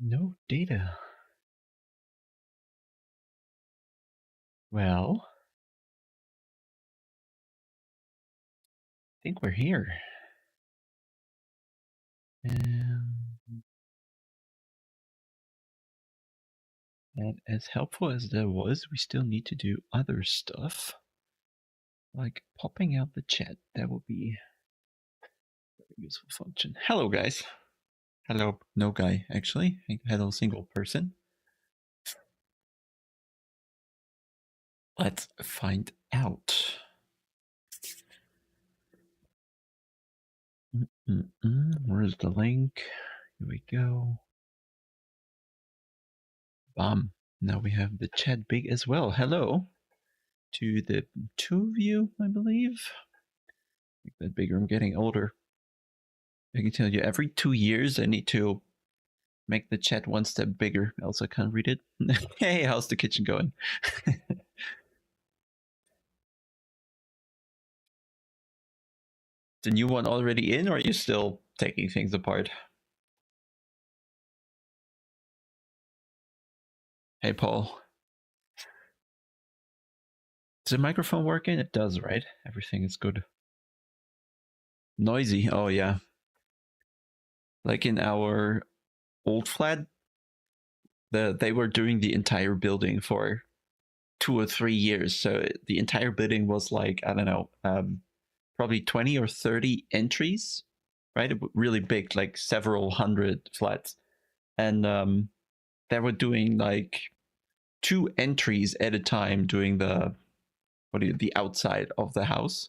No data. Well, I think we're here. And as helpful as that was, we still need to do other stuff. Like popping out the chat. That would be a very useful function. Hello, guys. Hello, no guy, actually. Hello, single person. Let's find out. Where's the link? Here we go. Bam. Now we have the chat big as well. Hello to the two of you, I believe. Make that bigger. I'm getting older. I can tell you every 2 years I need to make the chat one step bigger, else I can't read it. Hey, how's the kitchen going? The new one already in, or are you still taking things apart? Hey, Paul. Does the microphone working? It does, right? Everything is good. Noisy. Oh, yeah. Like in our old flat, they were doing the entire building for 2 or 3 years. So the entire building was like, I don't know, probably 20 or 30 entries, right? Really big, like several hundred flats. And they were doing like 2 entries at a time doing the outside of the house.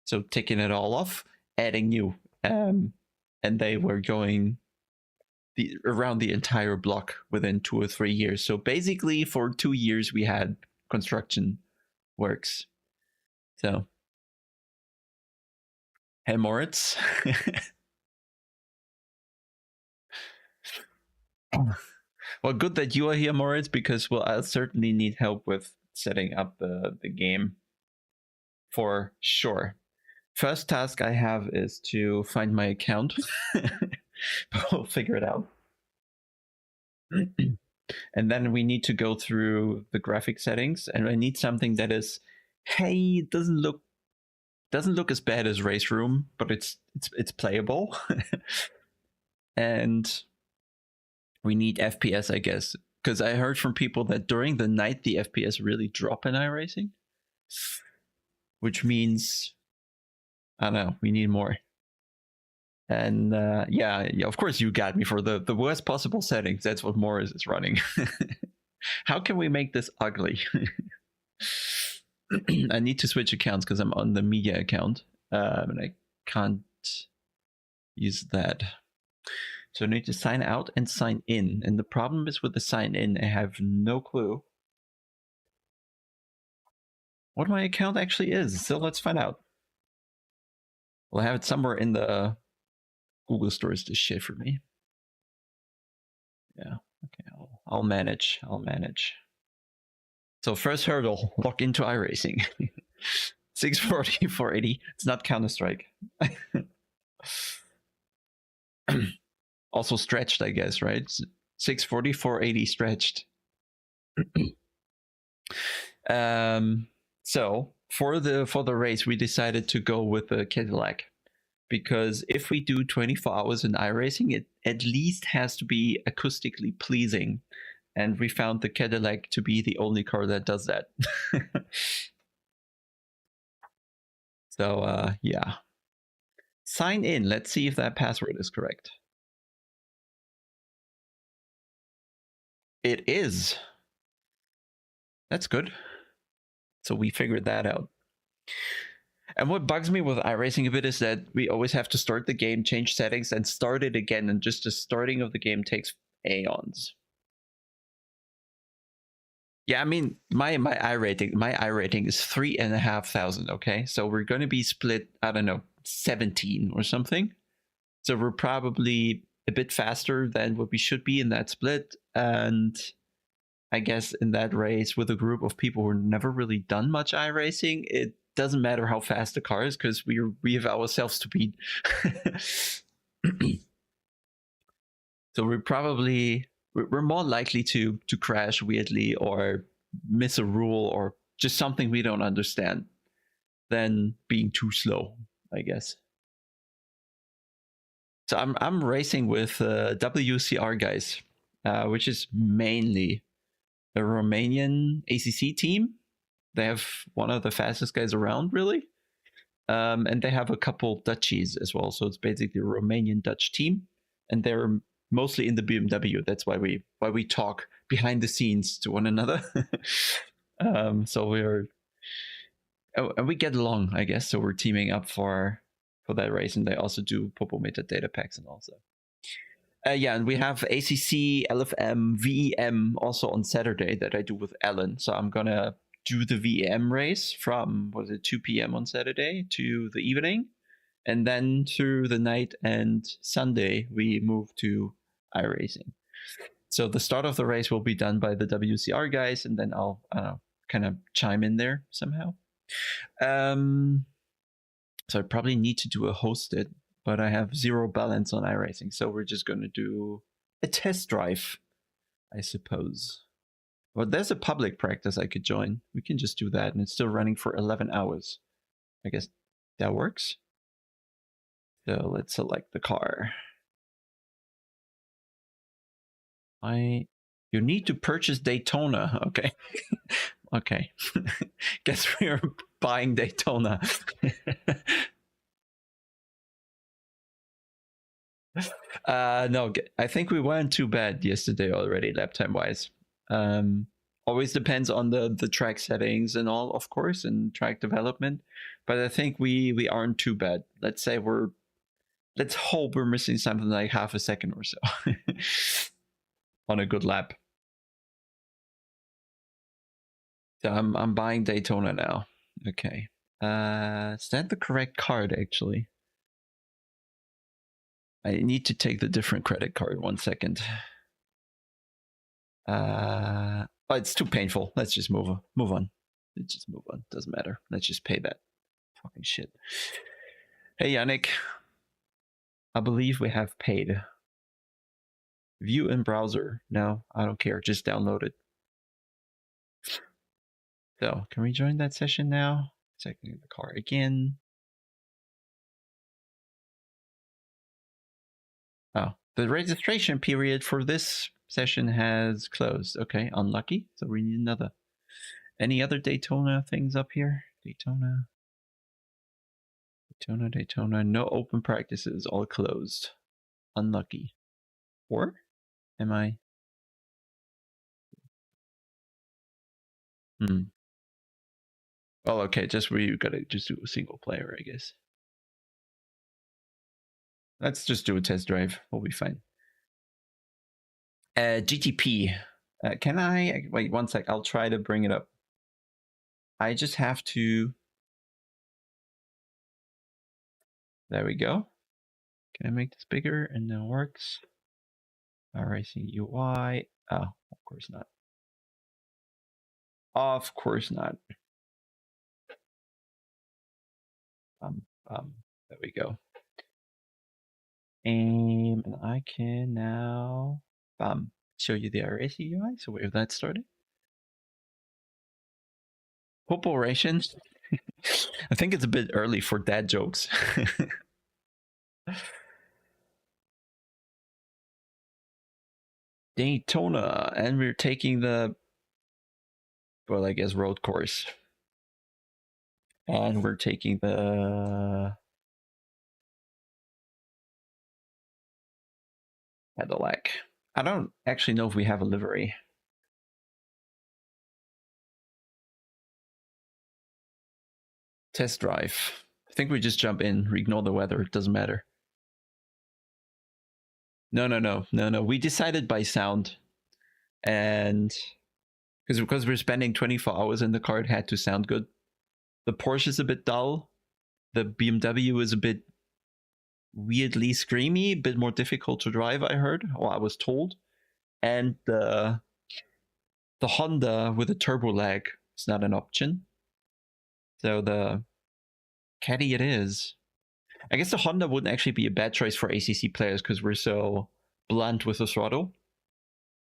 So taking it all off, adding new. And they were going around the entire block within 2 or 3 years. So basically for 2 years we had construction works. So hey, Moritz. Well, good that you are here, Moritz, because well, I'll certainly need help with setting up the game for sure. First task I have is to find my account. But we'll figure it out. And then we need to go through the graphic settings, and I need something that is, hey, it doesn't look as bad as Race Room, but it's playable. And we need FPS, I guess, because I heard from people that during the night the FPS really drop in iRacing, which means I don't know, we need more. And yeah, of course you got me for the worst possible settings. That's what Morris is running. How can we make this ugly? I need to switch accounts because I'm on the media account, and I can't use that. So I need to sign out and sign in. And the problem is with the sign in, I have no clue what my account actually is. So let's find out. We'll have it somewhere in the Google stores to shit for me. Yeah, okay, I'll manage. So first hurdle, log into iRacing. 640, 480. It's not Counter-Strike. Also stretched, I guess, right? 640, 480 stretched. So for the race, we decided to go with the Cadillac, because if we do 24 hours in iRacing, it at least has to be acoustically pleasing. And we found the Cadillac to be the only car that does that. So yeah. Sign in. Let's see if that password is correct. It is. That's good. So we figured that out. And what bugs me with iRacing a bit is that we always have to start the game, change settings, and start it again. And just the starting of the game takes aeons. Yeah, I mean, my iRating is 3,500. Okay, so we're going to be split, I don't know, 17 or something. So we're probably a bit faster than what we should be in that split. And I guess in that race with a group of people who never really done much iRacing, it doesn't matter how fast the car is because we have ourselves to beat. So we're probably we're more likely to crash weirdly or miss a rule or just something we don't understand than being too slow, I guess. So I'm racing with WCR guys, which is mainly a Romanian ACC team. They have one of the fastest guys around, really. And they have a couple Dutchies as well. So it's basically a Romanian Dutch team. And they're mostly in the BMW. That's why we talk behind the scenes to one another. So and we get along, I guess. So we're teaming up for that race, and they also do Popometer data packs and also. Yeah, and we have ACC, LFM, VEM also on Saturday that I do with Ellen. So I'm gonna do the VEM race from 2 p.m. on Saturday to the evening, and then through the night and Sunday we move to iRacing. So the start of the race will be done by the WCR guys, and then I'll kind of chime in there somehow. So I probably need to do a hosted, but I have 0 balance on iRacing, so we're just going to do a test drive, I suppose. Well, there's a public practice I could join. We can just do that, and it's still running for 11 hours. I guess that works. So let's select the car. You need to purchase Daytona. Okay. Okay. Guess we are buying Daytona. No, I think we weren't too bad yesterday already, lap time wise. Always depends on the track settings and all, of course, and track development. But I think we aren't too bad. Let's say let's hope we're missing something like half a second or so on a good lap. So I'm buying Daytona now. Okay. Is that the correct card actually? I need to take the different credit card. 1 second. Oh, it's too painful. Let's just move on. Let's just move on. Doesn't matter. Let's just pay that. Fucking shit. Hey, Yannick. I believe we have paid. View in browser. No, I don't care. Just download it. So, can we join that session now? Checking the car again. Oh, the registration period for this session has closed. Okay, unlucky. So we need another. Any other Daytona things up here? Daytona. No open practices. All closed. Unlucky. Or am I? Well, okay. Just where you gotta just do a single player, I guess. Let's just do a test drive. We'll be fine. GTP. Can I wait 1 sec? I'll try to bring it up. I just have to. There we go. Can I make this bigger? And now works. iRacing UI. Oh, of course not. Of course not. There we go. And I can now show you the iRacing UI. So we have that started. Corporation. I think it's a bit early for dad jokes. Daytona, and we're taking the, well, I guess road course. And we're taking the Cadillac. I don't actually know if we have a livery. Test drive. I think we just jump in, ignore the weather, it doesn't matter. No. We decided by sound. And because we're spending 24 hours in the car, it had to sound good. The Porsche is a bit dull. The BMW is a bit weirdly screamy, a bit more difficult to drive, I heard, or I was told. And the Honda with a turbo lag is not an option. So the Caddy it is. I guess the Honda wouldn't actually be a bad choice for ACC players because we're so blunt with the throttle.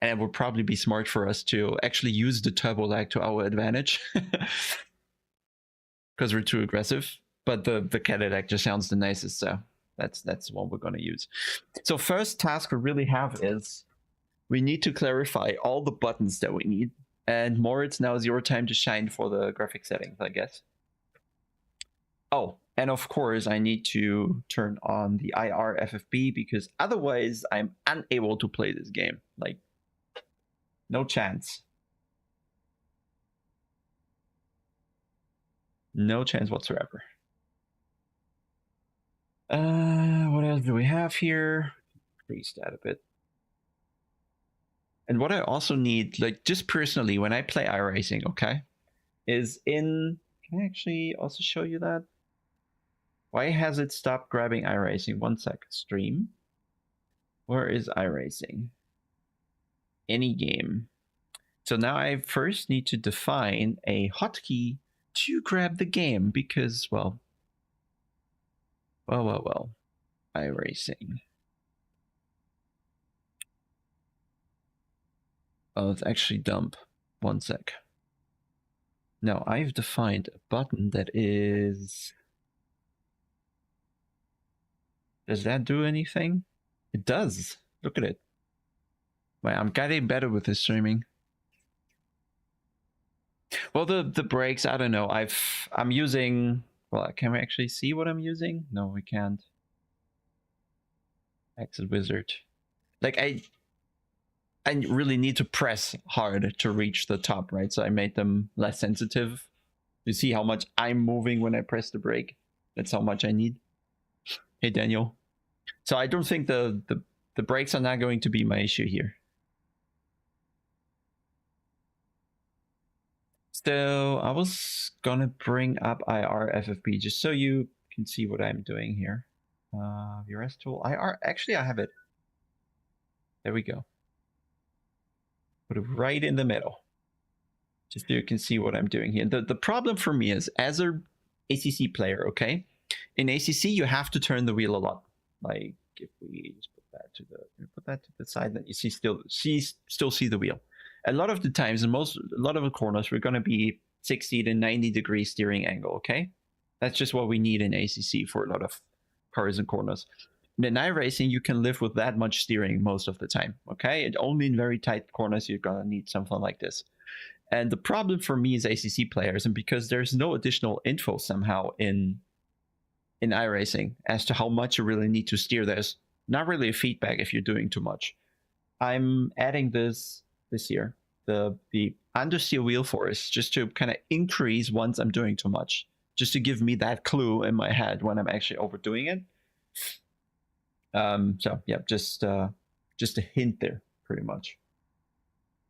And it would probably be smart for us to actually use the turbo lag to our advantage because we're too aggressive. But the Cadillac just sounds the nicest, so that's what we're gonna use. So first task we really have is we need to clarify all the buttons that we need. And Moritz, now is your time to shine for the graphic settings, I guess. Oh, and of course I need to turn on the IR FFB because otherwise I'm unable to play this game. Like, no chance. No chance whatsoever. What else do we have here? Increase that a bit. And what I also need, like just personally, when I play iRacing, okay, is in. Can I actually also show you that? Why has it stopped grabbing iRacing? 1 sec. Stream. Where is iRacing? Any game. So now I first need to define a hotkey to grab the game because, well, iRacing. Oh, it's actually dump. 1 sec. Now I've defined a button that is. Does that do anything? It does. Look at it. Well, I'm getting better with this streaming. Well, the brakes, I don't know. I'm using. Well, can we actually see what I'm using? No, we can't. Exit wizard. Like I really need to press hard to reach the top, right? So I made them less sensitive. You see how much I'm moving when I press the brake? That's how much I need. Hey, Daniel. So I don't think the brakes are not going to be my issue here. So I was gonna bring up IR FFB just so you can see what I'm doing here. VRS tool, IR, actually I have it. There we go. Put it right in the middle. Just so you can see what I'm doing here. The problem for me is, as a ACC player, okay? In ACC, you have to turn the wheel a lot. Like, if we just put that to the side, that you still see the wheel. A lot of the times, a lot of the corners, we're going to be 60 to 90 degree steering angle, okay? That's just what we need in ACC for a lot of cars and corners. In iRacing, you can live with that much steering most of the time, okay? And only in very tight corners, you're going to need something like this. And the problem for me is ACC players, and because there's no additional info somehow in iRacing as to how much you really need to steer, there's not really a feedback if you're doing too much. I'm adding this year, the understeer wheel force, just to kind of increase once I'm doing too much, just to give me that clue in my head when I'm actually overdoing it. So yeah, just a hint there, pretty much.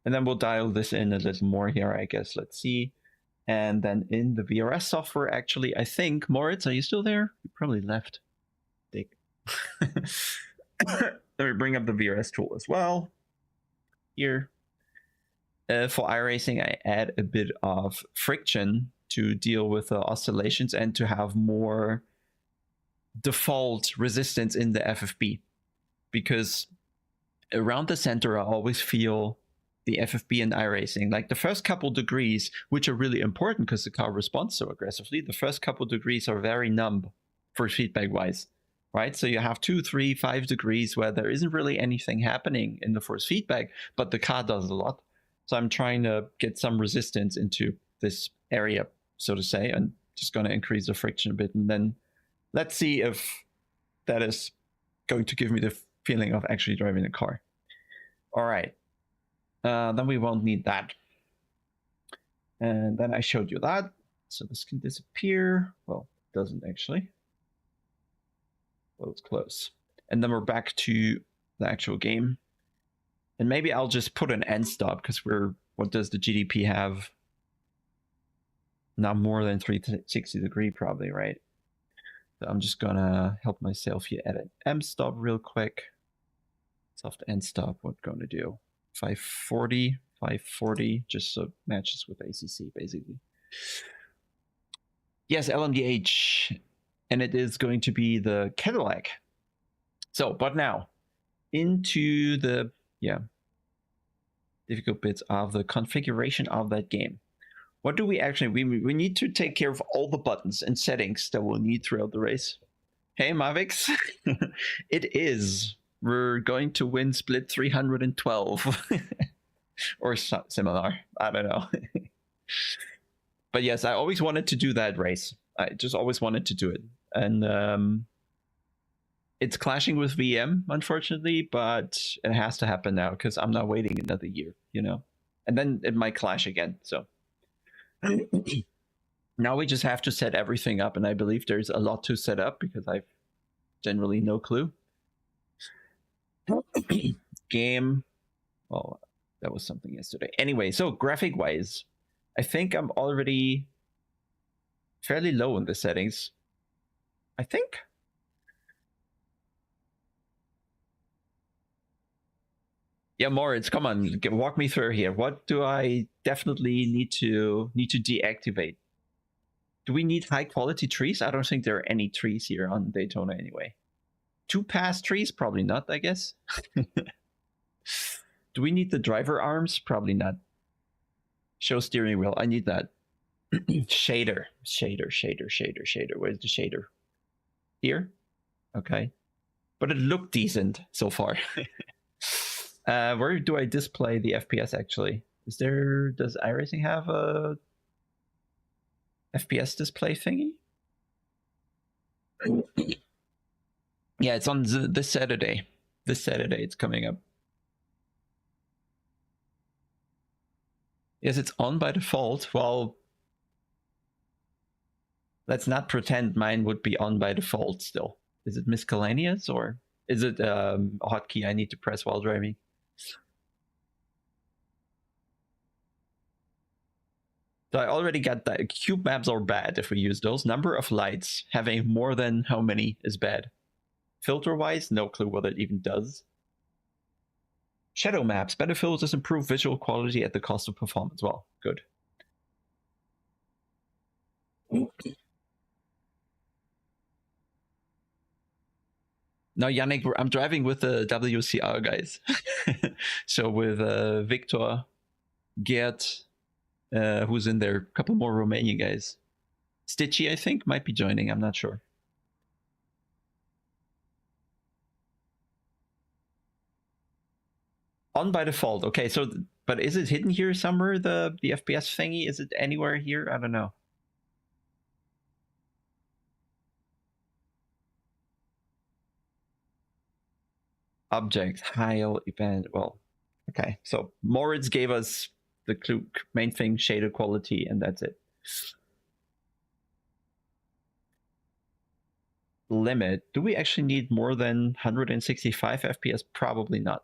And then we'll dial this in a little more here, I guess. Let's see. And then in the VRS software, actually, I think, Moritz, are you still there? You probably left. Dick. Let me bring up the VRS tool as well. Here. For iRacing, I add a bit of friction to deal with oscillations and to have more default resistance in the FFB. Because around the center, I always feel the FFB in iRacing, like the first couple degrees, which are really important because the car responds so aggressively, the first couple degrees are very numb for feedback wise, right? So you have 2, 3, 5 degrees where there isn't really anything happening in the force feedback, but the car does a lot. So I'm trying to get some resistance into this area, so to say, and just going to increase the friction a bit. And then let's see if that is going to give me the feeling of actually driving a car. All right. Then we won't need that. And then I showed you that. So this can disappear. Well, it doesn't actually. Well, it's close. And then we're back to the actual game. And maybe I'll just put an end stop because what does the GDP have? Not more than 360 degree probably, right? So I'm just gonna help myself here at an M stop real quick. Soft end stop, what going to do? 540, just so it matches with ACC basically. Yes, LMDH, and it is going to be the Cadillac. So, but now into the, yeah. difficult bits of the configuration of that game. What do we actually, we need to take care of all the buttons and settings that we'll need throughout the race. Hey, Mavix. It is. We're going to win split 312. Or similar. I don't know. But yes, I always wanted to do that race. I just always wanted to do it. And it's clashing with VM, unfortunately, but it has to happen now because I'm not waiting another year, you know? And then it might clash again, so. Now we just have to set everything up, and I believe there's a lot to set up because I've generally no clue. Game. Oh, that was something yesterday. Anyway, so graphic-wise, I think I'm already fairly low in the settings. I think. Yeah, Moritz, come on, walk me through here. What do I definitely need to deactivate? Do we need high quality trees? I don't think there are any trees here on Daytona anyway. 2-pass trees? Probably not, I guess. Do we need the driver arms? Probably not. Show steering wheel. I need that. Shader. Where's the shader? Here? Okay. But it looked decent so far. Where do I display the FPS actually? Does iRacing have a FPS display thingy? Yeah, it's on this Saturday. This Saturday it's coming up. Yes, it's on by default. Well, let's not pretend mine would be on by default still. Is it miscellaneous or is it a hotkey I need to press while driving? So I already got that. Cube maps are bad if we use those. Number of lights, having more than how many is bad. Filter-wise, no clue what it even does. Shadow maps, better filters improve visual quality at the cost of performance. Well, good. Now, Yannick, I'm driving with the WCR guys. So with Victor, Gert, who's in there, a couple more Romanian guys. Stitchy, I think, might be joining. I'm not sure. On by default. Okay, so, but is it hidden here somewhere, the FPS thingy? Is it anywhere here? I don't know. Object, tile, event. Well, okay. So Moritz gave us the clue, main thing, shader quality, and that's it. Limit. Do we actually need more than 165 FPS? Probably not.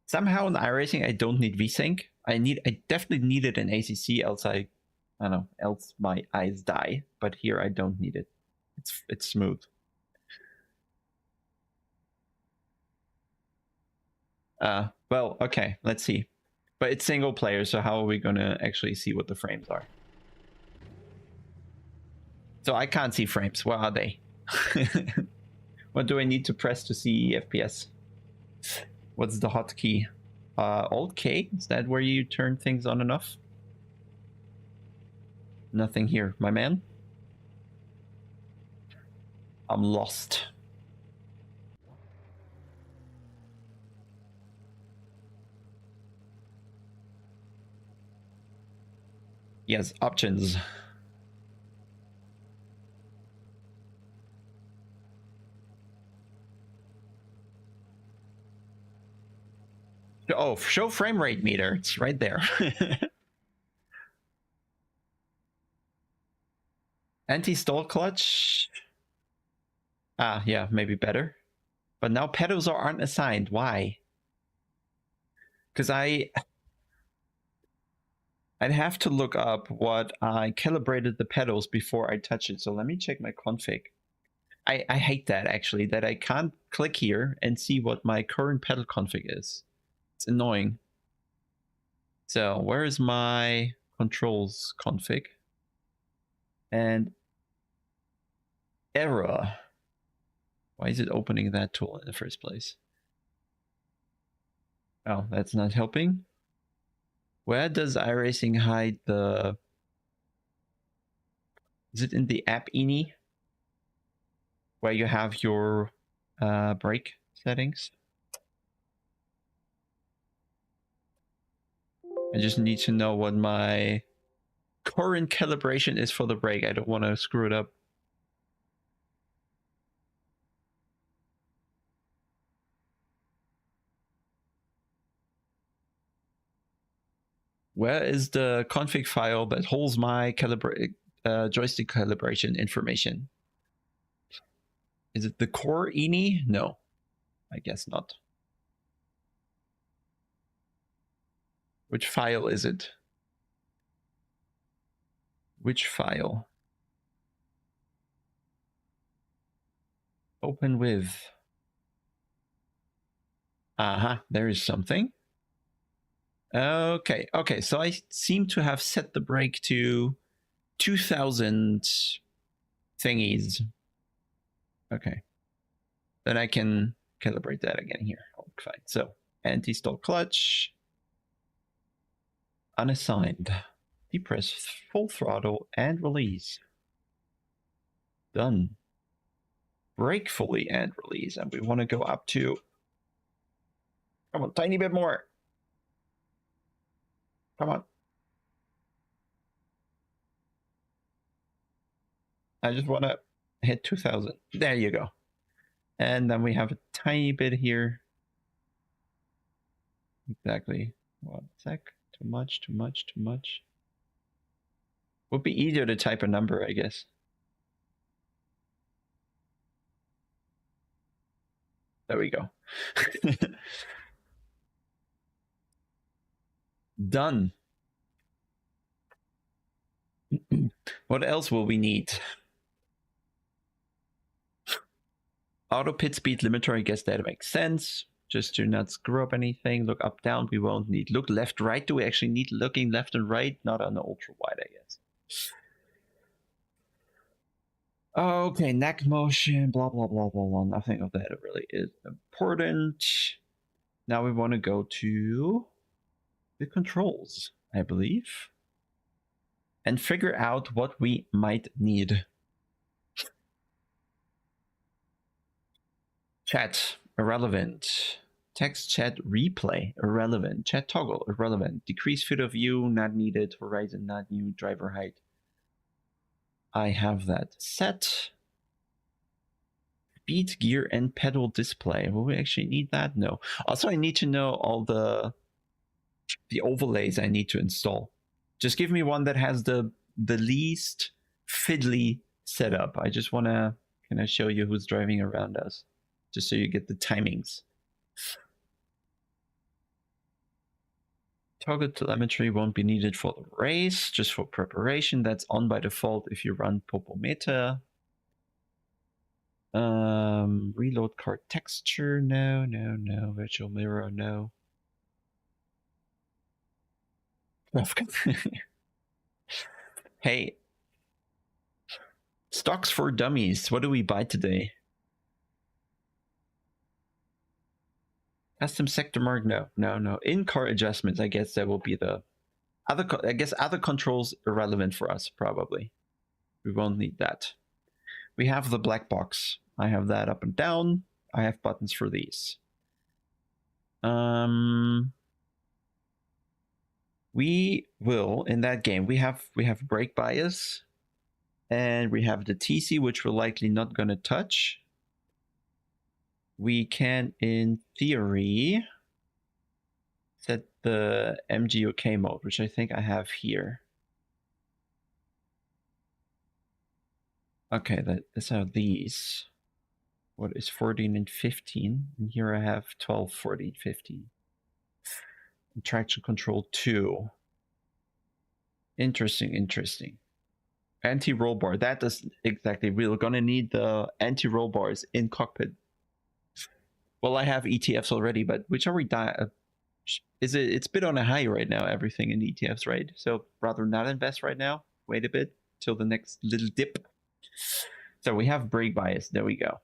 Somehow in iRacing, I don't need VSync. I definitely needed an ACC, else I don't know, else my eyes die. But here I don't need it. It's smooth. Well, okay, let's see. But it's single player, so how are we gonna actually see what the frames are? So I can't see frames. Where are they? What do I need to press to see FPS? What's the hotkey? Alt K? Is that where you turn things on and off? Nothing here, my man. I'm lost. Yes, options. Oh, show frame rate meter. It's right there. Anti-stall clutch. Ah, yeah, maybe better. But now pedals aren't assigned. Why? Because I'd have to look up what I calibrated the pedals before I touch it. So let me check my config. I hate that actually, that I can't click here and see what my current pedal config is. It's annoying. So where is my controls config? And error. Why is it opening that tool in the first place? Oh, that's not helping. Where does iRacing hide the... Is it in the app ini? Where you have your brake settings? I just need to know what my current calibration is for the brake. I don't want to screw it up. Where is the config file that holds my joystick calibration information? Is it the core ini? No, I guess not. Which file is it? Which file? Open with. Aha, there is something. Okay, okay, so I seem to have set the brake to 2000 thingies. Okay. Then I can calibrate that again here. Fine. So anti-stall clutch. Unassigned. Depress full throttle and release. Done. Brake fully and release. And we want to go up to... Come on, tiny bit more. Come on. I just want to hit 2000. There you go. And then we have a tiny bit here. Exactly. 1 sec. Too much, too much, too much. Would be easier to type a number, I guess. There we go. Done. What else will we need? Auto pit speed limiter, I guess that makes sense. Just to not screw up anything. Look up, down, we won't need. Look left, right. Do we actually need looking left and right? Not on the ultra wide, I guess. Okay, neck motion, blah, blah, blah, blah, blah. Nothing of that really is important. Now we want to go to the controls, I believe, and figure out what we might need. Chat, irrelevant. Text chat replay, irrelevant. Chat toggle, irrelevant. Decrease field of view, not needed. Horizon, not new. Driver height. I have that set. Speed, gear, and pedal display. Will we actually need that? No. Also, I need to know all the overlays I need to install. Just give me one that has the least fiddly setup. I just want to kind of show you who's driving around us, just so you get the timings. Toggle telemetry won't be needed for the race, just for preparation. That's on by default if you run Popometer. Reload card texture, no, no, no. Virtual mirror, no. Hey, stocks for dummies. What do we buy today? Custom sector mark? No, no, no. In-car adjustments. I guess that will be the other. I guess other controls irrelevant for us. Probably, we won't need that. We have the black box. I have that up and down. I have buttons for these. We will in that game. We have brake bias, and we have the TC, which we're likely not going to touch. We can, in theory, set the MGOK mode, which I think I have here. Okay, these are these. What is 14 and 15? And here I have 12, 14, 15. And traction control 2. Interesting, interesting. Anti-roll bar. That is exactly. We're going to need the anti-roll bars in cockpit. Well, I have ETFs already, but which are we it's a bit on a high right now, everything in ETFs, right? So rather not invest right now. Wait a bit till the next little dip. So we have brake bias. There we go.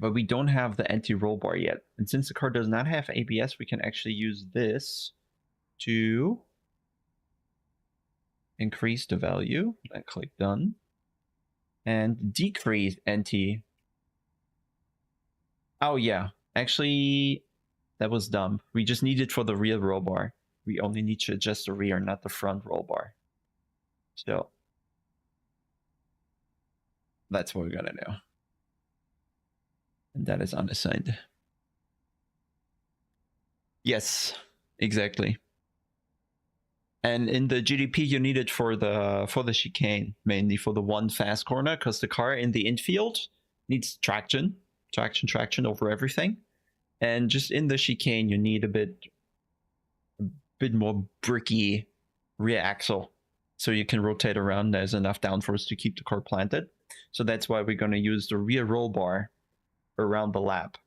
but we don't have the anti-roll bar yet. And since the car does not have ABS, we can actually use this to increase the value. Then click done. And decrease anti. Oh yeah, actually that was dumb. We just need it for the rear roll bar. We only need to adjust the rear, not the front roll bar. So that's what we're gonna do. And that is unassigned. Yes, exactly. And in the GDP, you need it for the chicane, mainly for the one fast corner, because the car in the infield needs traction over everything. And just in the chicane, you need a bit more bricky rear axle, so you can rotate around. There's enough downforce to keep the car planted. So that's why we're going to use the rear roll bar around the lap.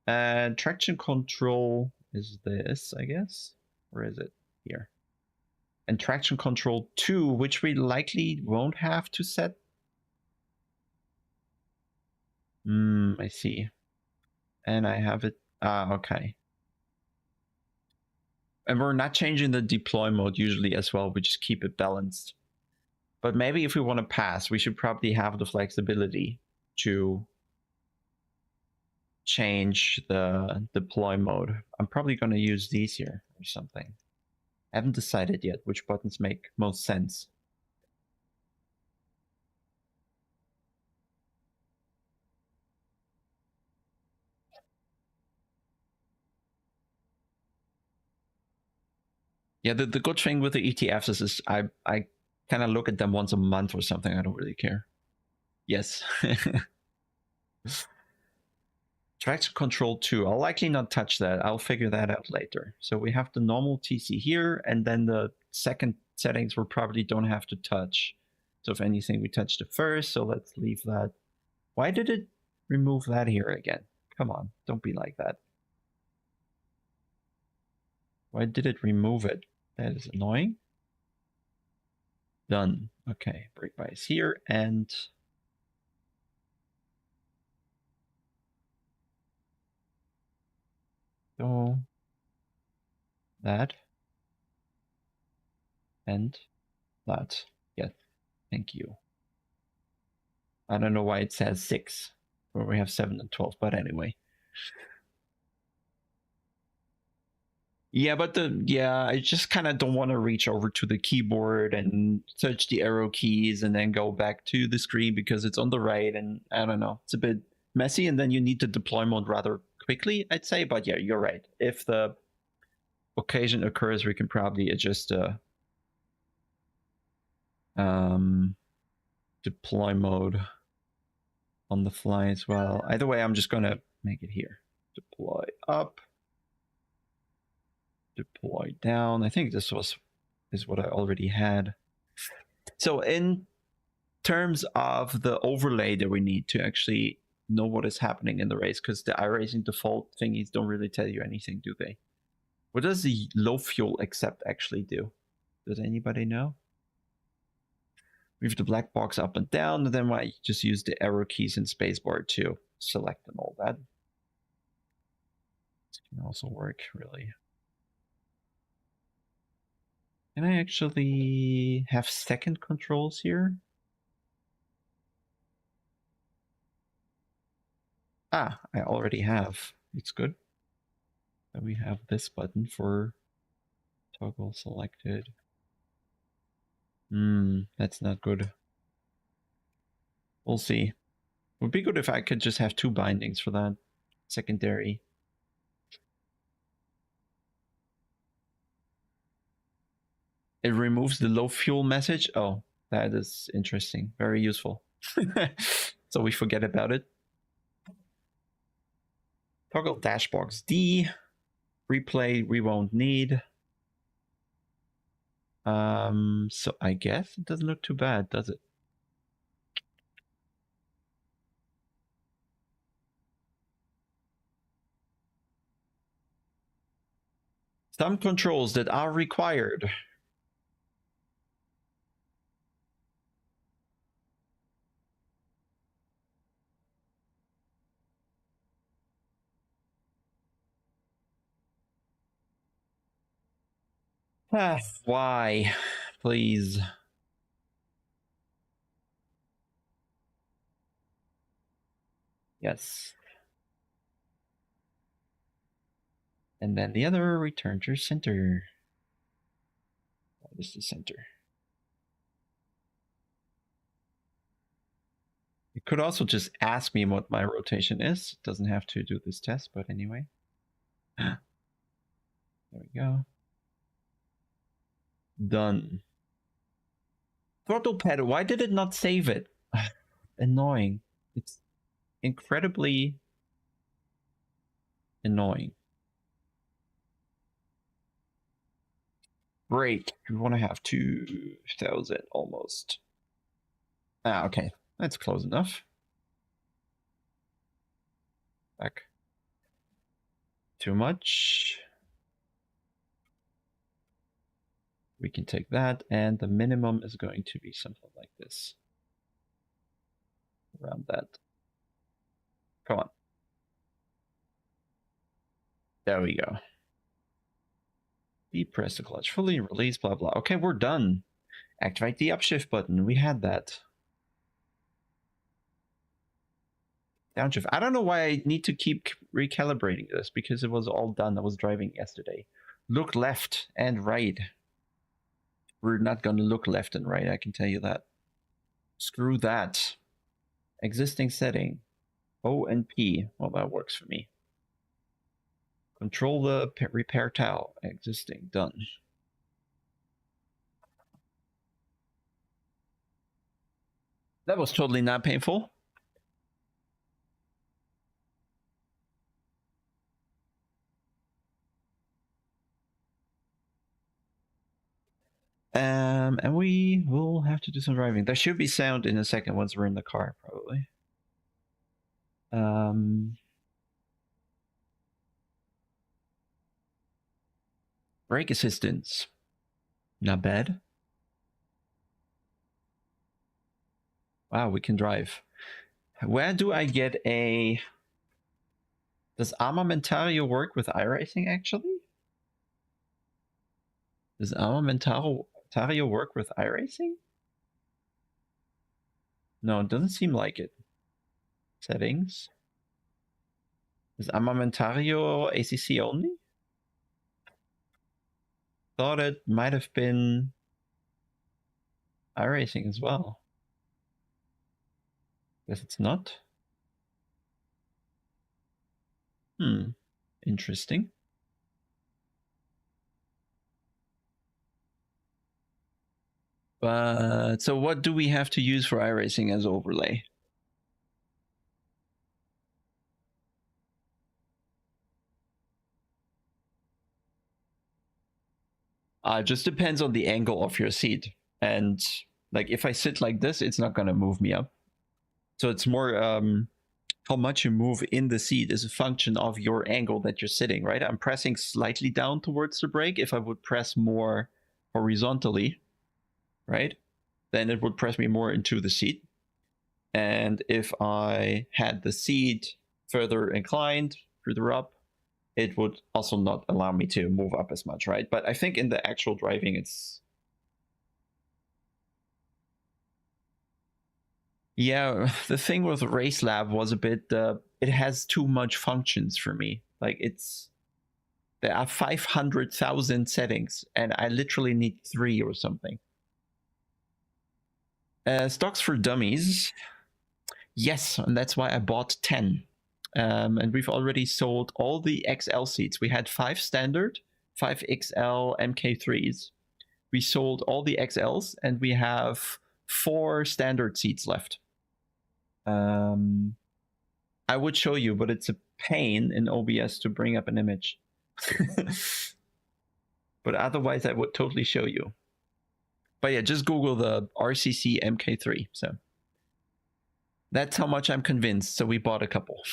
Traction control is this, I guess. Where is it? Here. And traction control 2, which we likely won't have to set. I see. And I have it. Okay. And we're not changing the deploy mode usually as well. We just keep it balanced. But maybe if we want to pass, we should probably have the flexibility to change the deploy mode. I'm probably going to use these here or something. I haven't decided yet which buttons make most sense. Yeah, the good thing with the ETFs is I kind of look at them once a month or something. I don't really care. Yes. Traction control 2. I'll likely not touch that. I'll figure that out later. So we have the normal TC here, and then the second settings we probably don't have to touch. So if anything, we touch the first. So let's leave that. Why did it remove that here again? Come on, don't be like that. Why did it remove it? That is annoying. Done. Okay, brake bias here, and so that and that. Yes, thank you. I don't know why it says 6, where we have 7 and 12, but anyway. Yeah, but I just kind of don't want to reach over to the keyboard and touch the arrow keys and then go back to the screen because it's on the right, and I don't know, it's a bit messy, and then you need to deploy mode rather quickly, I'd say. But yeah, you're right. If the occasion occurs, we can probably adjust the deploy mode on the fly as well. Either way, I'm just gonna make it here. Deploy up. Deploy down. I think this is what I already had. So in terms of the overlay that we need to actually know what is happening in the race, because the iRacing default thingies don't really tell you anything, do they? What does the low fuel accept actually do? Does anybody know? Move the black box up and down, and then I just use the arrow keys and spacebar to select and all that. This can also work, really. Can I actually have second controls here? I already have. It's good. Then we have this button for toggle selected. That's not good. We'll see. It would be good if I could just have 2 bindings for that secondary. It removes the low fuel message. Oh, that is interesting. Very useful. So we forget about it. Toggle dashbox D. Replay we won't need. So I guess it doesn't look too bad, does it? Some controls that are required. Why? Please. Yes. And then the other, return to center. What is the center? You could also just ask me what my rotation is. It doesn't have to do this test, but anyway. There we go. Done. Throttle pedal, why did it not save it? Annoying. It's incredibly annoying. Brake, we want to have 2,000 almost. Ah, okay. That's close enough. Back. Too much. We can take that, and the minimum is going to be something like this. Around that. Come on. There we go. Depress the clutch fully, release, blah, blah. Okay, we're done. Activate the upshift button. We had that. Downshift. I don't know why I need to keep recalibrating this, because it was all done. I was driving yesterday. Look left and right. We're not going to look left and right, I can tell you that. Screw that. Existing setting. O and P. Well, that works for me. Control the repair towel. Existing. Done. That was totally not painful. And we will have to do some driving. There should be sound in a second once we're in the car, probably. Brake assistance. Not bad. Wow, we can drive. Where do I get a... Does Armamentario work with iRacing, actually? Does Armamentario work with iRacing? No, it doesn't seem like it. Settings. Is Armamentario ACC only? Thought it might have been iRacing as well. Guess it's not. Interesting. But so what do we have to use for iRacing as overlay? It just depends on the angle of your seat. And like if I sit like this, it's not going to move me up. So it's more how much you move in the seat is a function of your angle that you're sitting, right? I'm pressing slightly down towards the brake. If I would press more horizontally, right, then it would press me more into the seat. And if I had the seat further inclined, further up, it would also not allow me to move up as much, right? But I think in the actual driving, it's... Yeah, the thing with Race Lab was a bit, it has too much functions for me. Like there are 500,000 settings and I literally need 3 or something. Stocks for dummies. Yes, and that's why I bought 10. And we've already sold all the XL seats. We had 5 standard, 5 XL MK3s. We sold all the XLs and we have 4 standard seats left. I would show you, but it's a pain in OBS to bring up an image. But otherwise, I would totally show you. But yeah, just Google the RCC MK3. So that's how much I'm convinced. So we bought a couple.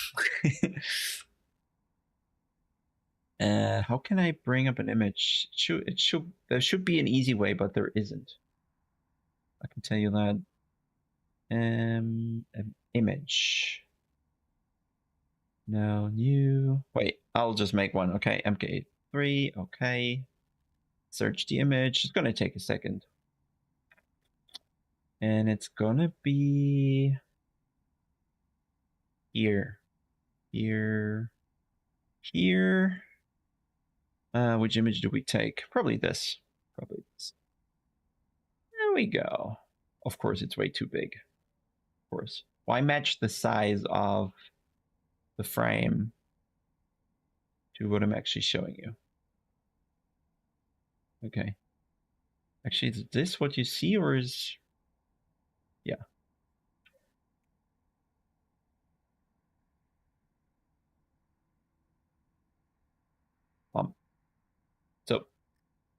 How can I bring up an image? There should be an easy way, but there isn't. I can tell you that. An image. No, new. Wait, I'll just make one. Okay, MK3. Okay. Search the image. It's gonna take a second. And it's gonna be here. Here. Here. Which image do we take? Probably this. Probably this. There we go. Of course, it's way too big. Of course. Why match the size of the frame to what I'm actually showing you? Okay. Actually, is this what you see, or is... Yeah. So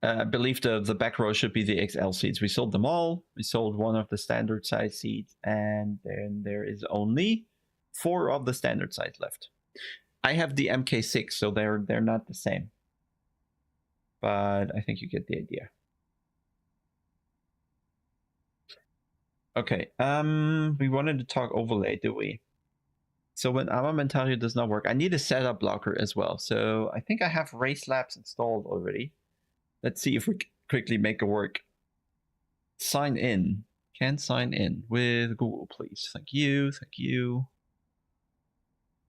I believe the back row should be the XL seats. We sold them all. We sold one of the standard size seats, and then there is only 4 of the standard size left. I have the MK6, so they're not the same. But I think you get the idea. Okay, we wanted to talk overlay, do we? So when Armamentario does not work, I need a setup blocker as well. So I think I have Race Labs installed already. Let's see if we can quickly make it work. Sign in. Can sign in with Google, please. Thank you. Thank you.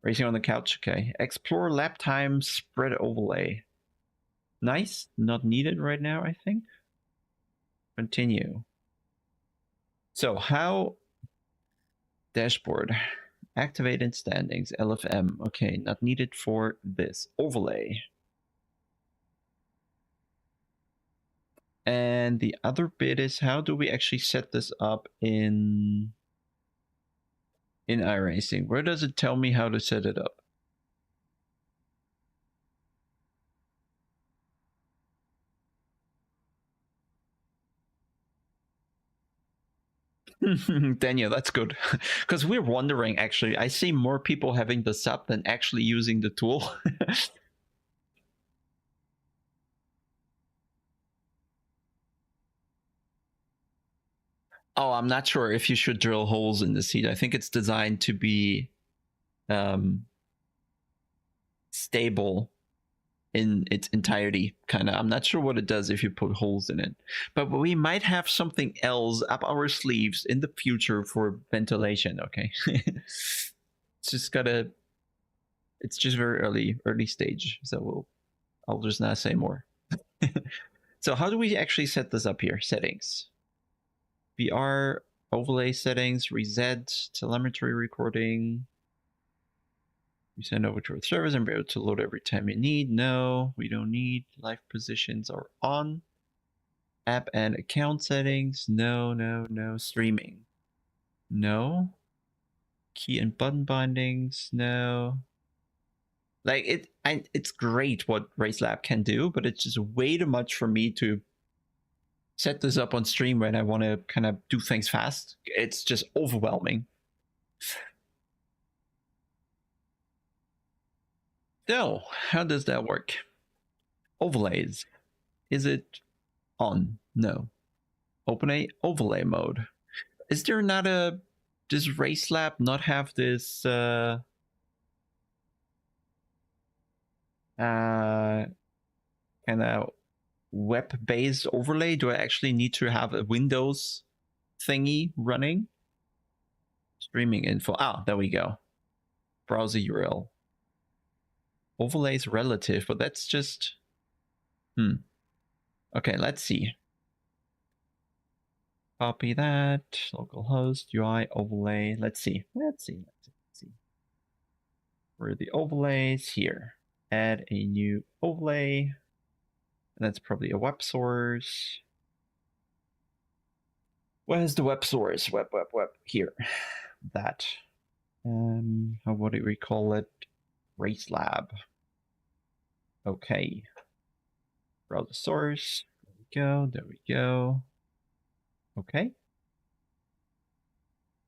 Racing on the couch. Okay. Explore lap time spread overlay. Nice. Not needed right now, I think. Continue. So how... Dashboard. Activated standings. LFM. Okay. Not needed for this. Overlay. And the other bit is, how do we actually set this up in iRacing? Where does it tell me how to set it up? Daniel, that's good. Because we're wondering, actually. I see more people having the sub than actually using the tool. Oh, I'm not sure if you should drill holes in the seat. I think it's designed to be stable in its entirety, kind of. I'm not sure what it does if you put holes in it. But we might have something else up our sleeves in the future for ventilation, okay? It's just gotta... It's just very early stage, so I'll just not say more. So how do we actually set this up here? Settings. VR, overlay settings, reset, telemetry recording. We send over to our servers and be able to load every time you need. No, we don't need. Live positions are on. App and account settings. No, no, no. Streaming. No. Key and button bindings. No. Like it's great what RaceLab can do, but it's just way too much for me to set this up on stream when I want to kind of do things fast. It's just overwhelming. So, how does that work? Overlays. Is it on? No. Open a overlay mode. Is there not a... Does RaceLab not have this kind of web-based overlay? Do I actually need to have a Windows thingy running? Streaming info. Ah, there we go. Browser URL. Overlay is relative, but that's just... Okay, let's see. Copy that. Localhost, UI, overlay. Let's see. Let's see. Where are the overlays? Here. Add a new overlay. And that's probably a web source. Where's the web source? Web. Here. That. What do we call it? RaceLab. Okay. Browser source. There we go. Okay.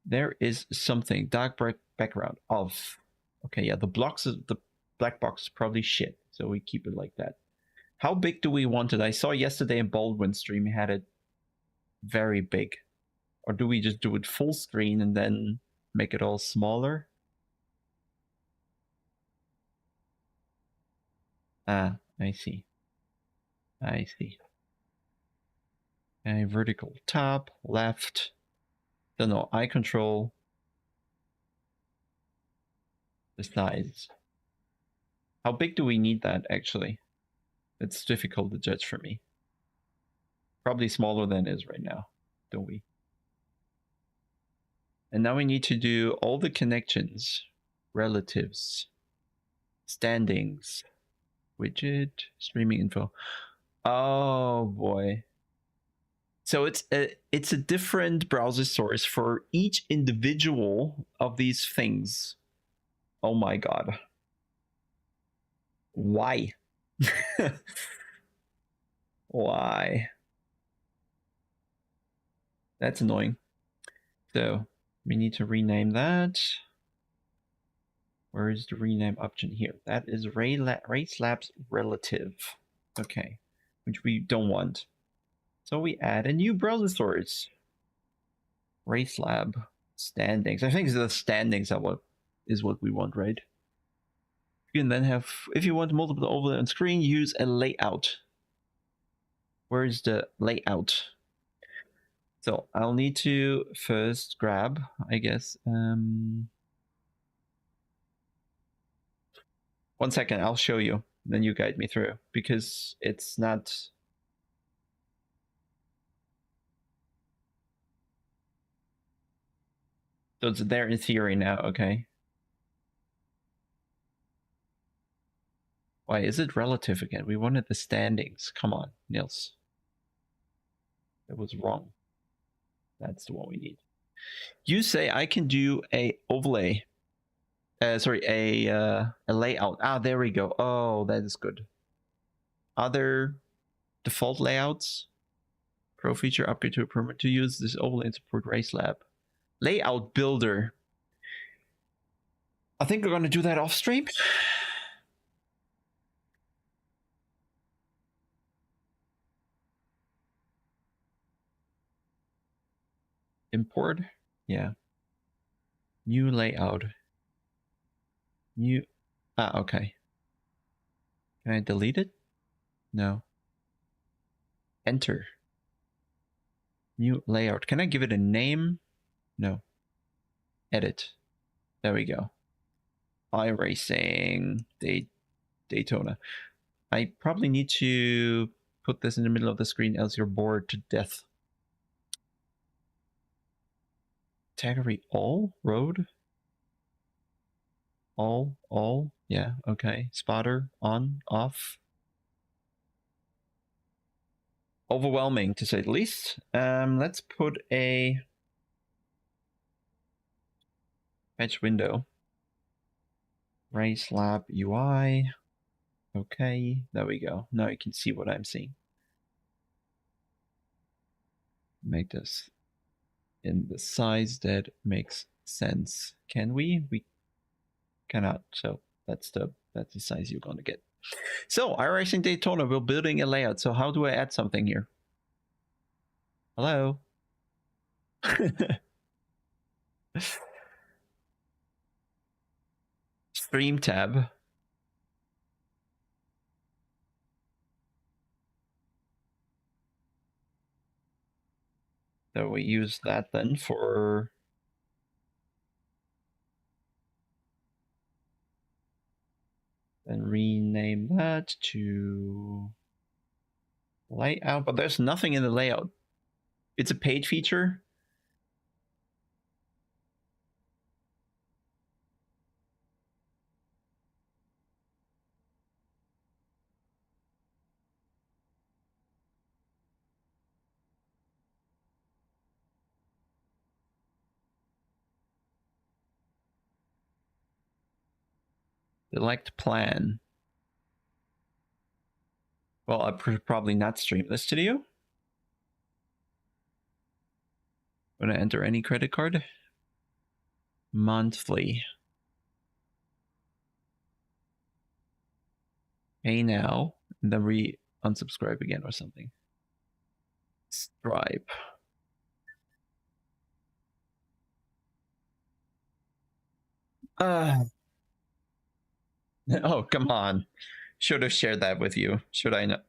There is something. Dark background of. Okay, yeah, the black box is probably shit, so we keep it like that. How big do we want it? I saw yesterday in Baldwin's stream he had it very big. Or do we just do it full screen and then make it all smaller? Ah, I see. Okay, vertical top, left. Don't know, eye control. The size. How big do we need that actually? It's difficult to judge for me. Probably smaller than it is right now, don't we? And now we need to do all the connections, relatives, standings, widget, streaming info. Oh boy. So it's a different browser source for each individual of these things. Oh my god. Why? Why? That's annoying. So we need to rename that. Where is the rename option here? That is Race Labs relative. Okay, which we don't want. So we add a new browser source. Race Lab standings. I think the standings are what we want, right? You can then have, if you want multiple overlay on screen, use a layout. Where is the layout? So I'll need to first grab, I guess. 1 second, I'll show you. Then you guide me through because it's not. So it's there in theory now, okay. Why is it relative again? We wanted the standings. Come on, Nils. It was wrong. That's the one we need. You say I can do a overlay. Sorry, a layout. Ah, there we go. Oh, that is good. Other default layouts. Pro feature upgrade to a permit to use this overlay and support Race Lab. Layout builder. I think we're going to do that off stream. Import. Yeah. New layout. New. Ah, okay. Can I delete it? No. Enter. New layout. Can I give it a name? No. Edit. There we go. iRacing. DAYTONA. I probably need to put this in the middle of the screen, else you're bored to death. Category all? Road? All? Yeah, okay. Spotter, on, off. Overwhelming, to say the least. Let's put a fetch window. Race Lab UI. Okay, there we go. Now you can see what I'm seeing. Make this in the size that makes sense. Can we? We cannot. So that's the size you're gonna get. So iRacing Daytona, we're building a layout. So how do I add something here? Hello. Stream tab. So we use that then for then rename that to layout, but there's nothing in the layout. It's a paid feature. Select plan. Well, I probably not stream this to you. Gonna enter any credit card. Monthly. Pay now, and then we unsubscribe again or something. Stripe. Oh, come on. Should have shared that with you. Should I not?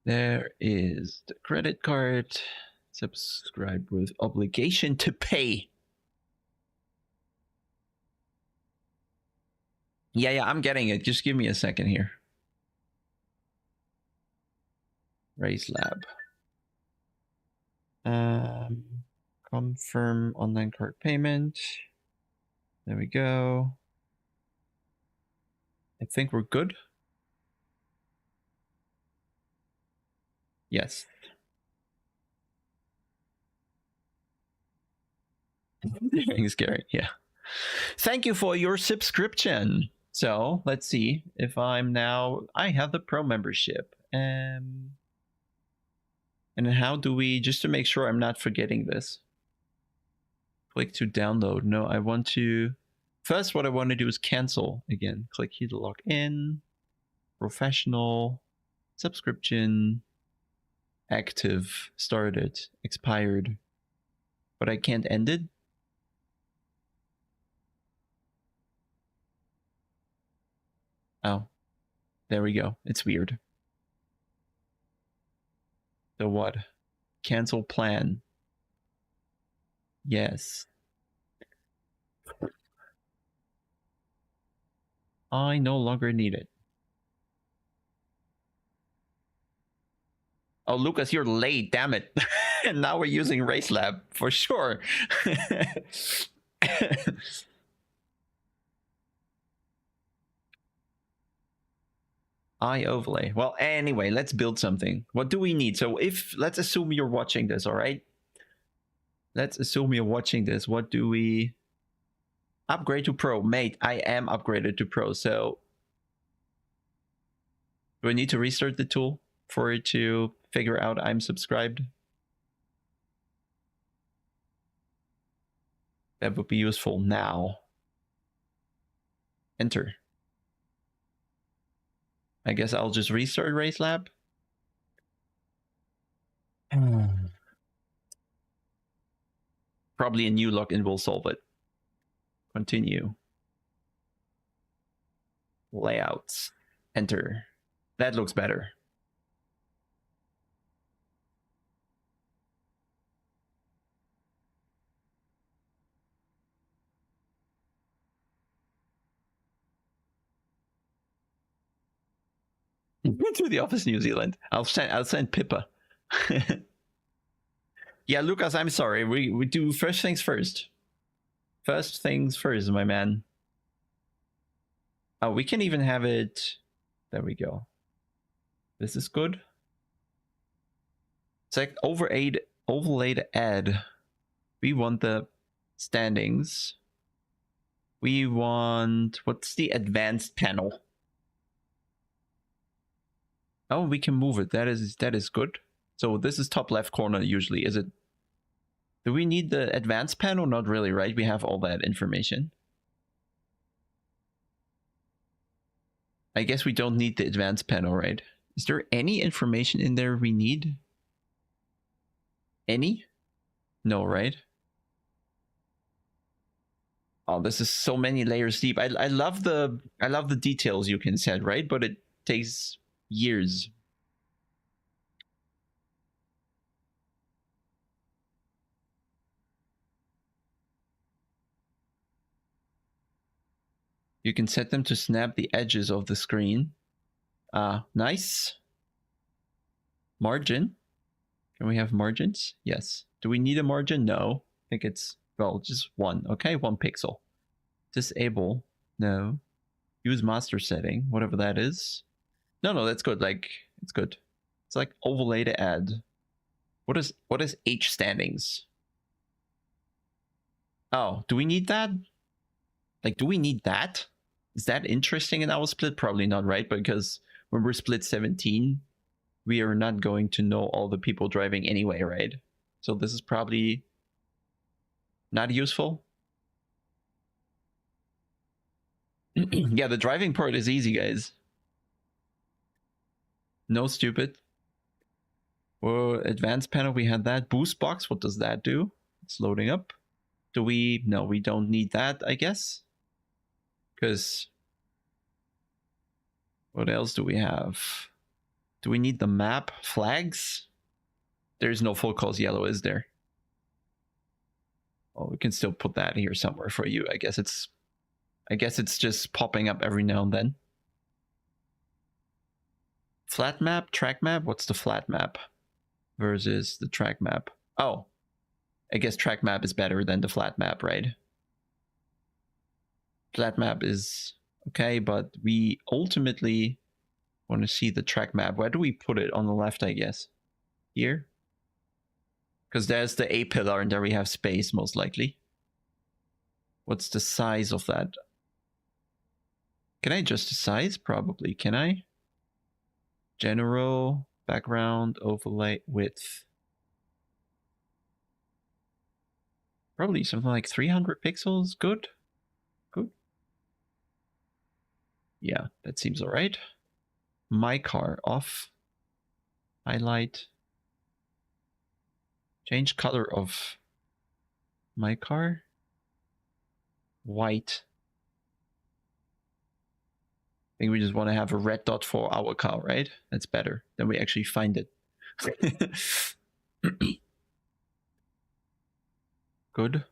There is the credit card. Subscribe with obligation to pay. Yeah, I'm getting it. Just give me a second here. Race Lab. Confirm online card payment. There we go. I think we're good. Yes. It's scary. Yeah. Thank you for your subscription. So let's see if I'm now. I have the pro membership. And how do we, just to make sure I'm not forgetting this, click to download. No, I want to. First, what I want to do is cancel again. Click here to log in. Professional. Subscription. Active. Started. Expired. But I can't end it. Oh, there we go. It's weird. So what? Cancel plan. Yes. I no longer need it. Oh, Lucas, you're late. Damn it. And now we're using Race Lab for sure. I overlay. Well, anyway, let's build something. What do we need? So let's assume you're watching this, all right? Let's assume you're watching this. What do we upgrade to pro? Mate, I am upgraded to pro. So do I need to restart the tool for it to figure out I'm subscribed? That would be useful now. Enter. I guess I'll just restart Race Lab. Probably a new login will solve it. Continue. Layouts. Enter. That looks better. To the office, New Zealand. I'll send Pippa. Yeah, Lucas, I'm sorry. We do first things first. First things first, my man. Oh, we can even have it. There we go. This is good. It's like overlaid add. We want the standings. We want, what's the advanced panel? Oh, we can move it. That is good. So this is top left corner usually. Is it? Do we need the advanced panel? Not really, right? We have all that information. I guess we don't need the advanced panel, right? Is there any information in there we need? Any? No, right? Oh, this is so many layers deep. I love the details you can set, right? But it takes years. You can set them to snap the edges of the screen. Nice. Margin. Can we have margins? Yes. Do we need a margin? No. I think it's, well, just one. Okay, 1 pixel. Disable. No. Use master setting, whatever that is. No, that's good. Like, it's good. It's like overlay to add. What is H standings? Oh, do we need that? Like, do we need that? Is that interesting in our split? Probably not, right? Because when we're split 17, we are not going to know all the people driving anyway, right? So this is probably not useful. Yeah, the driving part is easy, guys. No stupid. Well, advanced panel, we had that. Boost box, what does that do? It's loading up. Do we? No, we don't need that, I guess. Because what else do we have? Do we need the map flags? There's no full cause yellow, is there? Oh, we can still put that here somewhere for you. I guess it's just popping up every now and then. Flat map, track map. What's the flat map versus the track map? Oh, I guess track map is better than the flat map, right? Flat map is okay, but we ultimately want to see the track map. Where do we put it? On the left, I guess. Here? Because there's the A pillar and there we have space, most likely. What's the size of that? Can I adjust the size? Probably. Can I? General, background, overlay, width. Probably something like 300 pixels. Good. Good. Yeah, that seems all right. My car off. Highlight. Change color of my car. White. I think we just want to have a red dot for our car, right? That's better. Then we actually find it. Good.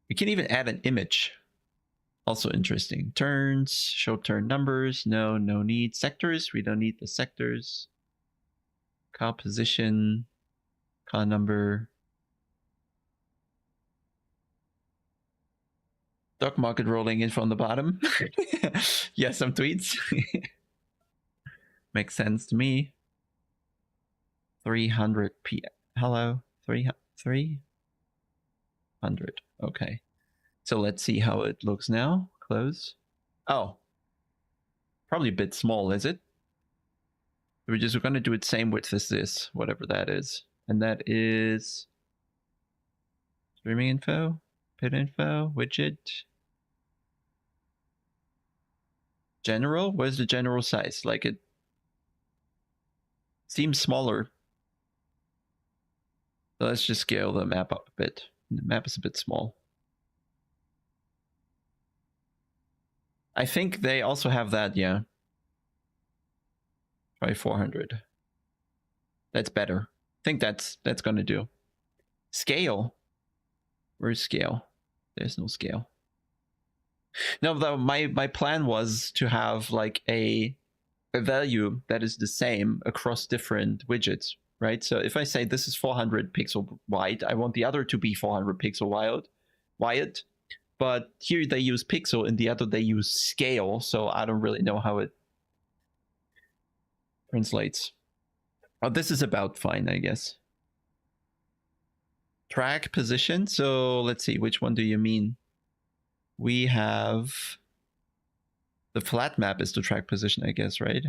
We can even add an image. Also interesting. Turns, show turn numbers. No need. Sectors, we don't need the sectors. Car position, car number. Stock market rolling in from the bottom. Yeah, some tweets. Makes sense to me. 300 p. Hello, 300. Okay. So let's see how it looks now. Close. Oh, probably a bit small, is it? We're going to do it same width as this, whatever that is. And that is streaming info, pit info, widget. General? Where's the general size? Like it seems smaller. So let's just scale the map up a bit. The map is a bit small. I think they also have that, yeah. Try 400. That's better. I think that's gonna do. Scale. Where's scale? There's no scale. No, though my plan was to have like a value that is the same across different widgets, right? So if I say this is 400 pixel wide, I want the other to be 400 pixel wide. But here they use pixel, and the other they use scale. So I don't really know how it translates. Oh, this is about fine, I guess. Track position. So let's see, which one do you mean? We have the flat map is the track position, I guess, right?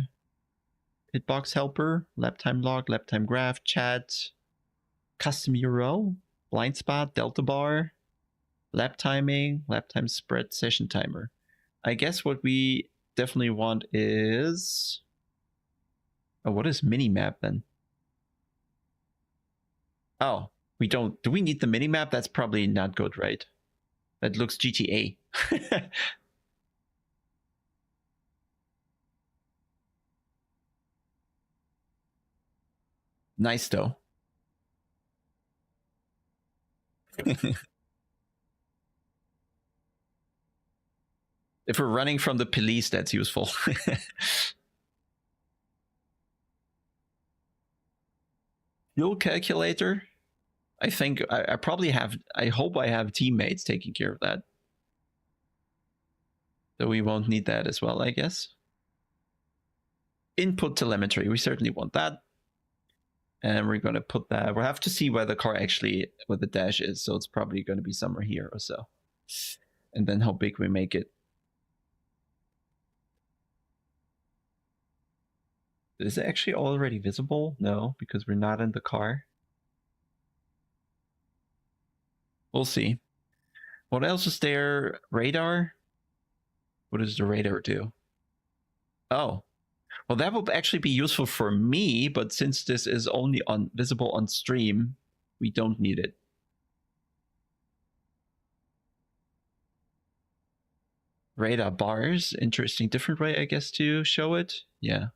Hitbox helper, lap time log, lap time graph, chat, custom URL, blind spot, delta bar, lap timing, lap time spread, session timer. I guess what we definitely want is... Oh, what is minimap then? Oh, we don't... Do we need the minimap? That's probably not good, right? That looks GTA. Nice, though. If we're running from the police, that's useful. Fuel calculator. I think I probably have, I hope I have teammates taking care of that. So we won't need that as well, I guess. Input telemetry, we certainly want that. And we're going to put that, we'll have to see where the car actually, where the dash is. So it's probably going to be somewhere here or so. And then how big we make it. Is it actually already visible? No, because we're not in the car. We'll see. What else is there? Radar? What does the radar do? Oh, well, that will actually be useful for me, but since this is only visible on stream, we don't need it. Radar bars, interesting, different way, I guess, to show it. Yeah.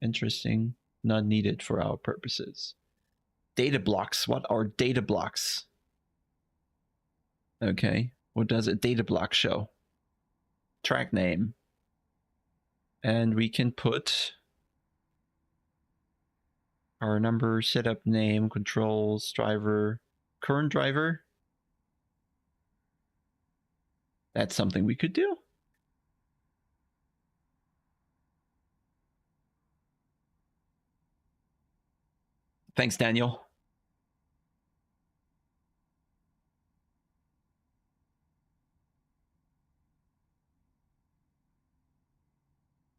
Interesting. Not needed for our purposes. Data blocks. What are data blocks? Okay. What does a data block show? Track name. And we can put our number, setup name, controls, driver, current driver. That's something we could do. Thanks, Daniel.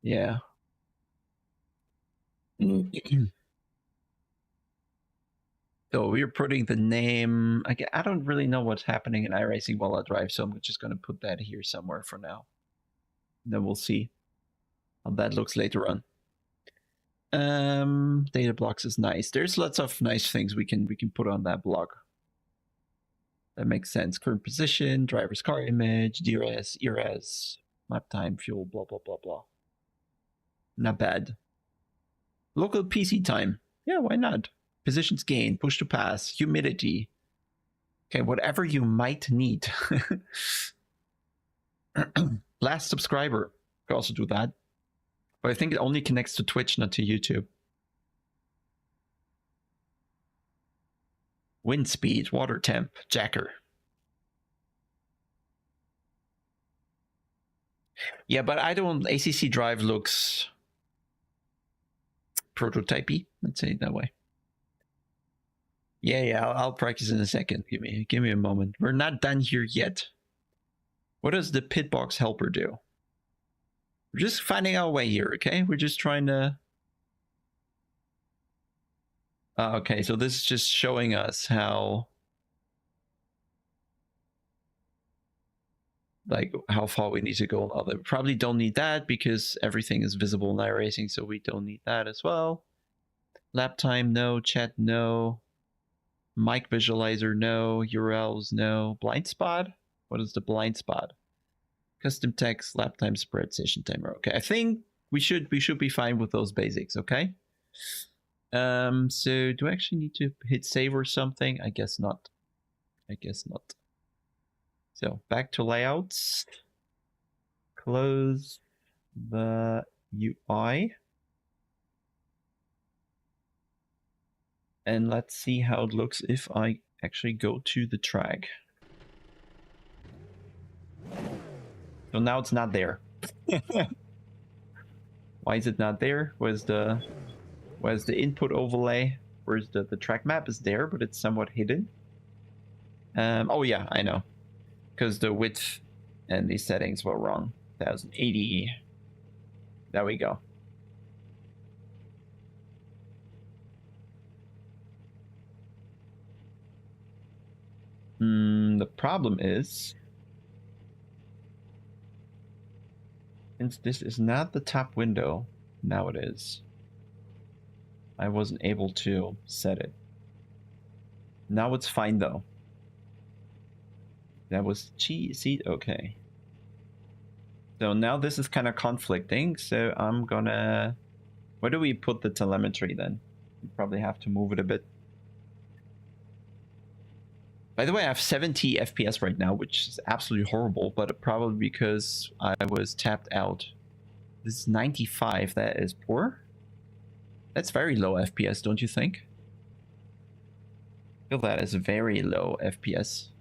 Yeah. So we're putting the name. I don't really know what's happening in iRacing while I drive, so I'm just going to put that here somewhere for now. Then we'll see how that looks later on. Data blocks is nice. There's lots of nice things we can put on that block. That makes sense. Current position, driver's car image, DRS, ERS, lap time, fuel, blah blah blah blah. Not bad. Local PC time. Yeah, why not? Positions gained, push to pass, humidity. Okay, whatever you might need. Last subscriber. Could also do that. But I think it only connects to Twitch, not to YouTube. Wind speed, water temp, jacker. Yeah, but I don't... ACC drive looks prototypey. Let's say it that way. Yeah, I'll practice in a second. Give me a moment. We're not done here yet. What does the pitbox helper do? We're just finding our way here, okay? We're just trying to... okay, so this is just showing us how... like how far we need to go. We probably don't need that because everything is visible in iRacing, so we don't need that as well. Lap time, no. Chat, no. Mic visualizer, no. URLs, no. Blind spot? What is the blind spot? Custom text, lap time spread, session timer. Okay, I think we should be fine with those basics, okay? So do I actually need to hit save or something? I guess not. So back to layouts. Close the UI. And let's see how it looks if I actually go to the track. So now it's not there. Why is it not there? Where's the input overlay? Where's the track map is there, but it's somewhat hidden. Oh yeah, I know. Because the width and the settings were wrong. 1080. There we go. The problem is, since this is not the top window, now it is. I wasn't able to set it. Now it's fine though. That was cheesy. Okay. So now this is kind of conflicting. So I'm gonna... where do we put the telemetry then? We probably have to move it a bit. By the way, I have 70 FPS right now, which is absolutely horrible, but probably because I was tapped out. This is 95. That is poor. That's very low FPS, don't you think? I feel that is very low FPS.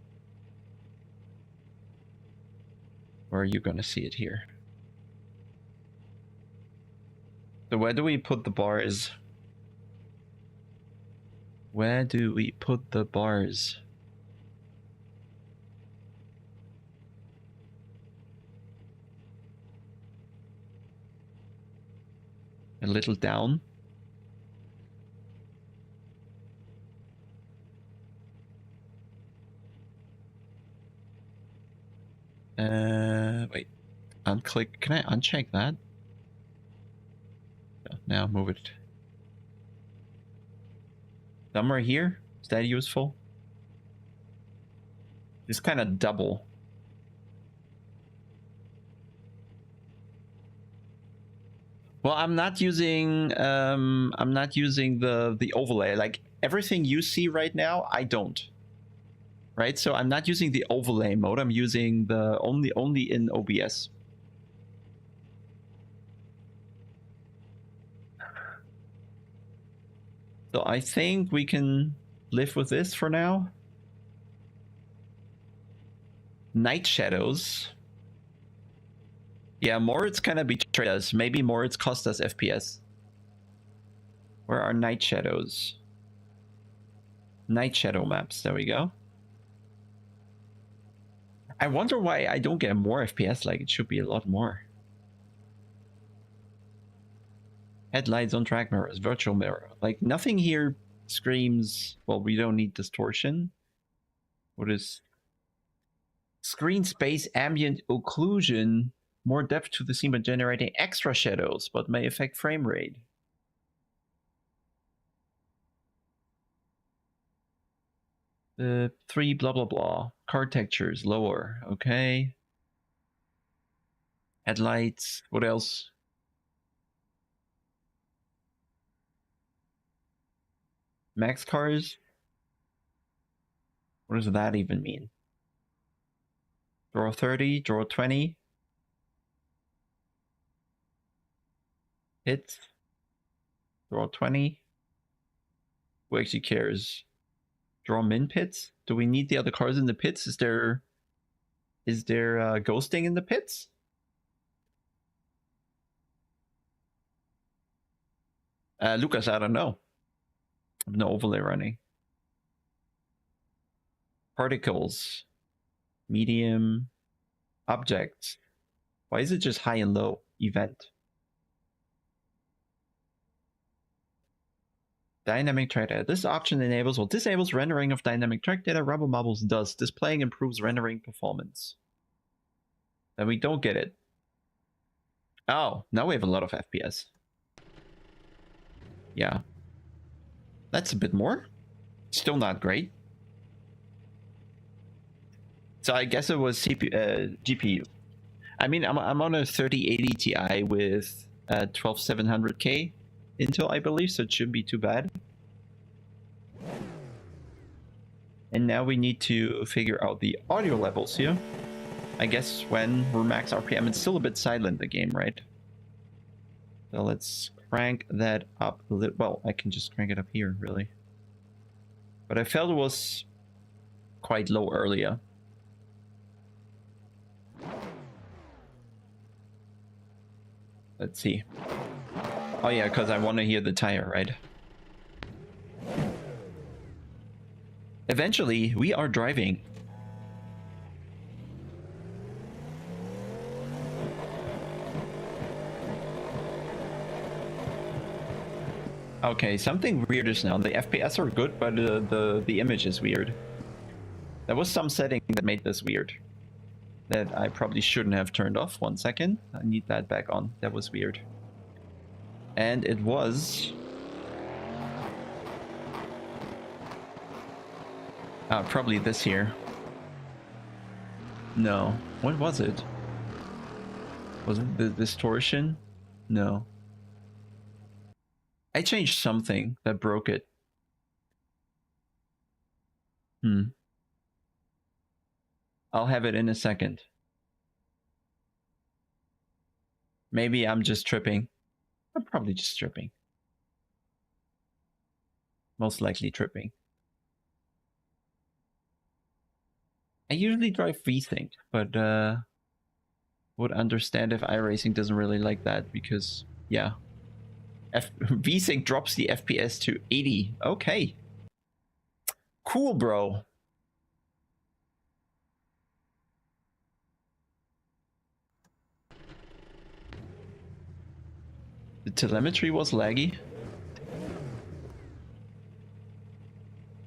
Or are you going to see it here? So where do we put the bars? Where do we put the bars? A little down. Wait. Unclick. Can I uncheck that? No, now move it. Somewhere here? Is that useful? Just kind of double. Well, I'm not using the overlay. Like everything you see right now, I don't. Right? So I'm not using the overlay mode. I'm using the only in OBS. So I think we can live with this for now. Night shadows. Yeah, Moritz kind of betrayed us. Maybe Moritz cost us FPS. Where are night shadows? Night shadow maps. There we go. I wonder why I don't get more FPS. Like it should be a lot more. Headlights on track mirrors, virtual mirror. Like nothing here screams, well, we don't need distortion. What is screen space ambient occlusion? More depth to the scene by generating extra shadows, but may affect frame rate. The 3 blah blah blah. Car textures lower. Okay. Headlights. What else? Max cars. What does that even mean? Draw 30, draw 20. Hits. Draw 20. Who actually cares? Draw min pits? Do we need the other cars in the pits? Is there ghosting in the pits? Lucas, I don't know. I have no overlay running. Particles. Medium. Objects. Why is it just high and low? Event. Dynamic track data. This option enables or disables rendering of dynamic track data. Rubber Marbles does. Displaying improves rendering performance. Then we don't get it. Oh, now we have a lot of FPS. Yeah. That's a bit more. Still not great. So I guess it was GPU. I mean, I'm on a 3080 Ti with 12700K Intel, I believe, so it shouldn't be too bad. And now we need to figure out the audio levels here. I guess when we're max RPM, it's still a bit silent, the game, right? So let's crank that up a little. Well, I can just crank it up here, really. But I felt it was quite low earlier. Let's see. Oh yeah, because I want to hear the tire, right? Eventually, we are driving. Okay, something weird is now. The FPS are good, but the image is weird. There was some setting that made this weird. That I probably shouldn't have turned off. 1 second. I need that back on. That was weird. And it was... probably this here. No. What was it? Was it the distortion? No. I changed something that broke it. I'll have it in a second. Maybe I'm just tripping. I'm probably just tripping. Most likely tripping. I usually drive VSync, but would understand if iRacing doesn't really like that because, yeah. VSync drops the FPS to 80. Okay. Cool, bro. The telemetry was laggy.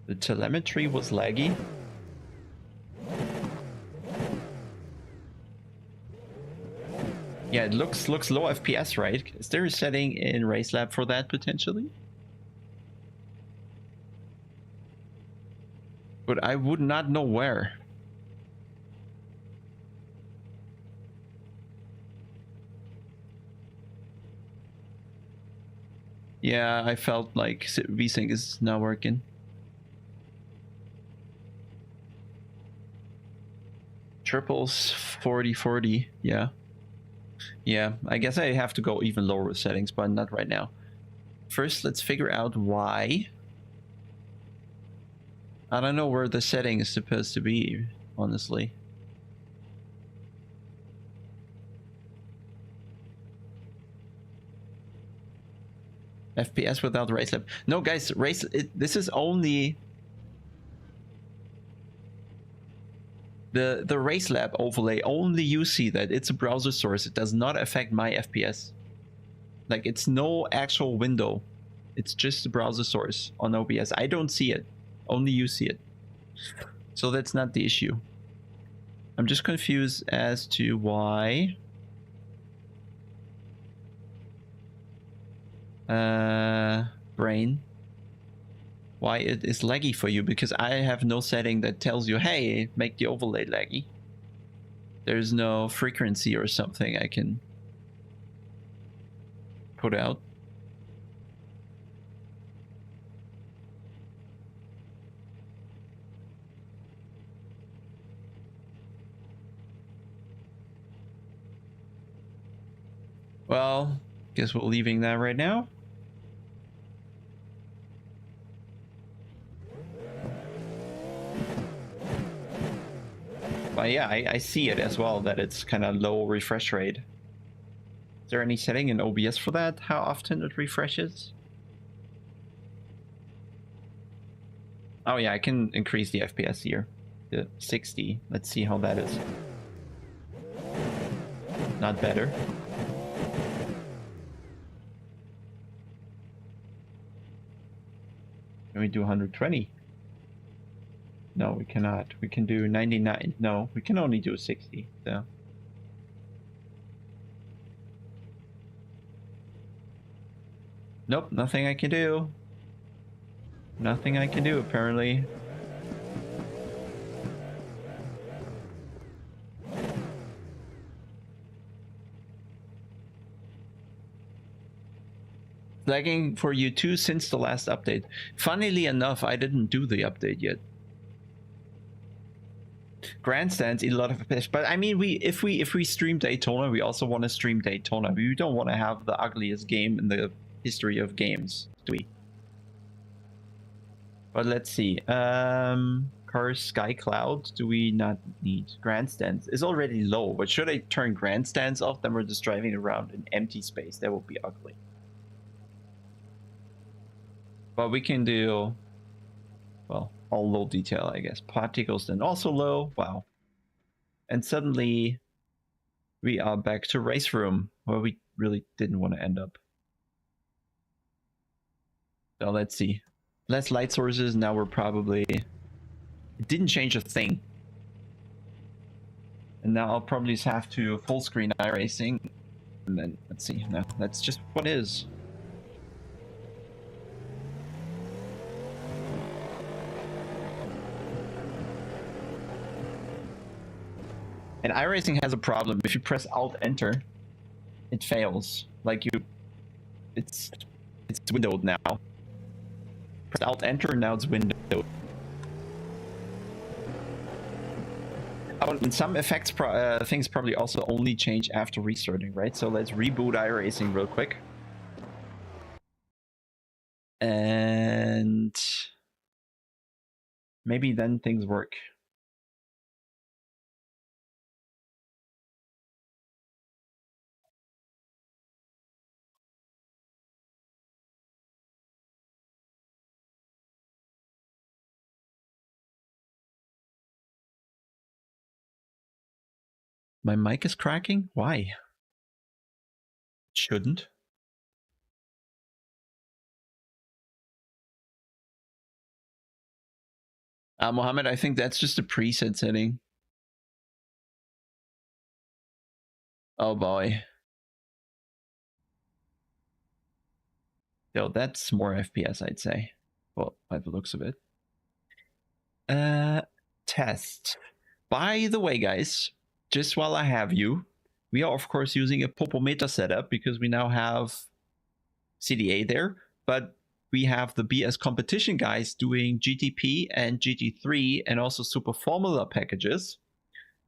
The telemetry was laggy. Yeah, it looks low FPS, right? Is there a setting in RaceLab for that potentially? But I would not know where. Yeah, I felt like VSync is not working. Triples 40-40, yeah. Yeah, I guess I have to go even lower with settings, but not right now. First, let's figure out why. I don't know where the setting is supposed to be, honestly. FPS without race lab. No, guys, this is only the race lab overlay. Only you see that. It's a browser source. It does not affect my FPS. Like, it's no actual window. It's just a browser source on OBS. I don't see it. Only you see it. So that's not the issue. I'm just confused as to why. Brain. Why it is laggy for you, because I have no setting that tells you, hey, make the overlay laggy. There's no frequency or something I can put out. Well, guess we're leaving that right now. But yeah, I see it as well, that it's kind of low refresh rate. Is there any setting in OBS for that? How often it refreshes? Oh yeah, I can increase the FPS here to 60. Let's see how that is. Not better. Can we do 120? No, we cannot. We can do 99. No, we can only do 60. So. Nope, nothing I can do. Nothing I can do, apparently. Lagging for you too since the last update. Funnily enough, I didn't do the update yet. Grandstands eat a lot of FPS, but I mean, if we stream Daytona, we also want to stream Daytona. We don't want to have the ugliest game in the history of games, do we? But let's see. Cars, Sky Cloud. Do we not need grandstands? It's already low, but should I turn grandstands off? Then we're just driving around in empty space. That would be ugly. But we can do, well, all low detail, I guess. Particles then also low. Wow. And suddenly we are back to race room, where we really didn't want to end up. So let's see. Less light sources. Now we're probably... It didn't change a thing. And now I'll probably just have to full screen iRacing. And then, let's see. No, that's just what is. And iRacing has a problem. If you press Alt-Enter, it fails. Like it's windowed now. Press Alt-Enter, now it's windowed. Oh, and some effects things probably also only change after restarting, right? So let's reboot iRacing real quick. And maybe then things work. My mic is cracking? Why? It shouldn't. Mohammed, I think that's just a preset setting. Oh boy. Yo, that's more FPS, I'd say. Well, by the looks of it. Test. By the way, guys, just while I have you, we are of course using a Popometer setup because we now have CDA there. but we have the BS competition guys doing GTP and GT3 and also Super Formula packages.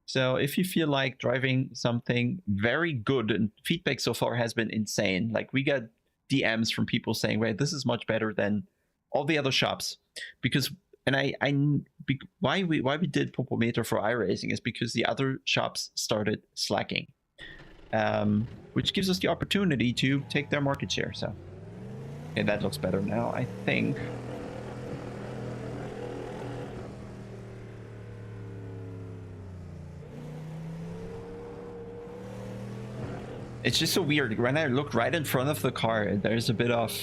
So if you feel like driving something very good, and feedback so far has been insane. Like we get DMs from people saying, "Wait, this is much better than all the other shops." Because why we did Popometer for iRacing is because the other shops started slacking, which gives us the opportunity to take their market share. So, okay, that looks better now, I think. It's just so weird. When I look right in front of the car, there's a bit of...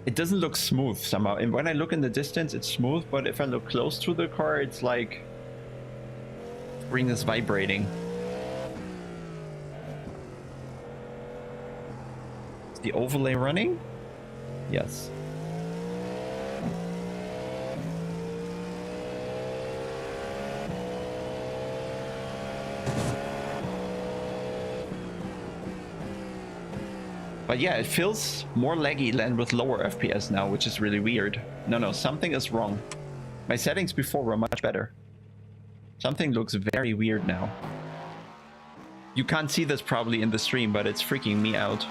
It doesn't look smooth somehow. And when I look in the distance, it's smooth. But if I look close to the car, it's like... Screen is vibrating. Is the overlay running? Yes. But yeah, it feels more laggy than with lower FPS now, which is really weird. No, something is wrong. My settings before were much better. Something looks very weird now. You can't see this probably in the stream, but it's freaking me out.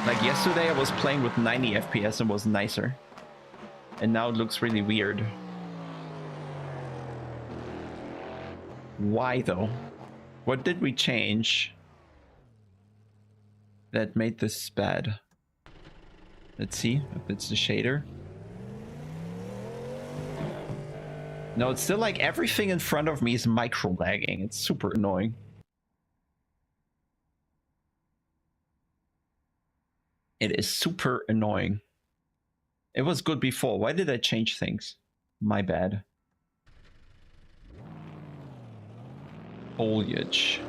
Like yesterday I was playing with 90 FPS and was nicer. And now it looks really weird. Why though? What did we change that made this bad? Let's see if it's the shader. No, it's still like everything in front of me is micro lagging. It's super annoying. It is super annoying. It was good before. Why did I change things? My bad. Foliage.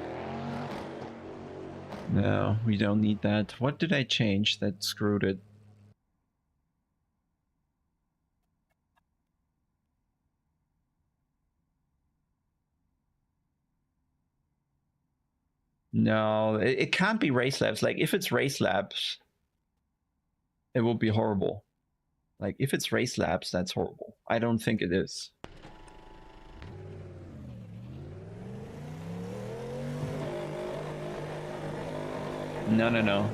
No, we don't need that. What did I change that screwed it? No, it can't be race labs. Like if it's race labs, it will be horrible. Like if it's race labs, that's horrible. I don't think it is. No.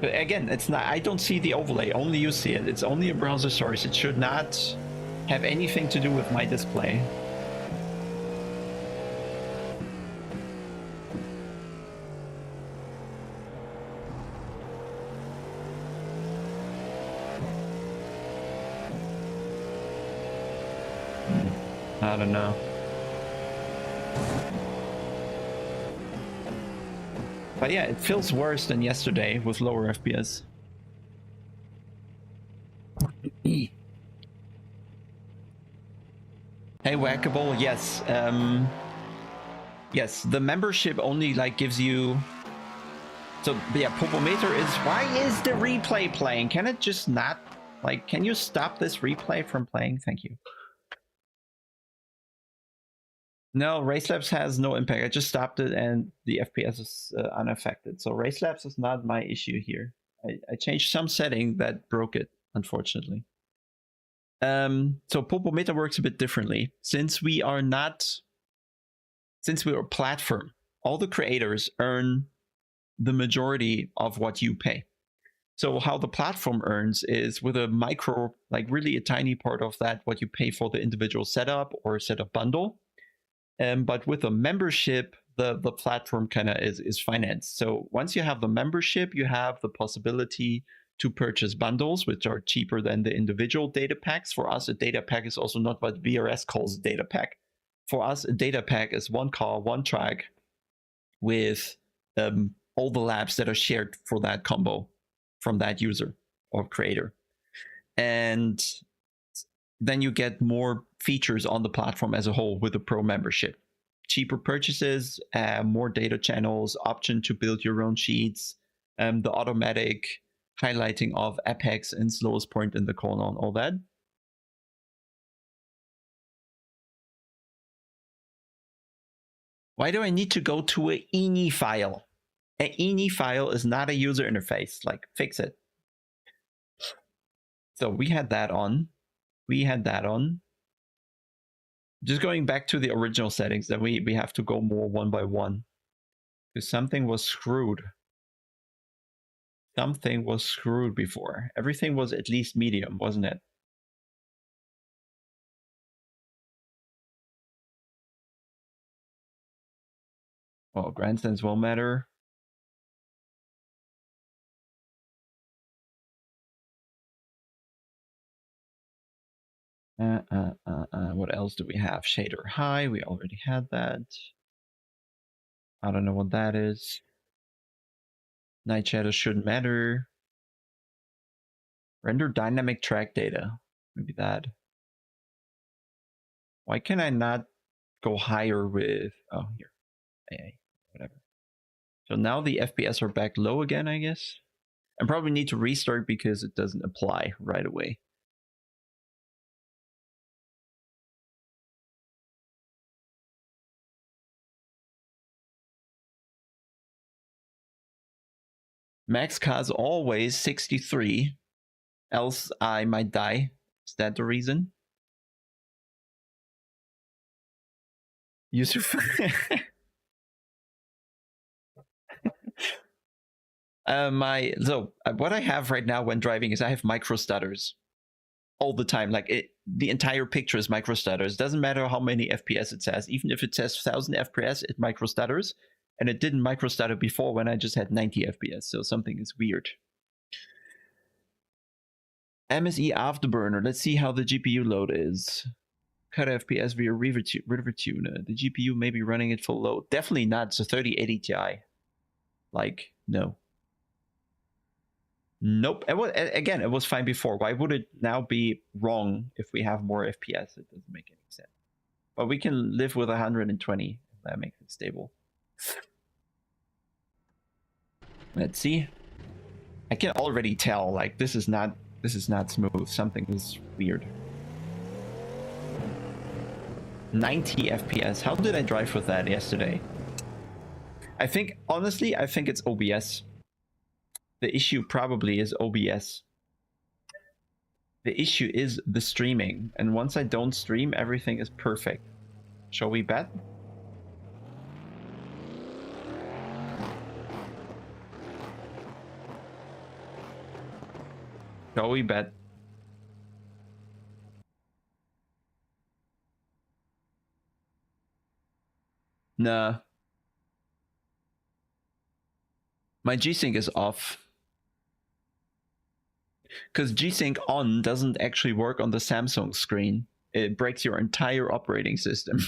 But again, it's not. I don't see the overlay. Only you see it. It's only a browser source. It should not have anything to do with my display. I don't know. But yeah, it feels worse than yesterday with lower FPS. Hey, Whackable, yes. Yes, the membership only like gives you... So yeah, Popometer is... Why is the replay playing? Can it just not... Like, can you stop this replay from playing? Thank you. No, Race Labs has no impact. I just stopped it and the FPS is unaffected. So Race Labs is not my issue here. I changed some setting that broke it, unfortunately. So Popometer works a bit differently. Since we are a platform, all the creators earn the majority of what you pay. So how the platform earns is with a micro, like really a tiny part of that, what you pay for the individual setup or setup bundle. But with a membership, the platform kind of is financed. So once you have the membership, you have the possibility to purchase bundles, which are cheaper than the individual data packs. For us, a data pack is also not what VRS calls a data pack. For us, a data pack is one car, one track with all the labs that are shared for that combo from that user or creator. And then you get more features on the platform as a whole with a pro membership. Cheaper purchases, more data channels, option to build your own sheets, the automatic highlighting of apex and slowest point in the corner and all that. Why do I need to go to an INI file? An ini file is not a user interface. Like, fix it. So we had that on. We had that on. Just going back to the original settings, then we have to go more one by one. Because something was screwed. Something was screwed before. Everything was at least medium, wasn't it? Oh, grandstands will matter. What else do we have? Shader high, we already had that. I don't know what that is. Night shadow shouldn't matter. Render dynamic track data. Maybe that. Why can I not go higher with... Oh, here. AA. Whatever. So now the FPS are back low again, I guess. I probably need to restart because it doesn't apply right away. Max CAS always 63, else I might die. Is that the reason? Yusuf. What I have right now when driving is I have micro stutters all the time. Like the entire picture is micro stutters. Doesn't matter how many FPS it says. Even if it says 1000 FPS, it micro stutters. And it didn't micro stutter before when I just had 90 FPS. So something is weird. MSE Afterburner. Let's see how the GPU load is. Cut FPS via river tuner. The GPU may be running it full load. Definitely not. It's a 3080 Ti. Like, no. Nope. Again, it was fine before. Why would it now be wrong if we have more FPS? It doesn't make any sense. But we can live with 120 if that makes it stable. Let's see. I can already tell, like, this is not smooth. Something is weird. 90 FPS. How did I drive with that yesterday? I think, honestly, I think it's OBS. The issue probably is OBS. The issue is the streaming. And once I don't stream, everything is perfect. Shall we bet? Shall we bet? Nah. My G-Sync is off. Because G-Sync on doesn't actually work on the Samsung screen. It breaks your entire operating system.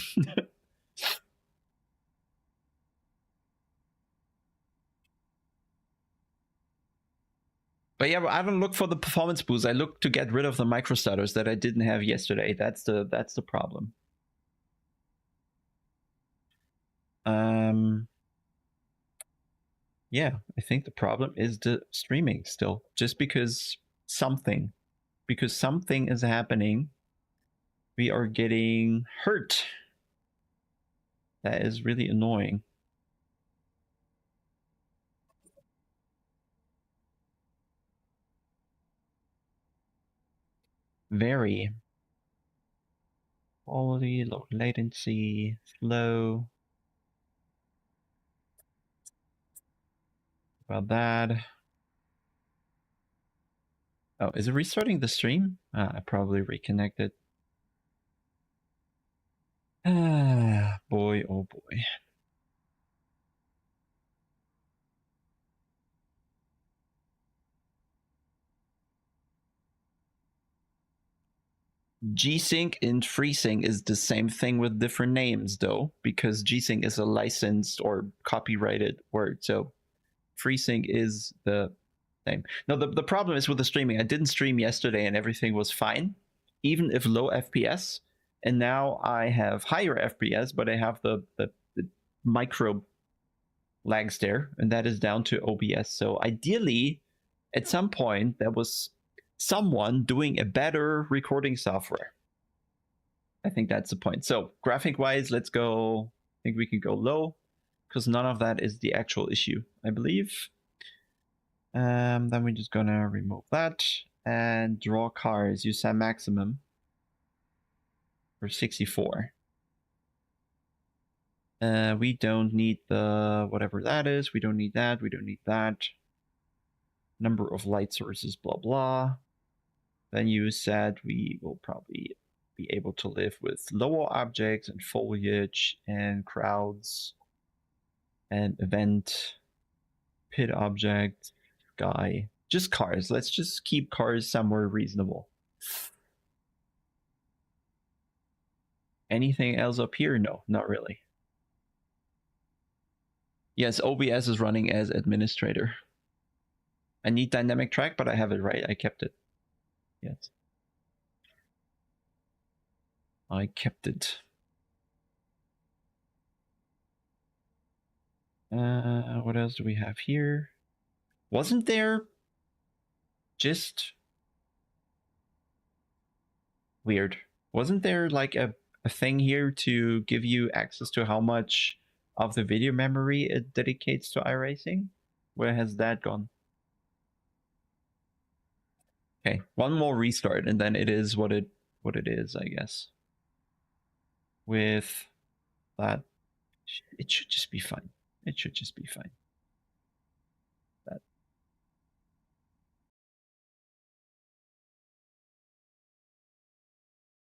But yeah, I don't look for the performance boost. I look to get rid of the micro stutters that I didn't have yesterday. That's the problem. Yeah, I think the problem is the streaming still. Just because something is happening, we are getting hurt. That is really annoying. Very. Quality, low latency, slow. About that. Oh, is it restarting the stream? I probably reconnected. Ah, boy, oh boy. G-Sync and FreeSync is the same thing with different names, though, because G-Sync is a licensed or copyrighted word. So FreeSync is the same. No, the problem is with the streaming. I didn't stream yesterday and everything was fine, even if low FPS. And now I have higher FPS, but I have the micro lags there, and that is down to OBS. So ideally, at some point, there was someone doing a better recording software. I think that's the point. So graphic wise, let's go. I think we can go low. because none of that is the actual issue, I believe. Then we're just gonna remove that and draw cars. Use some maximum for 64. We don't need the whatever that is. We don't need that. We don't need that. Number of light sources, blah blah. Then you said we will probably be able to live with lower objects and foliage and crowds and event, pit object, guy. Just cars. Let's just keep cars somewhere reasonable. Anything else up here? No, not really. Yes, OBS is running as administrator. I need dynamic track, but I have it right. I kept it. Yes. I kept it. What else do we have here? Wasn't there just weird? Wasn't there like a thing here to give you access to how much of the video memory it dedicates to iRacing? Where has that gone? Okay, one more restart and then it is what it is, I guess. With that, it should just be fine. It should just be fine. That.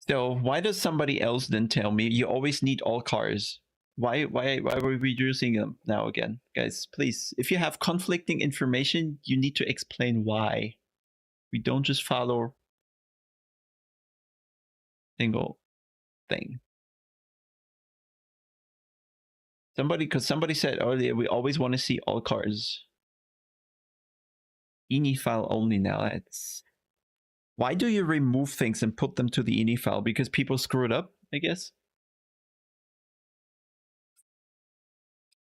So why does somebody else then tell me you always need all cars? Why are we reducing them now again? Guys, please, if you have conflicting information, you need to explain why. We don't just follow single thing. Because somebody said earlier, we always want to see all cars. INI file only now. It's why do you remove things and put them to the INI file? Because people screw it up, I guess.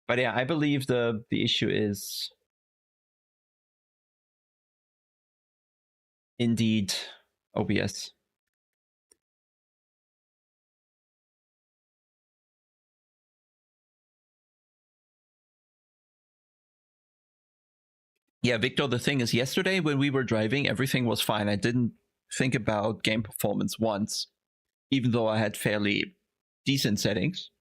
But yeah, I believe the issue is indeed OBS. Yeah, Victor, the thing is, yesterday when we were driving, everything was fine. I didn't think about game performance once, even though I had fairly decent settings.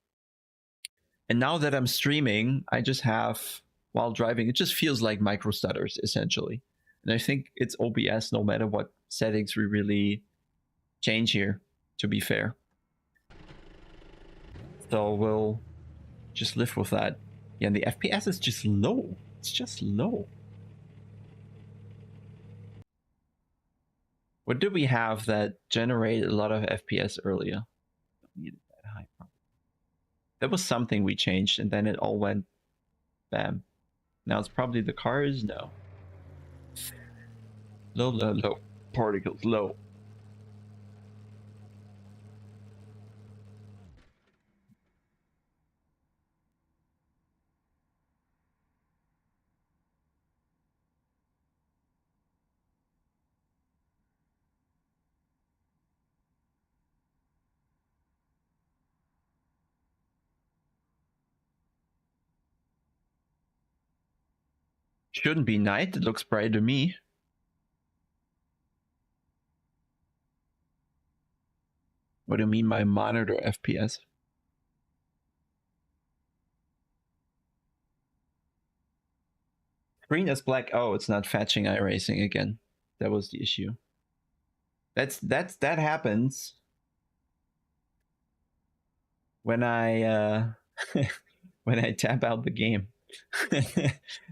And now that I'm streaming, I just have, while driving, it just feels like micro stutters, essentially. And I think it's OBS no matter what settings we really change here, to be fair. So we'll just live with that. Yeah, and the FPS is just low. It's just low. What did we have that generated a lot of FPS earlier? Don't need it that high, probably. There was something we changed and then it all went bam. Now it's probably the cars? No. Low, low, low. Particles, low. Shouldn't be night, it looks bright to me. What do you mean by monitor FPS? Screen is black. Oh, it's not fetching iRacing again. That was the issue. That happens when I when I tap out the game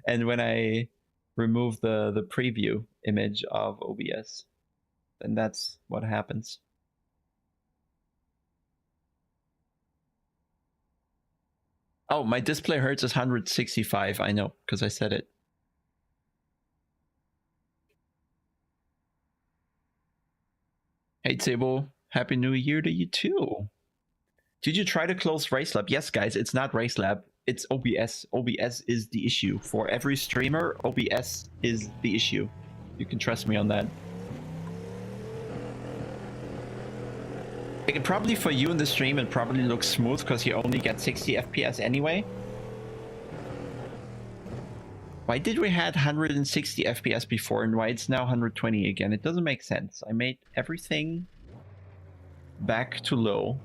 and when I remove the preview image of OBS, then that's what happens. Oh, my display hertz is 165. I know, because I said it. Hey, Table. Happy New Year to you too. Did you try to close RaceLab? Yes, guys, it's not RaceLab. It's OBS. OBS is the issue. For every streamer, OBS is the issue. You can trust me on that. Like, probably for you in the stream, it probably looks smooth because you only get 60 FPS anyway. Why did we had 160 FPS before and why it's now 120 again? It doesn't make sense. I made everything back to low.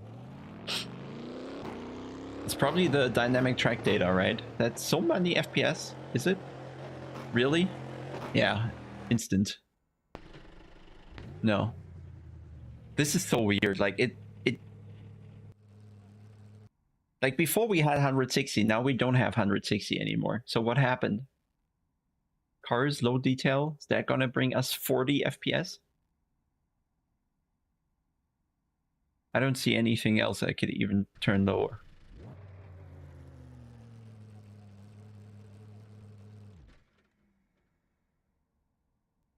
It's probably the dynamic track data, right? That's so many FPS, is it? Really? Yeah, instant. No. This is so weird. Like it like before we had 160, now we don't have 160 anymore. So what happened? Cars, low detail, is that gonna bring us 40 FPS? I don't see anything else I could even turn lower.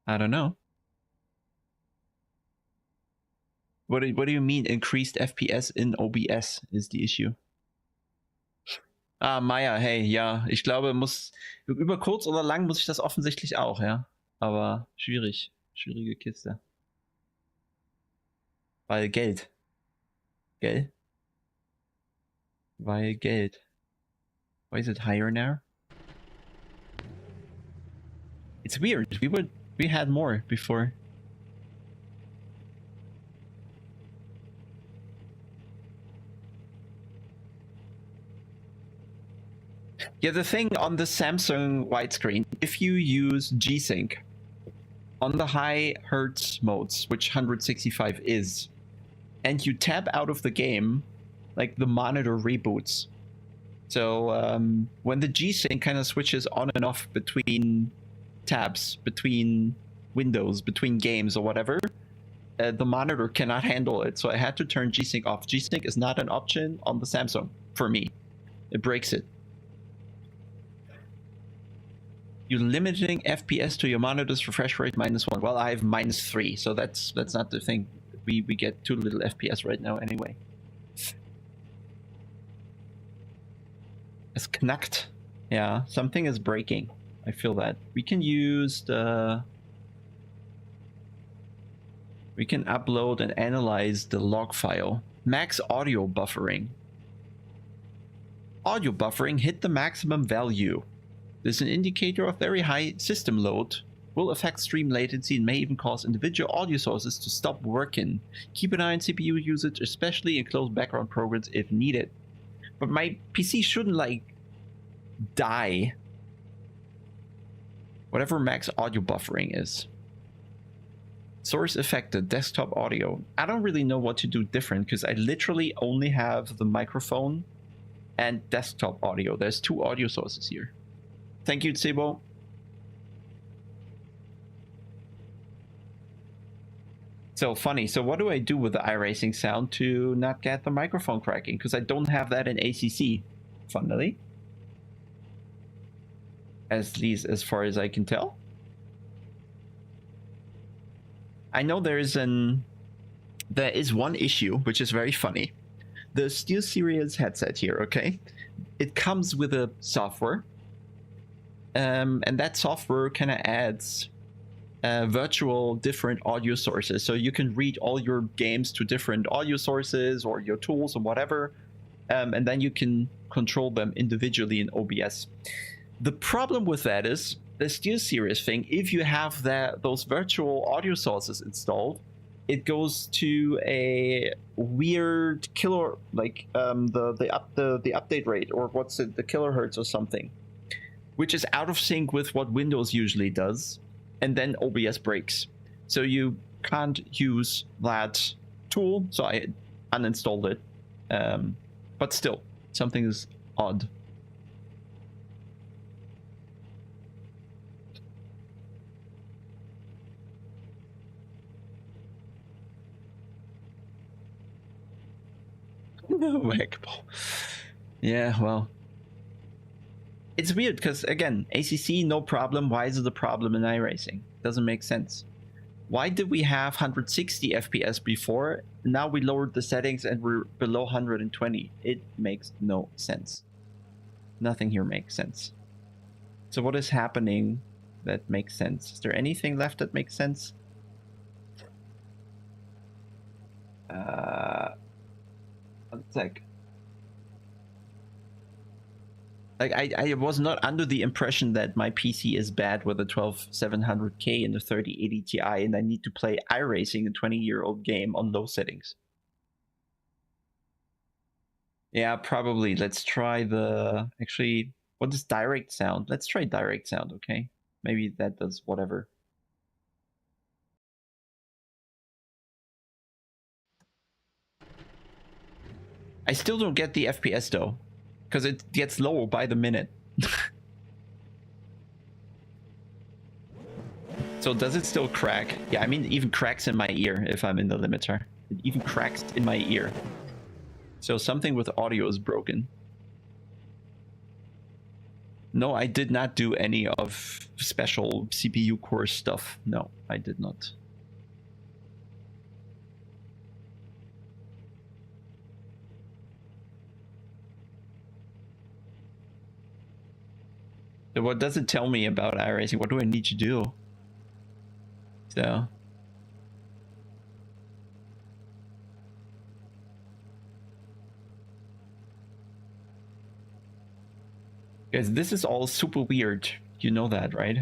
I don't know. What do you mean increased FPS in OBS is the issue? Ah, Maya, hey, ja, ich glaube, über kurz oder lang muss ich das offensichtlich auch, ja. Aber schwierig, schwierige Kiste. Weil Geld. Gell? Weil Geld. Why is it higher now? It's weird. We had more before. Yeah, the thing on the Samsung widescreen, if you use G-Sync on the high hertz modes, which 165 is, and you tab out of the game, like the monitor reboots. So when the G-Sync kind of switches on and off between tabs, between windows, between games or whatever, the monitor cannot handle it. So I had to turn G-Sync off. G-Sync is not an option on the Samsung for me. It breaks it. You're limiting FPS to your monitor's refresh rate -1. Well, I have -3, so that's not the thing. We get too little FPS right now anyway. It's knacked. Yeah, something is breaking. I feel that. We can use the... We can upload and analyze the log file. Max audio buffering. Audio buffering hit the maximum value. This is an indicator of very high system load. Will affect stream latency and may even cause individual audio sources to stop working. Keep an eye on CPU usage, especially in close background programs if needed. But my PC shouldn't like die. Whatever max audio buffering is. Source affected, desktop audio. I don't really know what to do different because I literally only have the microphone and desktop audio. There's 2 audio sources here. Thank you, Tsibo. So funny. So what do I do with the iRacing sound to not get the microphone cracking? Because I don't have that in ACC, funnily. At least as far as I can tell. I know there is one issue, which is very funny. The SteelSeries headset here, okay? It comes with a software. And that software kind of adds virtual different audio sources. So you can read all your games to different audio sources or your tools or whatever. And then you can control them individually in OBS. The problem with that is the SteelSeries thing, if you have those virtual audio sources installed, it goes to a weird killer, like the update rate, or what's it, the kilohertz or something, which is out of sync with what Windows usually does, and then OBS breaks. So you can't use that tool, so I uninstalled it. But still, something is odd. Yeah, well, it's weird because again, ACC no problem. Why is it a problem in iRacing? Doesn't make sense. Why did we have 160 FPS before? Now we lowered the settings and we're below 120. It makes no sense. Nothing here makes sense. So what is happening that makes sense? Is there anything left that makes sense? One sec. Like I was not under the impression that my PC is bad with a 12700K and a 3080 Ti, and I need to play iRacing, a 20-year-old game, on low settings. Yeah, probably. Let's try the... Actually, what is direct sound? Let's try direct sound, okay? Maybe that does whatever. I still don't get the FPS though, because it gets lower by the minute. So does it still crack? Yeah, I mean, it even cracks in my ear if I'm in the limiter. It even cracks in my ear. So something with audio is broken. No, I did not do any of special CPU core stuff. No, I did not. So what does it tell me about iRacing? What do I need to do? So... Guys, this is all super weird. You know that, right?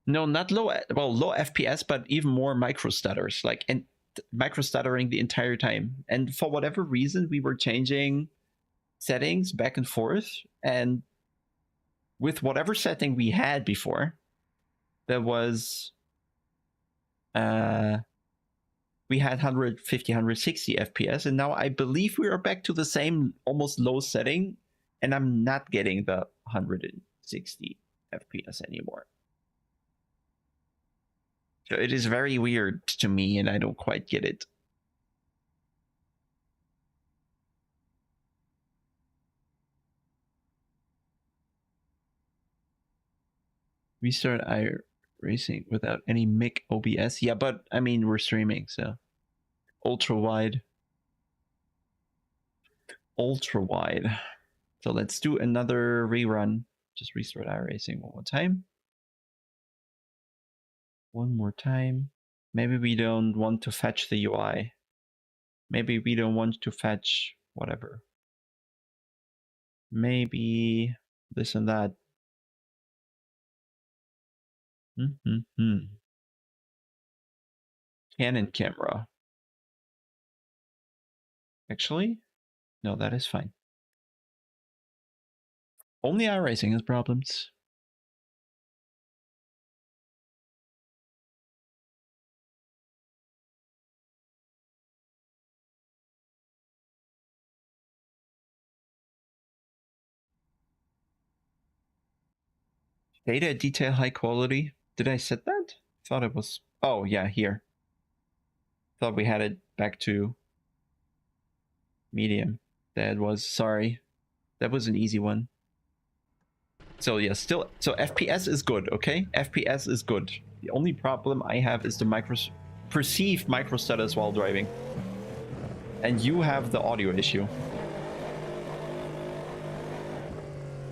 No, not low, well, low FPS, but even more micro stutters, like, and micro stuttering the entire time. And for whatever reason, we were changing settings back and forth, and with whatever setting we had before, there was we had 150, 160 FPS, and now I believe we are back to the same almost low setting, and I'm not getting the 160 FPS anymore. So it is very weird to me, and I don't quite get it. Restart iRacing without any mic OBS. Yeah, but I mean, we're streaming, so ultra wide. Ultra wide. So let's do another rerun. Just restart iRacing one more time. One more time. Maybe we don't want to fetch the UI. Maybe we don't want to fetch whatever. Maybe this and that. Canon camera. Actually, no, that is fine. Only iRacing has problems. Data detail high quality. Did I set that? Thought it was... Oh, yeah, here. Thought we had it back to medium. That was... Sorry. That was an easy one. So yeah, still... So FPS is good, okay? FPS is good. The only problem I have is the perceived micro stutters while driving. And you have the audio issue.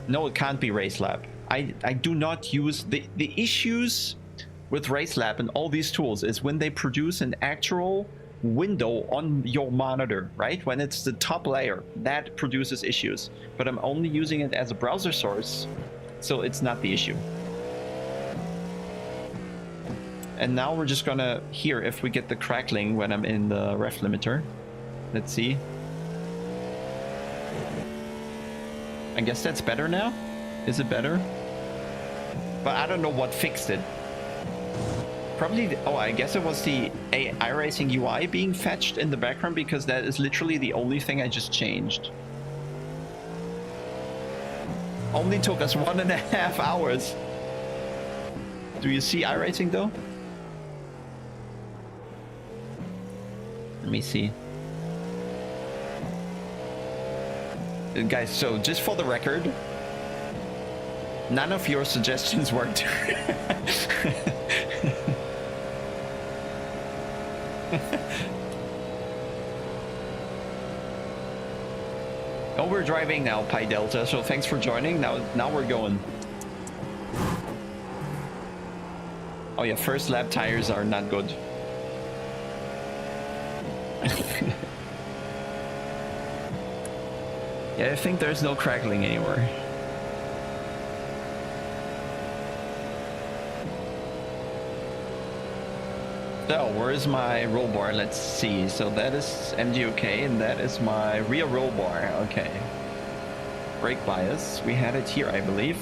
No, it can't be RaceLab. I do not use... The issues with RaceLab and all these tools is when they produce an actual window on your monitor, right? When it's the top layer, that produces issues. But I'm only using it as a browser source, so it's not the issue. And now we're just gonna hear if we get the crackling when I'm in the ref limiter. Let's see. I guess that's better now? Is it better? But I don't know what fixed it. Probably, oh, I guess it was the iRacing UI being fetched in the background, because that is literally the only thing I just changed. Only took us 1.5 hours. Do you see iRacing though? Let me see. Guys, so just for the record, none of your suggestions worked. Oh, we're driving now, Pi Delta, so thanks for joining. Now we're going. Oh yeah, first lap tires are not good. Yeah, I think there's no crackling anymore. So, where's my roll bar? Let's see. So that is MGOK, and that is my rear roll bar. Okay. Brake bias. We had it here, I believe.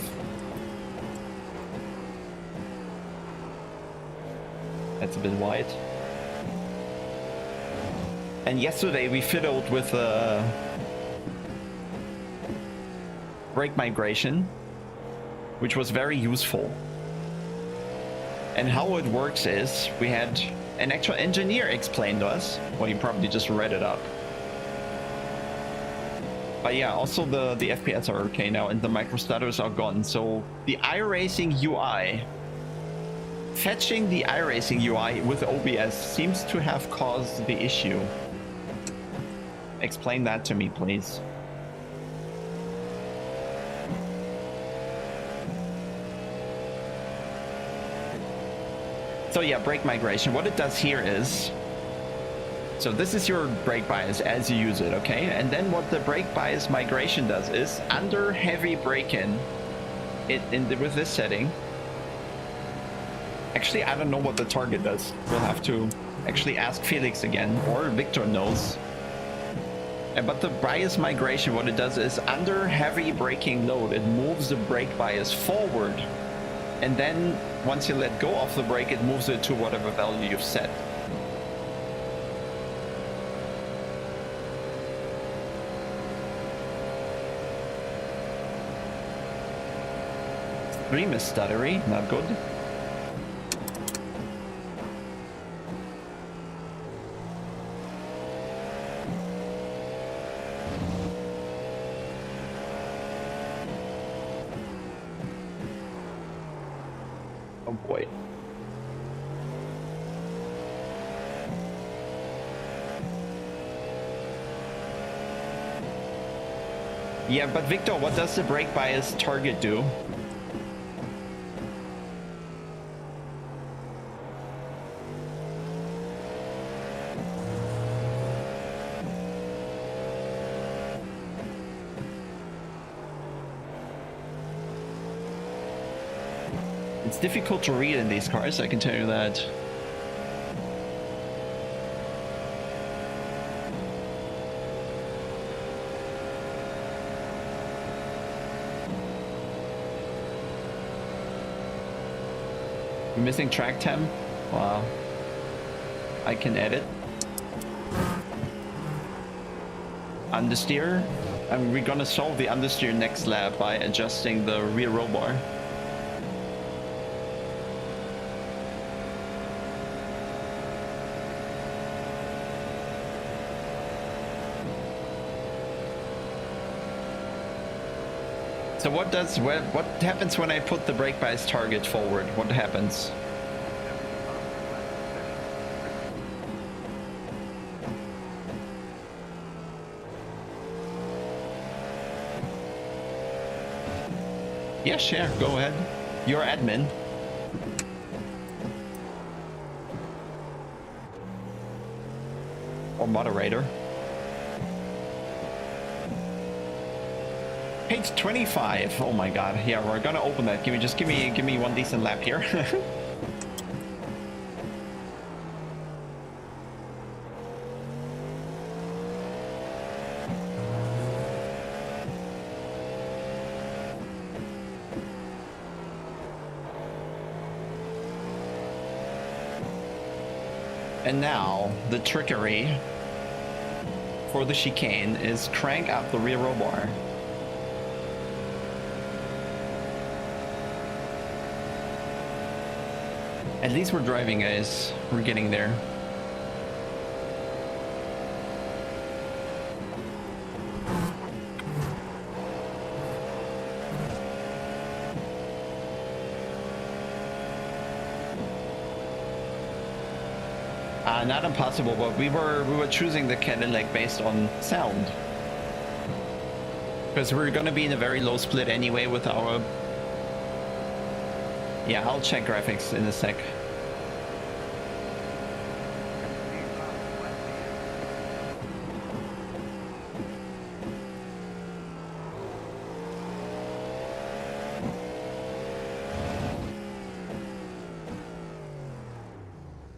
That's a bit wide. And yesterday we fiddled with brake migration, which was very useful. And how it works is we had an actual engineer explain to us. Well, you probably just read it up. But yeah, also the FPS are okay now and the micro stutters are gone. So the iRacing UI, fetching the iRacing UI with OBS seems to have caused the issue. Explain that to me, please. So yeah, brake migration. What it does here is, so this is your brake bias as you use it, okay? And then what the brake bias migration does is, under heavy braking, with this setting, actually I don't know what the target does. We'll have to actually ask Felix again, or Victor knows. But the bias migration, what it does is, under heavy braking load, it moves the brake bias forward. And then once you let go of the brake, it moves it to whatever value you've set. Stream is stuttery, not good. Oh boy. Yeah, but Victor, what does the brake bias target do? It's difficult to read in these cars, I can tell you that. You're missing track temp? Wow. I can edit. Understeer. And we're gonna solve the understeer next lap by adjusting the rear roll bar. So what happens when I put the brake bias target forward? What happens? Yeah, sure, go ahead. You're admin. Or moderator. Page 25. Oh my god. Yeah, we're gonna open that. Give me one decent lap here. And now the trickery for the chicane is crank up the rear roll bar. At least we're driving, guys. We're getting there. Not impossible, but we were choosing the Cadillac based on sound. Because we're gonna be in a very low split anyway with our... Yeah, I'll check graphics in a sec.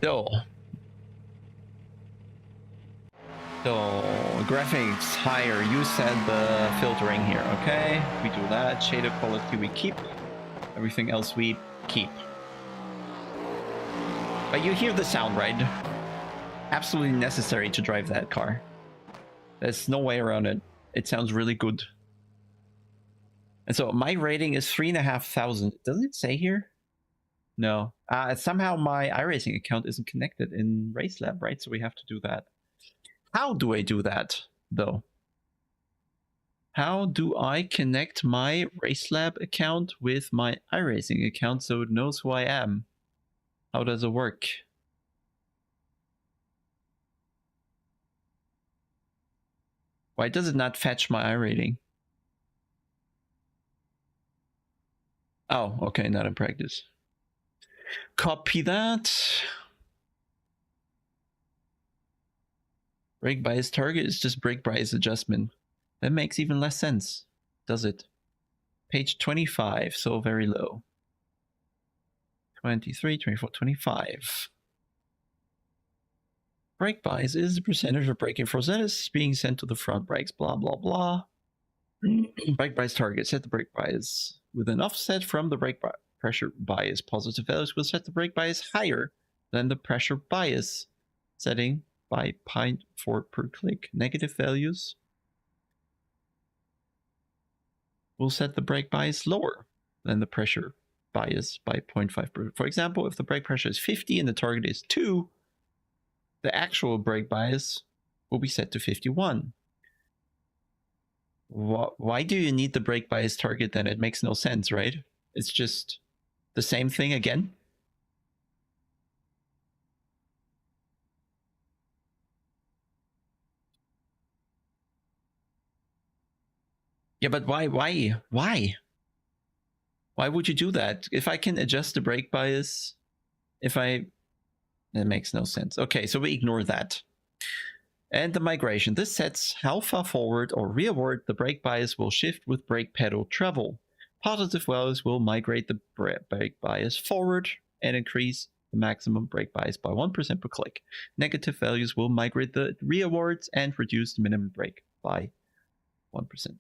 So graphics higher. You set the filtering here. Okay, we do that. Shader quality we keep. Everything else we keep. But you hear the sound, right? Absolutely necessary to drive that car. There's no way around it. It sounds really good. And so my rating is 3,500. Doesn't it say here? No. Somehow my iRacing account isn't connected in RaceLab, right? So we have to do that. How do I do that, though? How do I connect my RaceLab account with my iRacing account so it knows who I am? How does it work? Why does it not fetch my iRating? Oh, okay, not in practice. Copy that. Brake bias target is just brake bias adjustment. That makes even less sense, does it? Page 25, so very low. 23, 24, 25. Brake bias is the percentage of braking force that is being sent to the front brakes, blah, blah, blah. Brake bias target, set the brake bias with an offset from the brake pressure bias. Positive values will set the brake bias higher than the pressure bias setting by 0.4 per click. Negative values will set the brake bias lower than the pressure bias by 0.5 per. For example, if the brake pressure is 50 and the target is 2, the actual brake bias will be set to 51. Why do you need the brake bias target then? It makes no sense, right? It's just the same thing again. Yeah, but why? Why would you do that? If I can adjust the brake bias, it makes no sense. Okay, so we ignore that. And the migration. This sets how far forward or rearward the brake bias will shift with brake pedal travel. Positive values will migrate the brake bias forward and increase the maximum brake bias by 1% per click. Negative values will migrate the rearwards and reduce the minimum brake by 1%.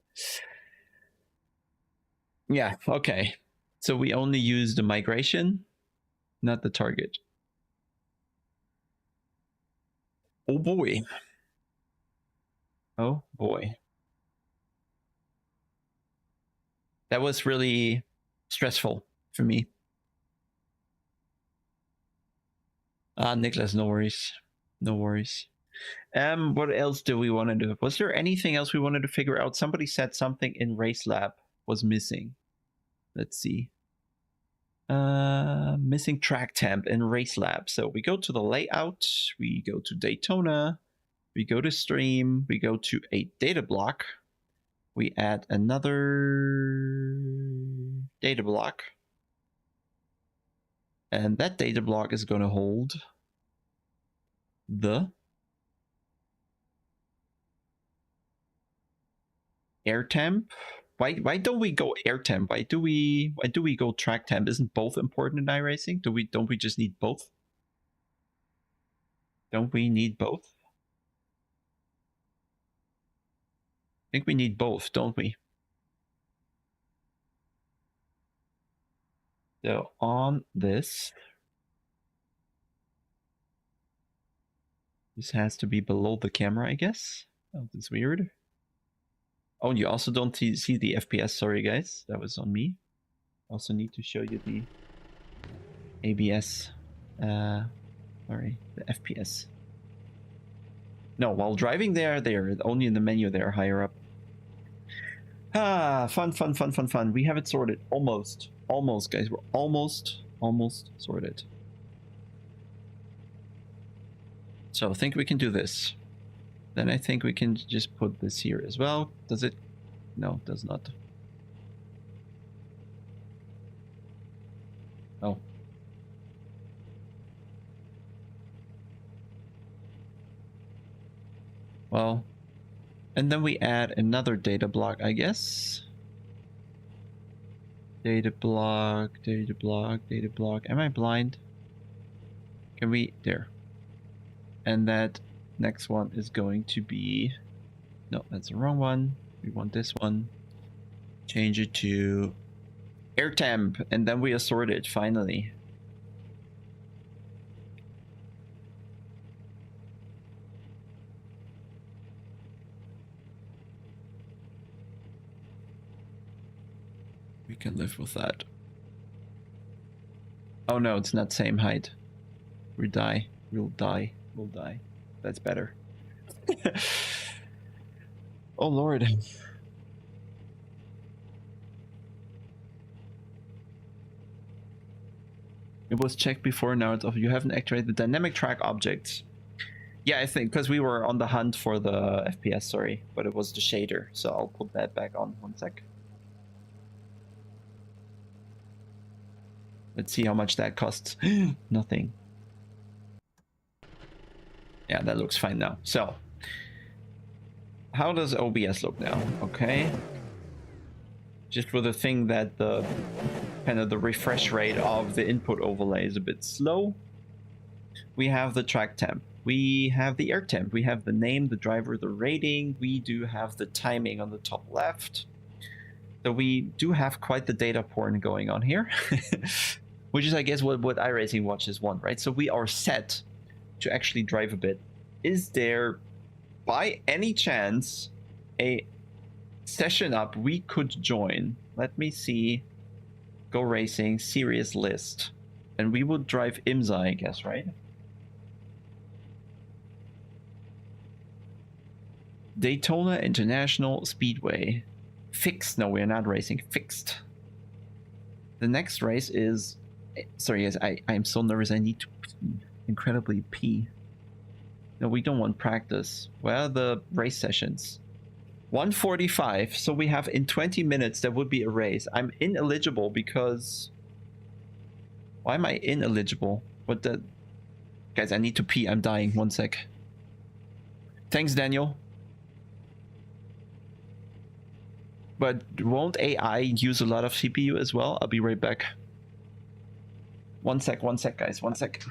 Yeah, okay. So we only use the migration, not the target. Oh boy. Oh boy. That was really stressful for me. Nicholas, no worries. No worries. What else do we want to do? Was there anything else we wanted to figure out? Somebody said something in RaceLab was missing. Let's see. Missing track temp in RaceLab. So we go to the layout, we go to Daytona, we go to stream, we go to a data block, we add another data block, and that data block is going to hold the air temp. Why don't we go air temp? Why do we go track temp? Isn't both important in iRacing? Don't we just need both? Don't we need both? I think we need both, don't we? So on this has to be below the camera, I guess. Oh, that's weird. Oh, you also don't see the FPS. Sorry, guys. That was on me. Also need to show you the ABS. Sorry, the FPS. No, while driving they're only in the menu there, higher up. Fun. We have it sorted. Almost, guys. We're almost sorted. So I think we can do this. Then I think we can just put this here as well. Does it? No, it does not. Oh. Well, and then we add another data block, I guess. Data block. Am I blind? Can we, there. And that next one is going to be, no, that's the wrong one. We want this one. Change it to air temp, and then we assort it finally. We can live with that. Oh no, it's not same height. We'll die. We'll die. We'll die. That's better. Oh Lord. It was checked before. Now it's off. You haven't activated the dynamic track objects. Yeah, I think because we were on the hunt for the FPS, sorry, but it was the shader. So I'll put that back on. 1 sec. Let's see how much that costs. Nothing. Yeah, that looks fine now. So, how does OBS look now? Okay. Just with the thing that the kind of the refresh rate of the input overlay is a bit slow. We have the track temp. We have the air temp. We have the name, the driver, the rating. We do have the timing on the top left. So we do have quite the data porn going on here. Which is, I guess, what iRacing watches want, right? So we are set to actually drive a bit. Is there, by any chance, a session up we could join? Let me see. Go Racing, Series List. And we would drive IMSA, I guess, right? Daytona International Speedway. Fixed. No, we're not racing. Fixed. The next race is... Sorry, guys, I'm so nervous. I need to incredibly pee. No, we don't want practice. Where are the race sessions? 1:45. So we have in 20 minutes, there would be a race. I'm ineligible because... Why am I ineligible? What the... Guys, I need to pee. I'm dying. 1 sec. Thanks, Daniel. But won't AI use a lot of CPU as well? I'll be right back. 1 sec, guys. 1 sec.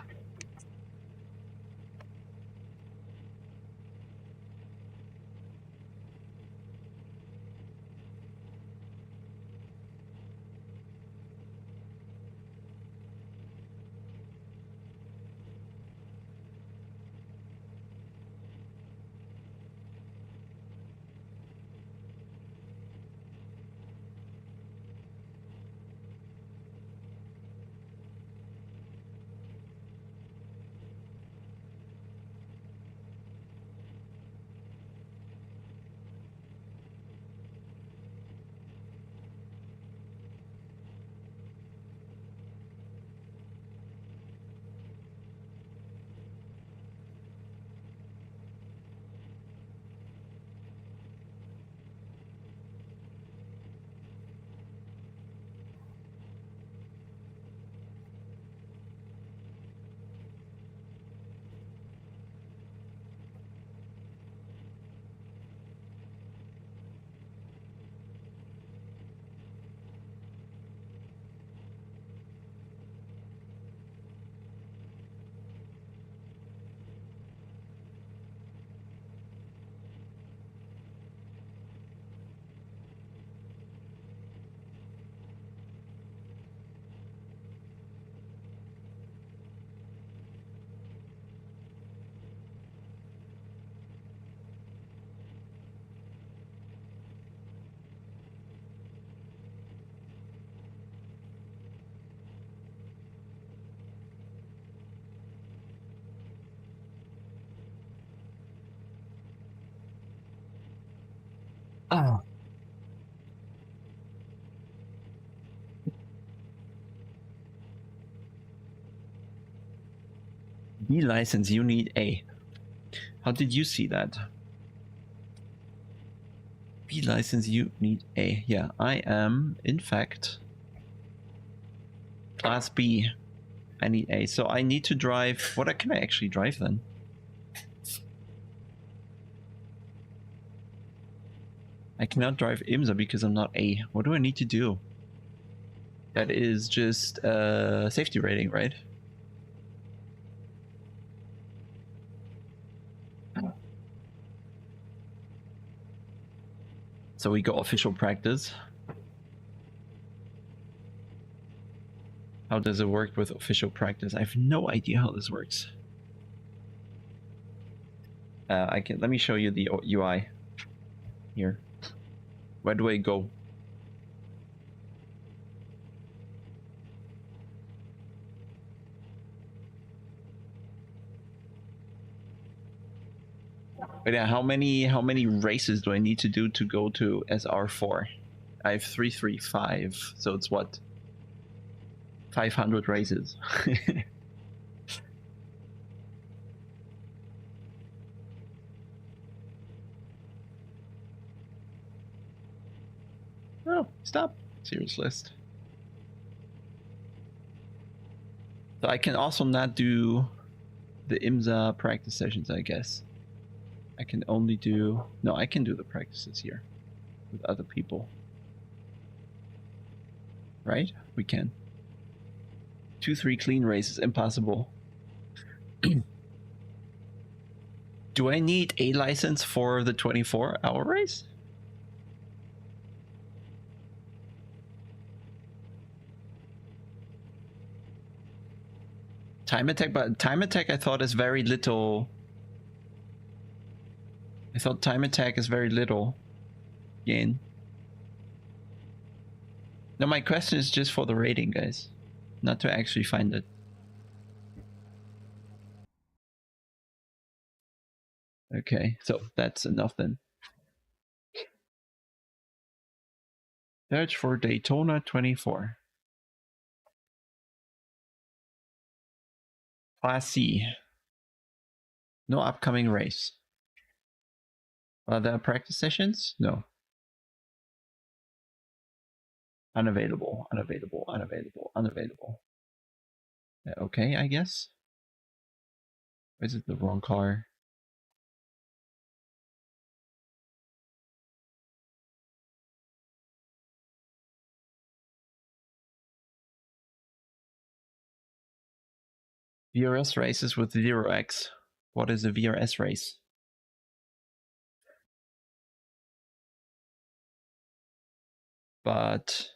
Oh. B license, you need A. How did you see that? B license, you need A. Yeah, I am, in fact, Class B. I need A. So I need to drive... What can I actually drive then? I cannot drive IMSA because I'm not A. What do I need to do? That is just safety rating, right? So we go official practice. How does it work with official practice? I have no idea how this works. Let me show you the UI here. Where do I go? But yeah, how many races do I need to do to go to SR4? I have 335, so it's what? 500 races. Oh, stop. Serious list. So I can also not do the IMSA practice sessions, I guess. I can only do... No, I can do the practices here with other people. Right? We can. 2-3 clean races, impossible. Do I need a license for the 24-hour race? Time attack, but time attack I thought is very little. I thought time attack is very little gain. No, my question is just for the rating, guys, not to actually find it. Okay, so that's enough then. Search for Daytona 24. Class C. No upcoming race. Are there practice sessions? No. Unavailable, unavailable, unavailable, unavailable. Okay, I guess. Or is it the wrong car? VRS races with 0x. What is a VRS race? But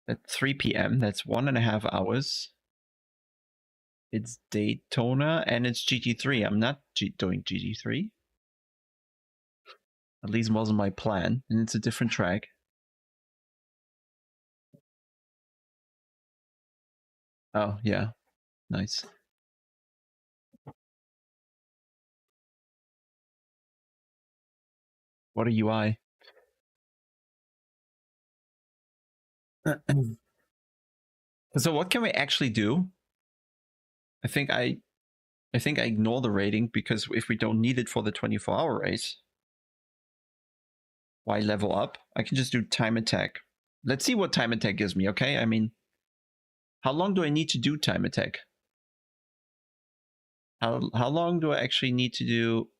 at 3 p.m., that's 1.5 hours. It's Daytona and it's GT3. I'm not doing GT3. At least wasn't my plan, and it's a different track. Oh, yeah. Nice. What a UI. So what can we actually do? I think I ignore the rating, because if we don't need it for the 24-hour race, why level up? I can just do time attack. Let's see what time attack gives me, okay? I mean, how long do I need to do time attack? How long do I actually need to do?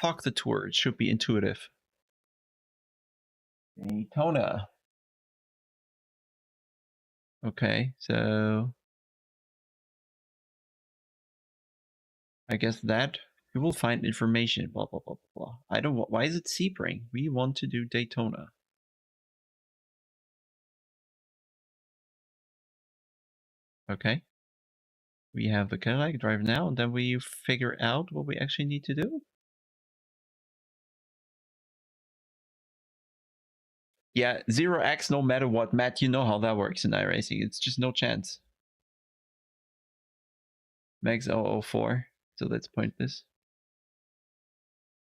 Fuck the tour, it should be intuitive. Daytona. Okay, so I guess that you will find information, blah, blah, blah, blah, blah. I don't want, why is it Sebring? We want to do Daytona. Okay. We have the Cadillac drive now, and then we figure out what we actually need to do. Yeah, 0x no matter what. Matt, you know how that works in iRacing. It's just no chance. Max 004. So let's point this.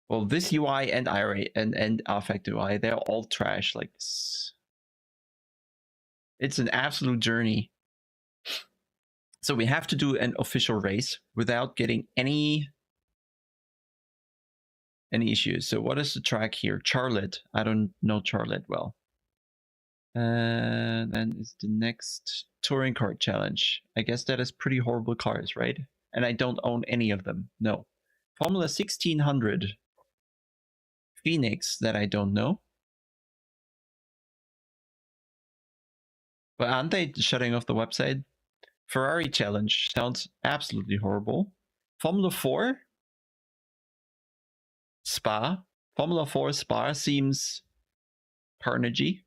Well, this UI and iRacing and Affect UI, they're all trash. Like, it's an absolute journey. So we have to do an official race without getting any issues. So what is the track here? Charlotte. I don't know Charlotte well. Then is the next touring car challenge. I guess that is pretty horrible cars, right? And I don't own any of them. No. Formula 1600. Phoenix, that I don't know. But aren't they shutting off the website? Ferrari challenge sounds absolutely horrible. Formula 4. Spa. Formula 4 Spa seems carnage.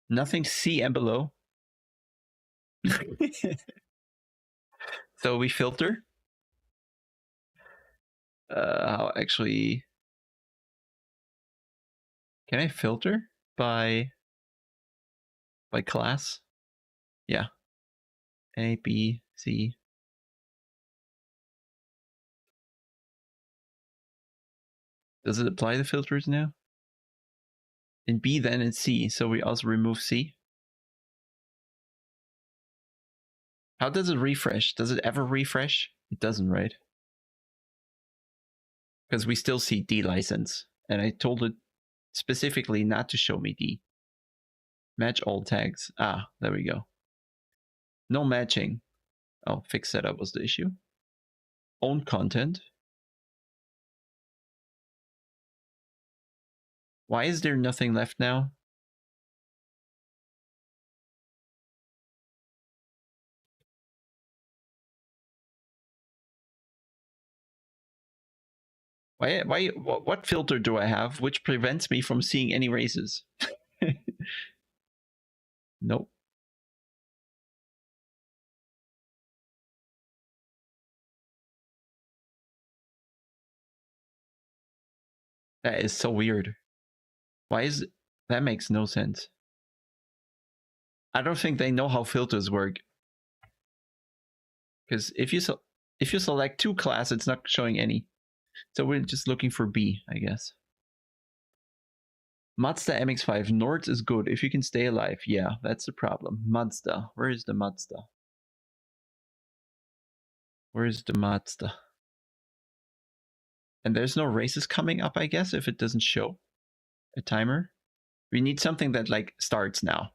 Nothing C and below. So we filter. How actually... Can I filter by class? Yeah. A, B, C. Does it apply the filters now? In B, then in C. So we also remove C. How does it refresh? Does it ever refresh? It doesn't, right? Because we still see D license. And I told it specifically not to show me D. Match all tags. Ah, there we go. No matching. Oh, fixed setup was the issue. Own content. Why is there nothing left now? What filter do I have which prevents me from seeing any races? Nope. That is so weird. Why is it? That makes no sense. I don't think they know how filters work. Because if you select 2 class, it's not showing any. So we're just looking for B, I guess. Mazda MX-5 Nords is good if you can stay alive. Yeah, that's the problem. Mazda. Where is the Mazda? Where is the Mazda? And there's no races coming up, I guess, if it doesn't show a timer. We need something that like starts now.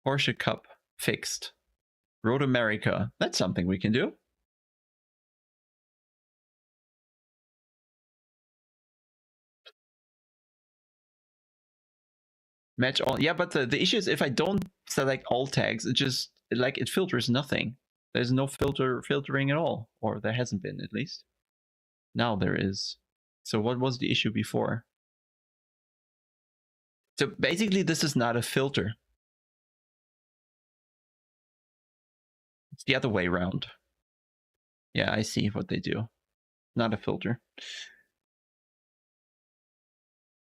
Porsche Cup fixed. Road America. That's something we can do. Match all. Yeah, but the issue is if I don't select all tags, it just like it filters nothing. There's no filtering at all, or there hasn't been at least. Now there is. So what was the issue before? So basically, this is not a filter. It's the other way around. Yeah, I see what they do. Not a filter.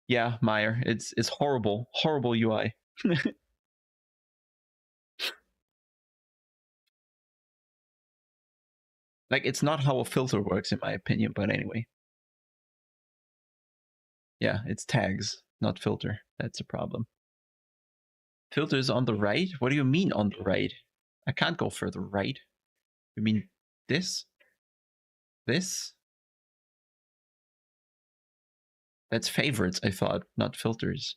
Yeah, Meyer, it's horrible, horrible UI. Like, it's not how a filter works, in my opinion, but anyway. Yeah, it's tags, not filter. That's a problem. Filter is on the right? What do you mean on the right? I can't go further right. You mean this? This? That's favorites, I thought, not filters.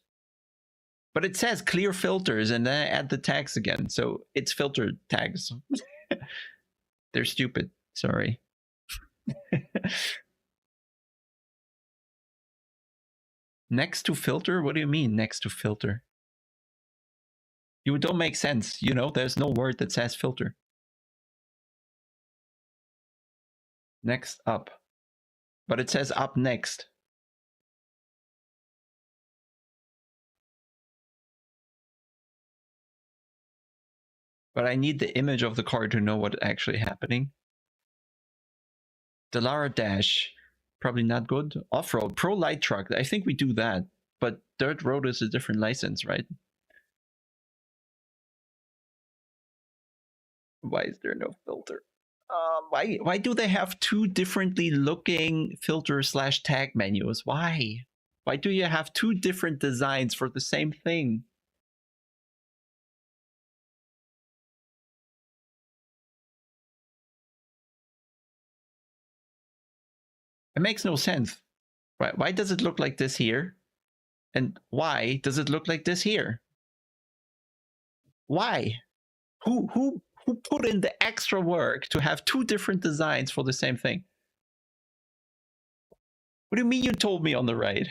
But it says clear filters, and then I add the tags again. So it's filter tags. They're stupid. Sorry. Next to filter? What do you mean next to filter? You don't make sense. You know, there's no word that says filter. Next up. But it says up next. But I need the image of the car to know what's actually happening. Delara Dash. Probably not good. Off-road. Pro light truck. I think we do that. But dirt road is a different license, right? Why is there no filter? Why do they have 2 differently looking filter / tag menus? Why? Why do you have 2 different designs for the same thing? It makes no sense. Why does it look like this here? And why does it look like this here? Why? Who put in the extra work to have 2 different designs for the same thing? What do you mean you told me on the right?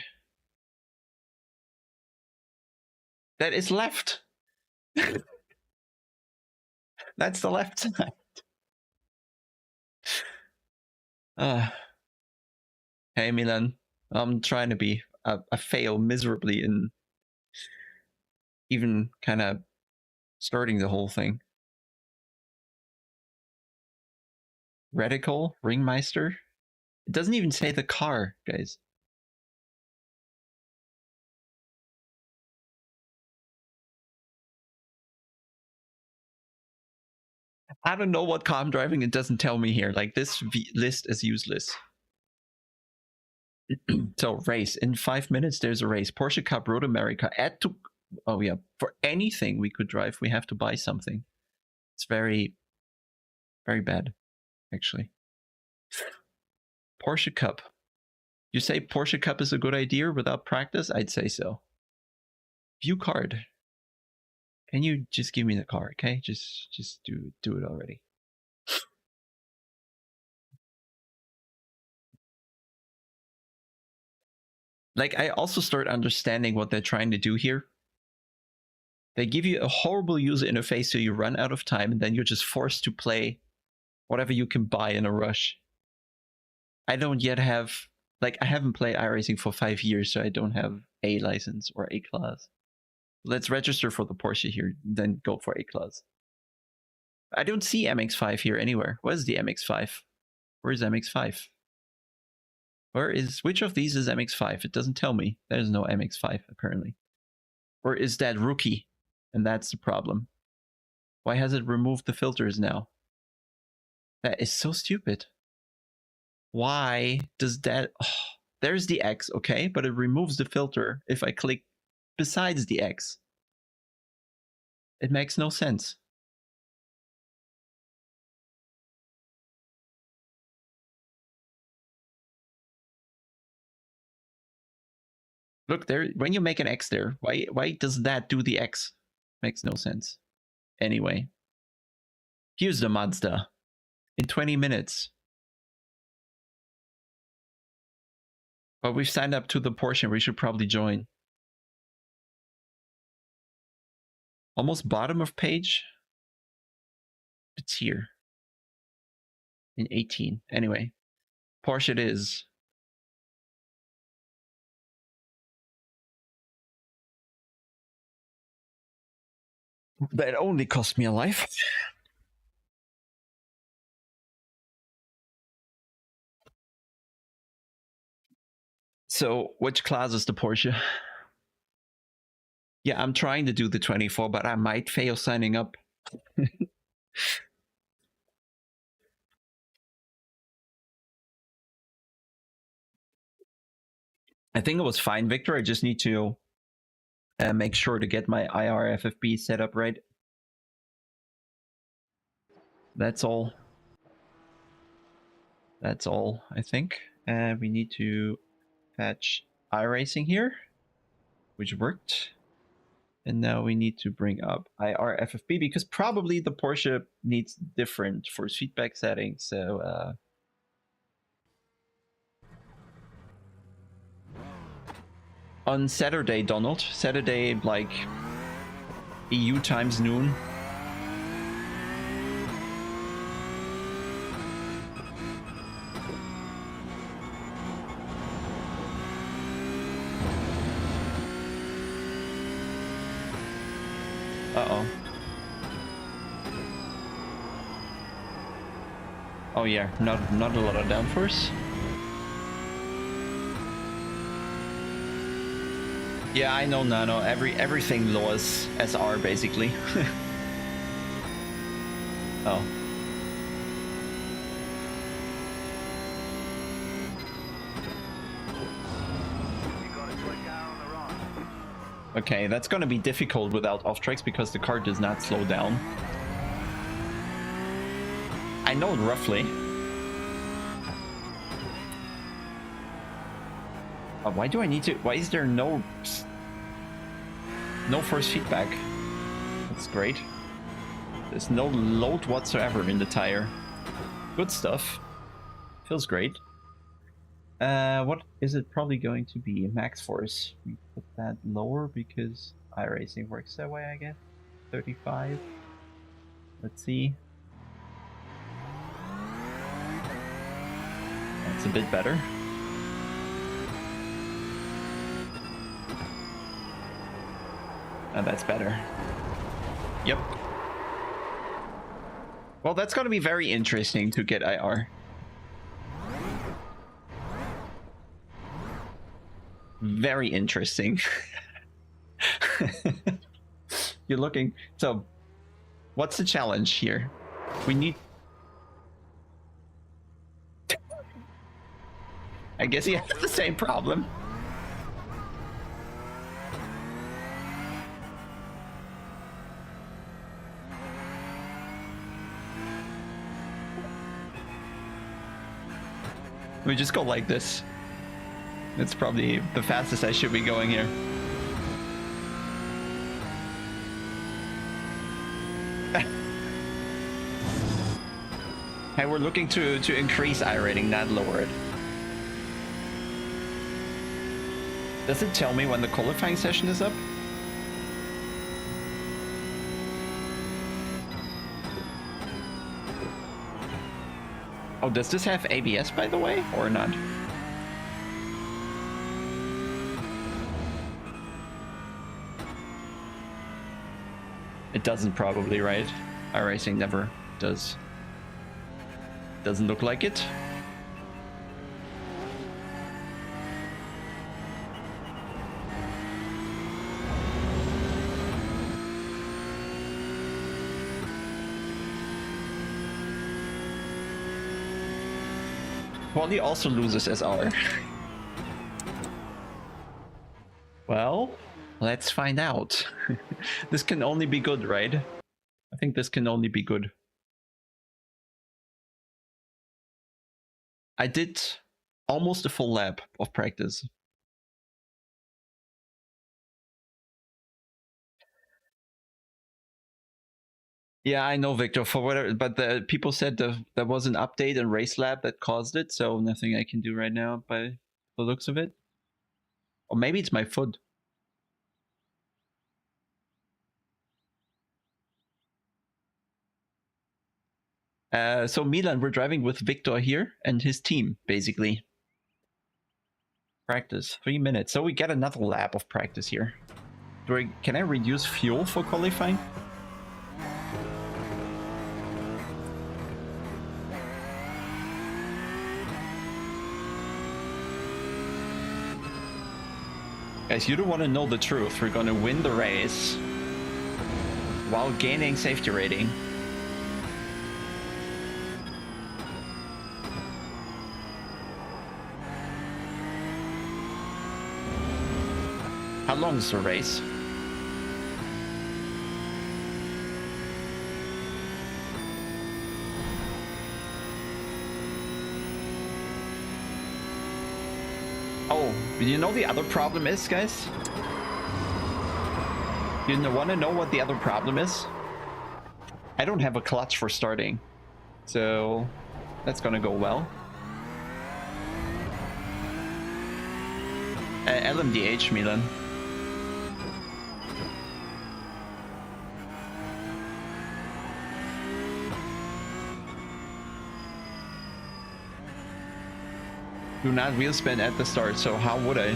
That is left. That's the left side. Hey Milan, I'm trying to be. I fail miserably in even kind of starting the whole thing. Radical Ringmeister. It doesn't even say the car, guys. I don't know what car I'm driving. It doesn't tell me here. Like this list is useless. So race in 5 minutes. There's a race. Porsche Cup Road America. Add to. Oh yeah. For anything we could drive, we have to buy something. It's very, very bad, actually. Porsche Cup. You say Porsche Cup is a good idea without practice? I'd say so. View card. Can you just give me the car, okay? Just do it already. Like, I also start understanding what they're trying to do here. They give you a horrible user interface so you run out of time, and then you're just forced to play whatever you can buy in a rush. I don't yet have, like, I haven't played iRacing for 5 years, so I don't have A license or A class. Let's register for the Porsche here, then go for A class. I don't see MX-5 here anywhere. Where's the MX-5? Where's MX-5? Which of these is MX-5? It doesn't tell me. There's no MX-5, apparently. Or is that rookie? And that's the problem. Why has it removed the filters now? That is so stupid. Why does that... Oh, there's the X, okay? But it removes the filter if I click besides the X. It makes no sense. Look, there. When you make an X there, why does that do the X? Makes no sense. Anyway. Here's the Mazda. In 20 minutes. But we've signed up to the Porsche. We should probably join. Almost bottom of page. It's here. In 18. Anyway. Porsche it is. That only cost me a life. So, which class is the Porsche? Yeah, I'm trying to do the 24, but I might fail signing up. I think it was fine, Victor. I just need to make sure to get my IRFFB set up right. That's all. That's all, I think. And we need to patch iRacing here, which worked. And now we need to bring up IRFFB because probably the Porsche needs different force feedback settings. So on Saturday, Donald, Saturday, like EU times noon. Uh-oh. Oh yeah, not a lot of downforce. Yeah, I know Nano. Everything low is SR basically. Oh. Okay, that's gonna be difficult without off tracks because the car does not slow down. I know it roughly. Why do I need to? Why is there no force feedback? That's great. There's no load whatsoever in the tire. Good stuff. Feels great. What is it probably going to be? Max force. We put that lower because iRacing works that way, I guess. 35. Let's see. That's a bit better. And that's better. Yep. Well, that's going to be very interesting to get IR. Very interesting. You're looking... So, what's the challenge here? We need... I guess you have the same problem. We just go like this. It's probably the fastest I should be going here. Hey, we're looking to increase iRating, not lower it. Does it tell me when the qualifying session is up? Oh, does this have ABS, by the way, or not? It doesn't probably, right? iRacing never does. Doesn't look like it. Quali also loses SR. Well, let's find out. This can only be good, right? I think this can only be good. I did almost a full lap of practice. Yeah, I know, Victor, for whatever, but the people said there was an update in Race Lab that caused it, so nothing I can do right now by the looks of it. Or maybe it's my foot. So Milan, we're driving with Victor here and his team, basically. Practice, 3 minutes. So we get another lap of practice here. Can I reduce fuel for qualifying? Guys, you don't want to know the truth. We're going to win the race while gaining safety rating. How long is the race? Oh, you know the other problem is, guys? You want to know what the other problem is? I don't have a clutch for starting, so that's gonna go well. LMDH, Milan. Do not wheel spin at the start, so how would I?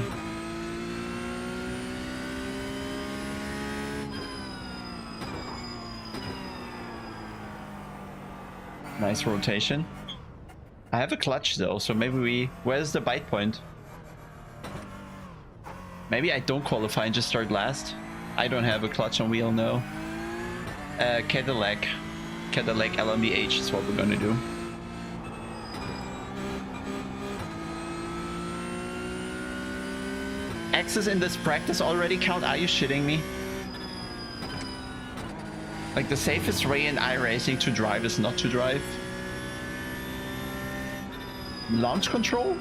Nice rotation. I have a clutch though, so maybe we... Where's the bite point? Maybe I don't qualify and just start last. I don't have a clutch on wheel, no. Cadillac LMDH is what we're gonna do. X's in this practice already count? Are you shitting me? Like, the safest way in iRacing to drive is not to drive. Launch control?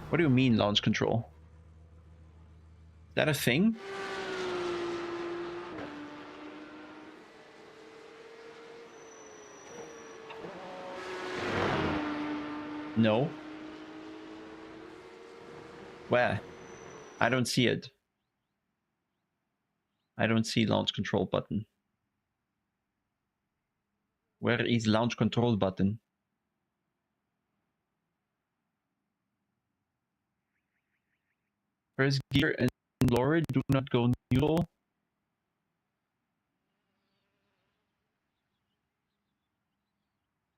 What do you mean, launch control? Is that a thing? No. Where? I don't see it. I don't see launch control button. Where is launch control button? First gear and lower, do not go neutral.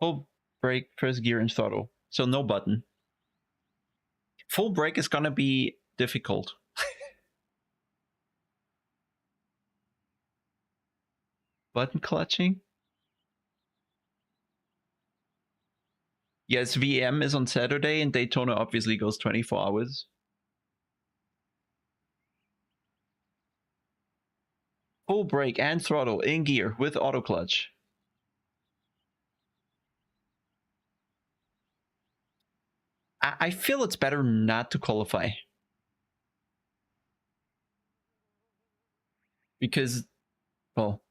Full brake, first gear and throttle. So no button. Full brake is gonna be difficult. Button clutching? Yes, VM is on Saturday and Daytona obviously goes 24 hours. Full brake and throttle in gear with auto clutch. I feel it's better not to qualify. Because, well,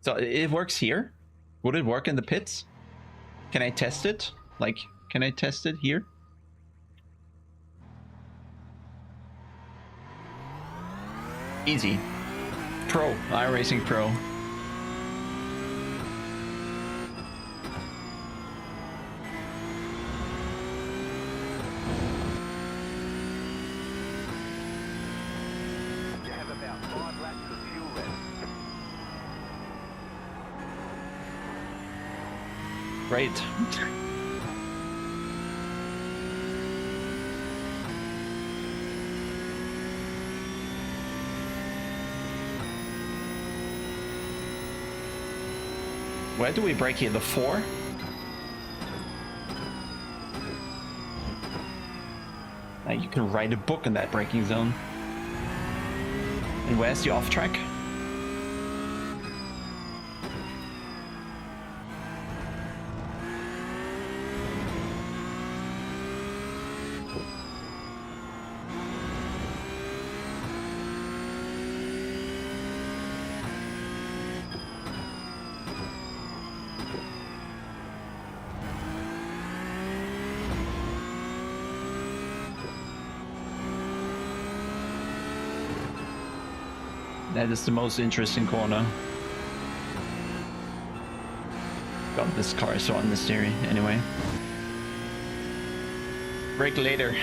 so it works here. Would it work in the pits? Can I test it? Like, can I test it here? Easy. Pro, iRacing Pro. You have about 5 laps of fuel left. Great. Where do we brake here? The 4? Now you can write a book in that braking zone. And where's the off track? That is the most interesting corner. God, this car is so unnecessary. Anyway. Brake later.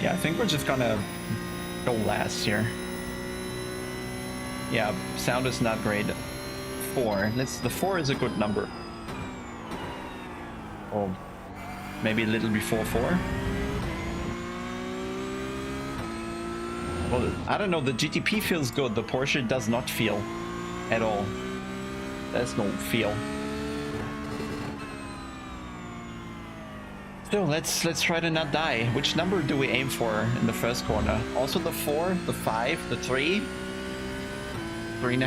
Yeah, I think we're just gonna go last here. Yeah, sound is not great. 4. The 4 is a good number. Or maybe a little before 4. Well, I don't know, the GTP feels good, the Porsche does not feel at all. There's no feel. So let's try to not die. Which number do we aim for in the first corner? Also the 4, the 5, the 3? 3.5? Green.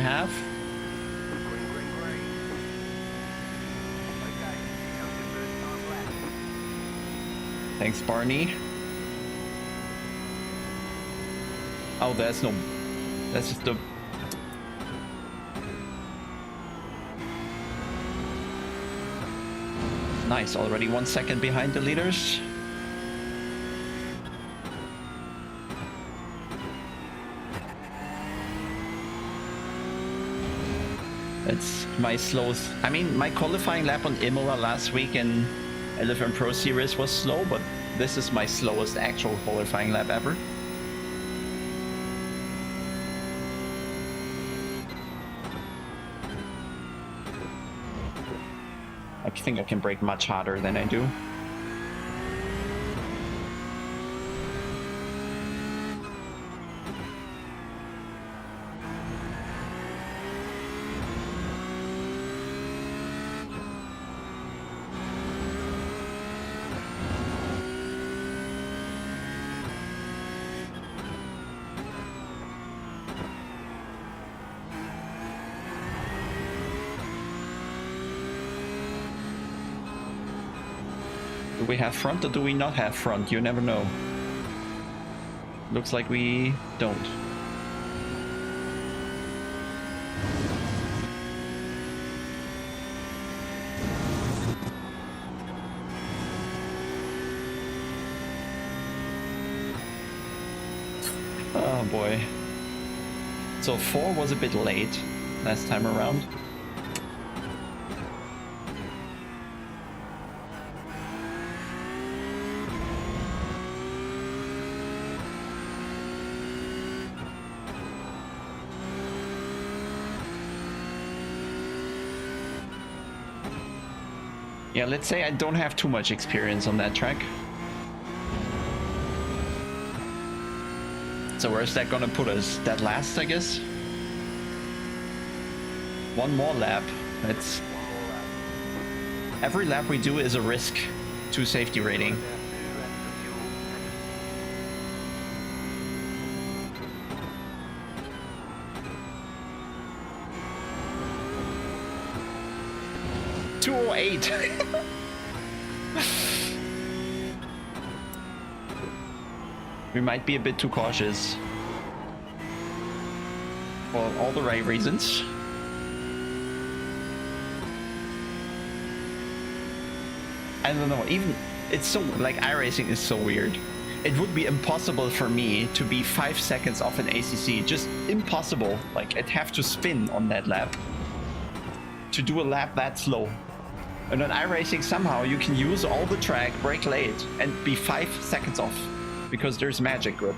Okay, how's your first time lap? Thanks, Barney. Oh, there's no... That's just the... Nice, already 1 second behind the leaders. That's my slowest... I mean, my qualifying lap on Imola last week in Elephant Pro Series was slow, but this is my slowest actual qualifying lap ever. I think I can brake much harder than I do. Do we have front or do we not have front? You never know. Looks like we don't. boy. So 4 was a bit late last time around. Yeah, let's say I don't have too much experience on that track. So where's that gonna put us? That last, I guess? One more lap. That's... Every lap we do is a risk to safety rating. $208. We might be a bit too cautious. For all the right reasons. I don't know, even... It's so... Like, iRacing is so weird. It would be impossible for me to be 5 seconds off an ACC. Just impossible. Like, I'd have to spin on that lap. To do a lap that slow. And on iRacing, somehow you can use all the track, brake late, and be 5 seconds off. Because there's magic grip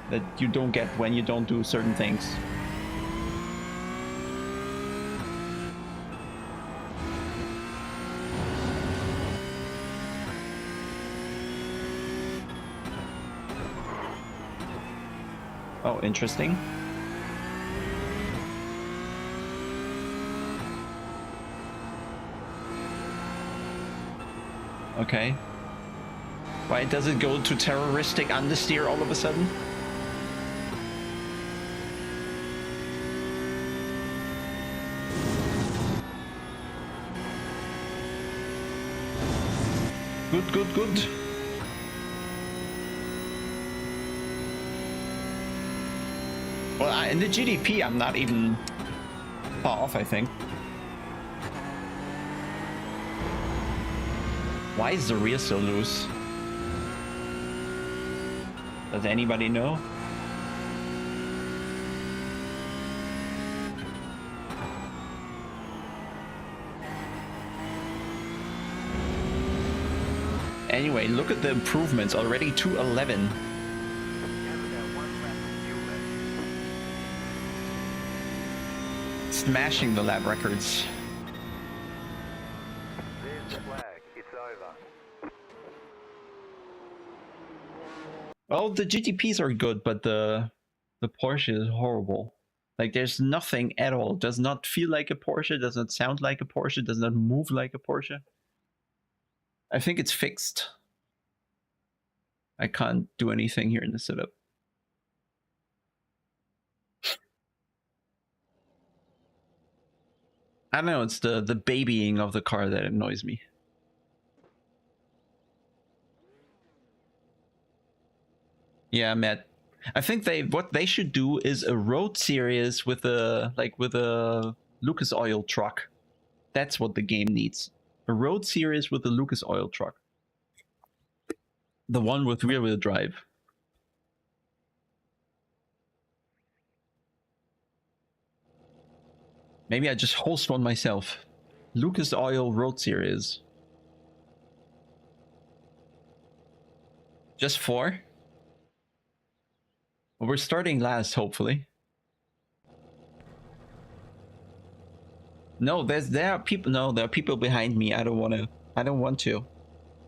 that you don't get when you don't do certain things. Oh, interesting. Okay. Why does it go to terroristic understeer all of a sudden? Good, good, good. Well, in the GDP, I'm not even far off, I think. Why is the rear so loose? Does anybody know? Anyway, look at the improvements, already 211. Smashing the lap records. There's the flag. It's over. Oh, the GTPs are good, but the Porsche is horrible. Like, there's nothing at all. Does not feel like a Porsche, does not sound like a Porsche, does not move like a Porsche. I think it's fixed. I can't do anything here in the setup. I don't know, it's the babying of the car that annoys me. Yeah, Matt. I think what they should do is a road series with a Lucas Oil truck. That's what the game needs. A road series with a Lucas Oil truck. The one with rear-wheel drive. Maybe I just host one myself. Lucas Oil Road Series. Just 4? Well, we're starting last, hopefully. No, there are people. No, there are people behind me. I don't want to.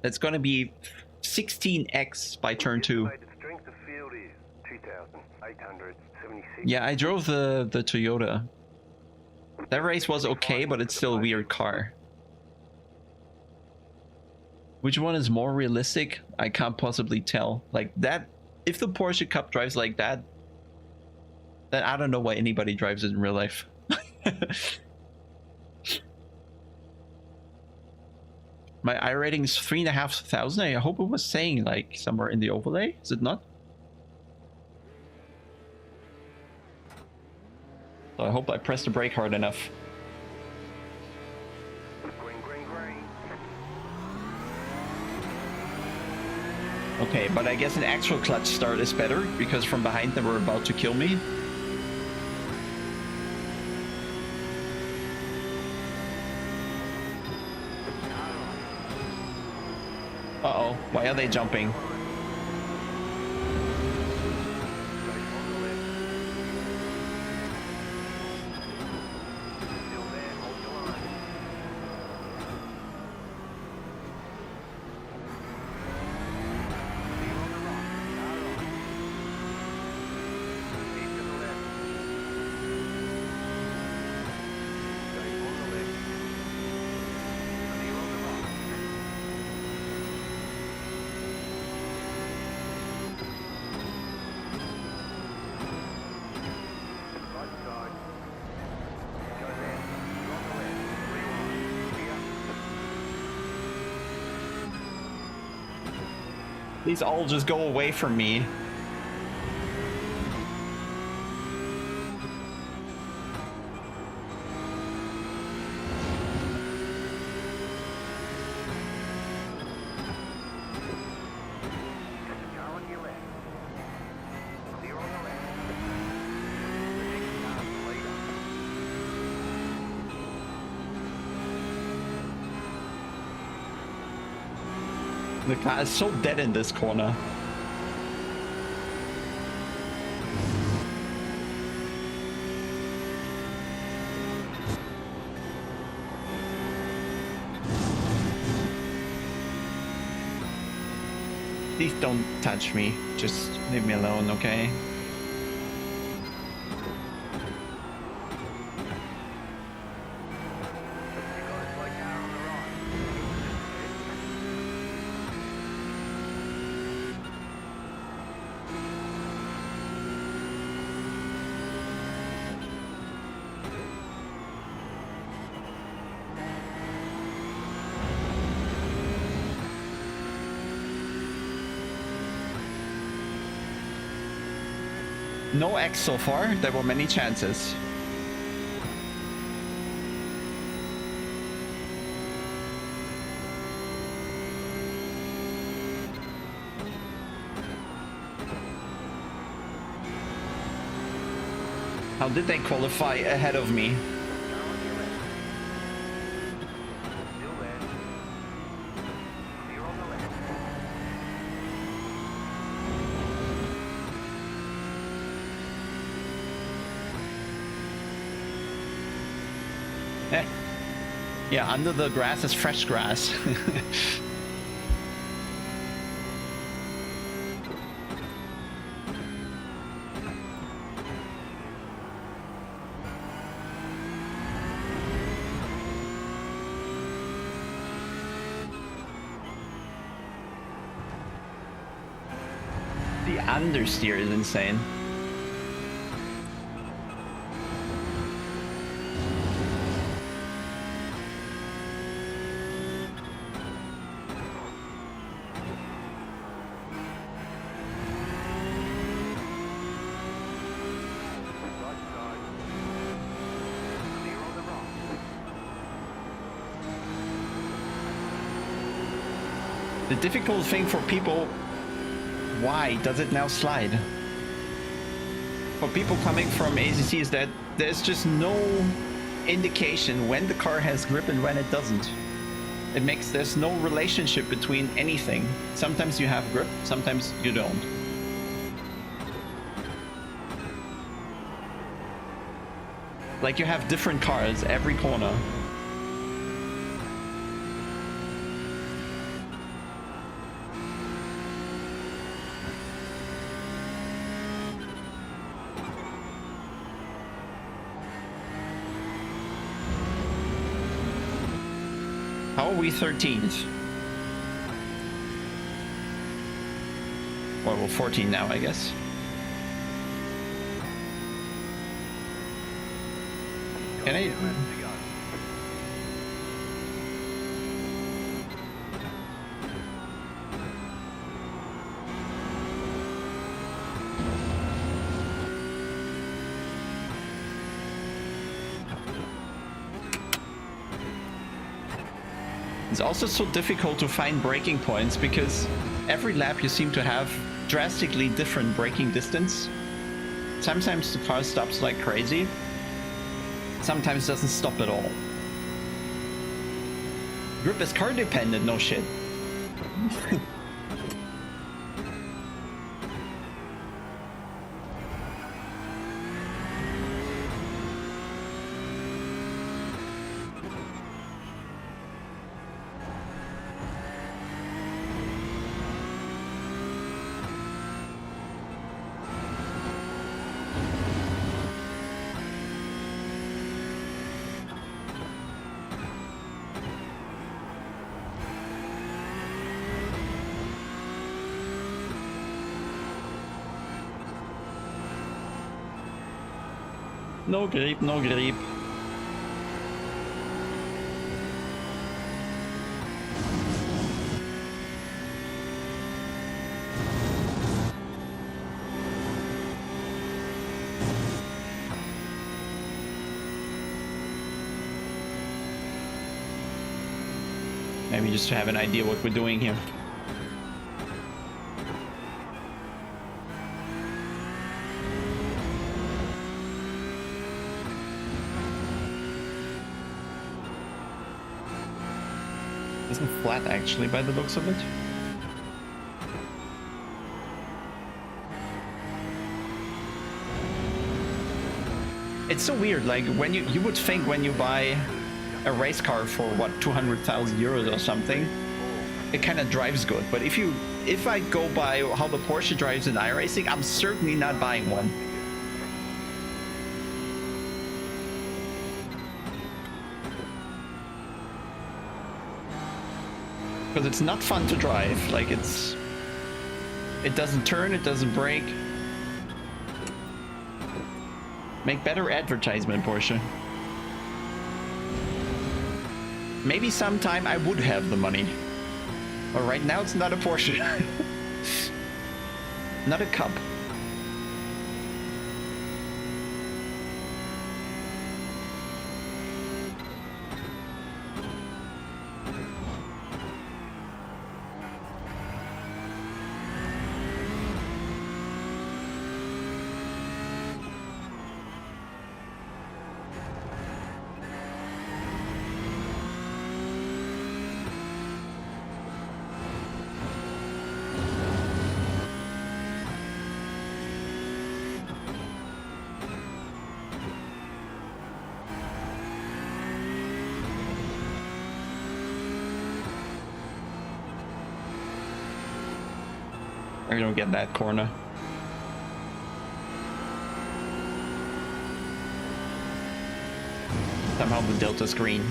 That's gonna be 16x by turn 2. Strength of field is 2,876. Yeah, I drove the Toyota. That race was okay, but it's still a weird car. Which one is more realistic? I can't possibly tell. Like that, if the Porsche Cup drives like that, then I don't know why anybody drives it in real life. My I rating is 3,500. I hope it was saying like somewhere in the overlay. Is it not? So I hope I pressed the brake hard enough. Green, green, green. Okay, but I guess an actual clutch start is better because from behind they were about to kill me. Uh-oh, why are they jumping? These all just go away from me. The car is so dead in this corner. Please don't touch me. Just leave me alone, okay? No X so far. There were many chances. How did they qualify ahead of me? Yeah, under the grass is fresh grass. The understeer is insane. The difficult thing for people, why does it now slide? For people coming from ACC is that there's just no indication when the car has grip and when it doesn't. There's no relationship between anything. Sometimes you have grip, sometimes you don't. Like you have different cars every corner. How are we 13th? Well, we're 14 now, I guess. Can I? It's also so difficult to find braking points because every lap you seem to have drastically different braking distance. Sometimes the car stops like crazy. Sometimes it doesn't stop at all. Grip is car dependent, no shit. No grip, no grip. Maybe just to have an idea what we're doing here. Isn't flat actually by the looks of it. It's so weird, like when you would think when you buy a race car for what, 200,000 euros or something, it kind of drives good. But if I go by how the Porsche drives in iRacing, I'm certainly not buying one. Because it's not fun to drive. Like it doesn't turn, it doesn't brake. Make better advertisement, Porsche. Maybe sometime I would have the money. But right now it's not a Porsche. Not a Cup. I don't get that corner. Somehow the delta's green.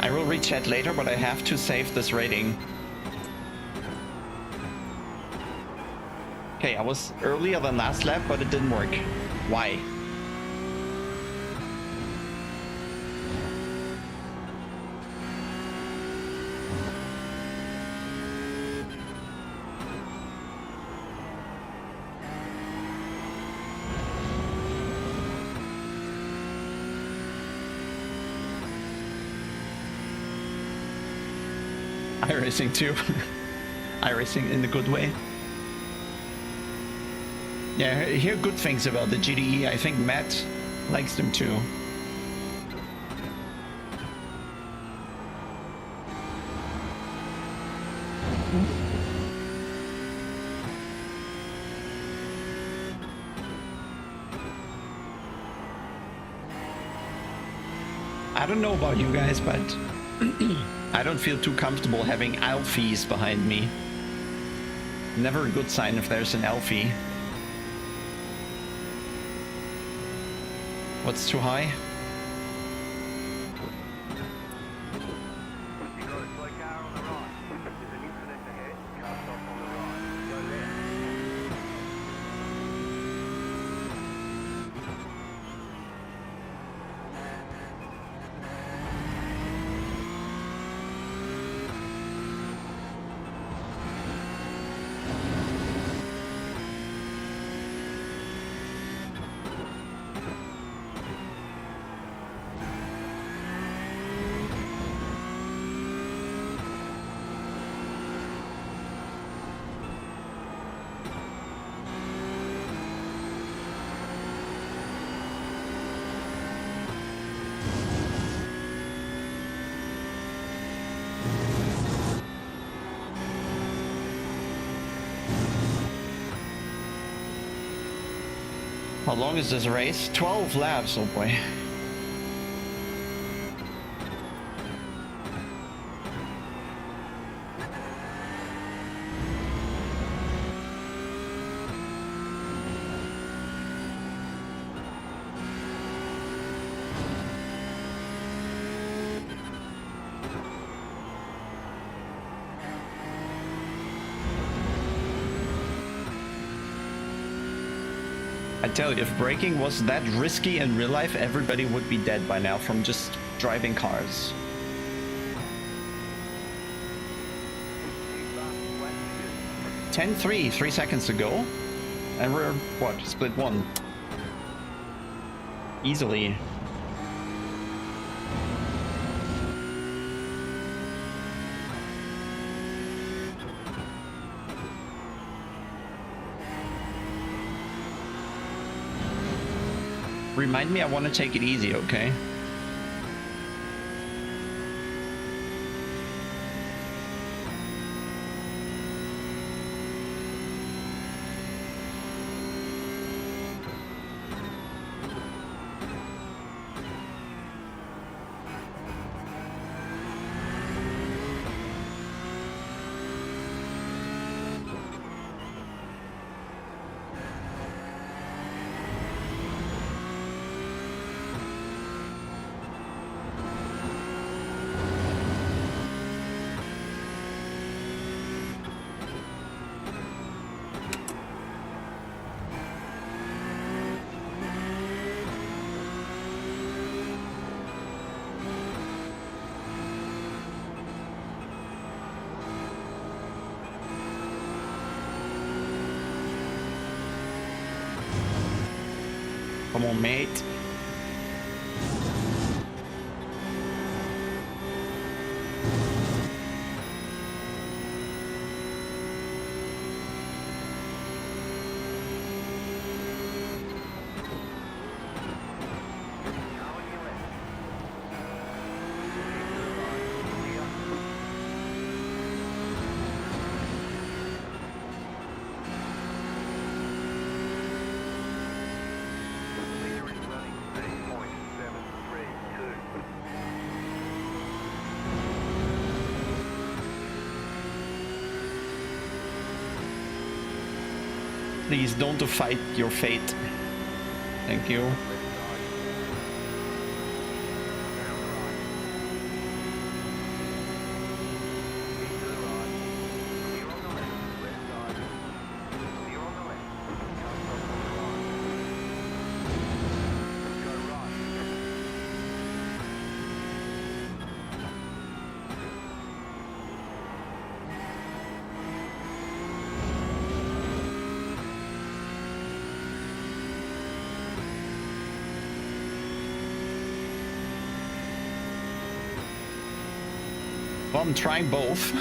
I will rechat later, but I have to save this rating. Okay, I was earlier than last lap, but it didn't work. Why? iRacing too. iRacing in a good way. Yeah, I hear good things about the GDE. I think Matt likes them too. I don't know about you guys, but I don't feel too comfortable having Alfies behind me. Never a good sign if there's an Alfie. What's too high? You got a slow car on the right. There's an incident ahead. Car stop on the right. Go left. How long is this race? 12 laps, oh boy. I tell you, if braking was that risky in real life, everybody would be dead by now from just driving cars. Keep up, 10-3, 3 seconds to go. And we're, what, split one. Easily. Remind me, I want to take it easy, okay? Come on, mate. Please don't fight your fate. Thank you. Well, I'm trying both.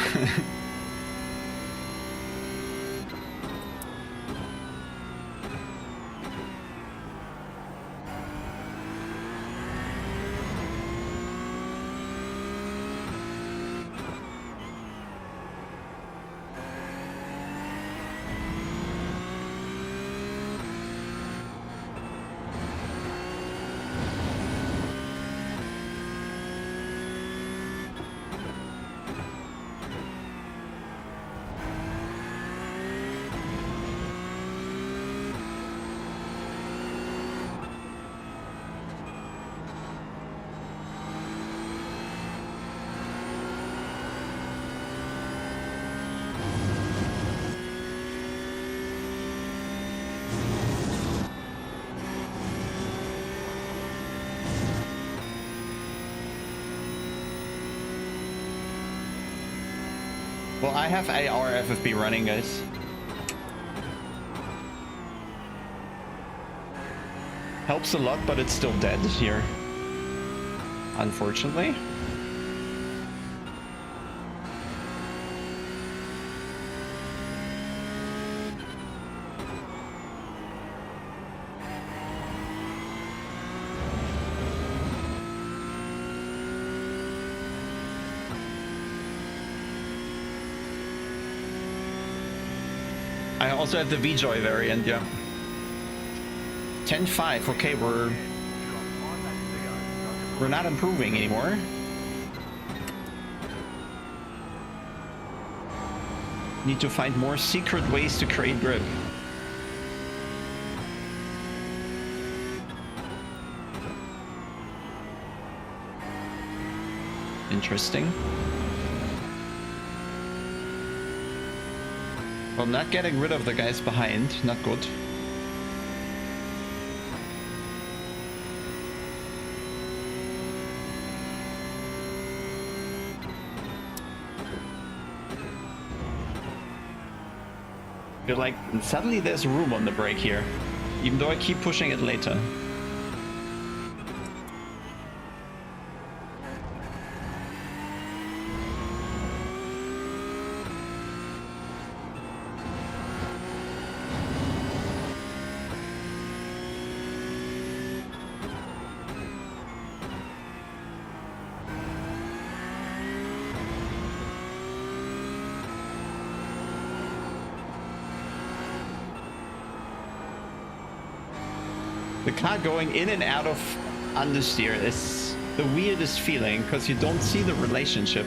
Well, I have AR FFP running, guys. Helps a lot, but it's still dead here. Unfortunately. I also have the VJoy variant, yeah. 10.5. Okay, we're not improving anymore. Need to find more secret ways to create grip. Interesting. Well, not getting rid of the guys behind, not good. Feel like suddenly there's room on the brake here, even though I keep pushing it later. The car going in and out of understeer is the weirdest feeling because you don't see the relationship.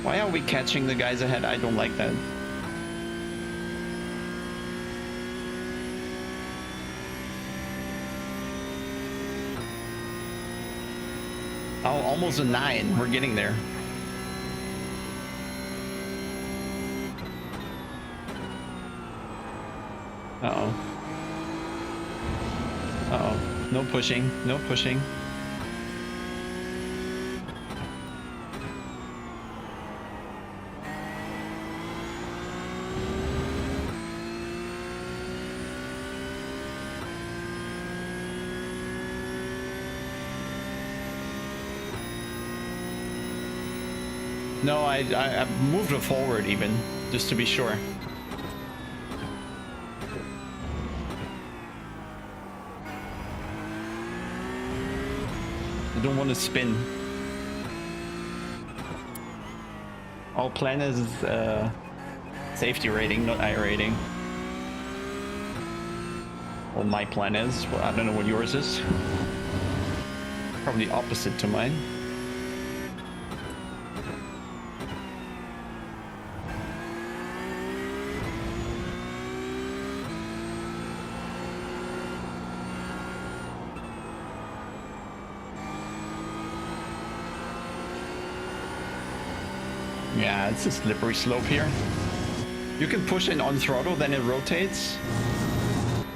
Why are we catching the guys ahead? I don't like that. Oh, almost a 9. We're getting there. Uh-oh. Uh-oh. No pushing. No pushing. No, I moved it forward even, just to be sure. I don't want to spin. Our plan is safety rating, not iRating. Well, my plan is. Well, I don't know what yours is. Probably opposite to mine. Yeah, it's a slippery slope here. You can push in on throttle, then it rotates.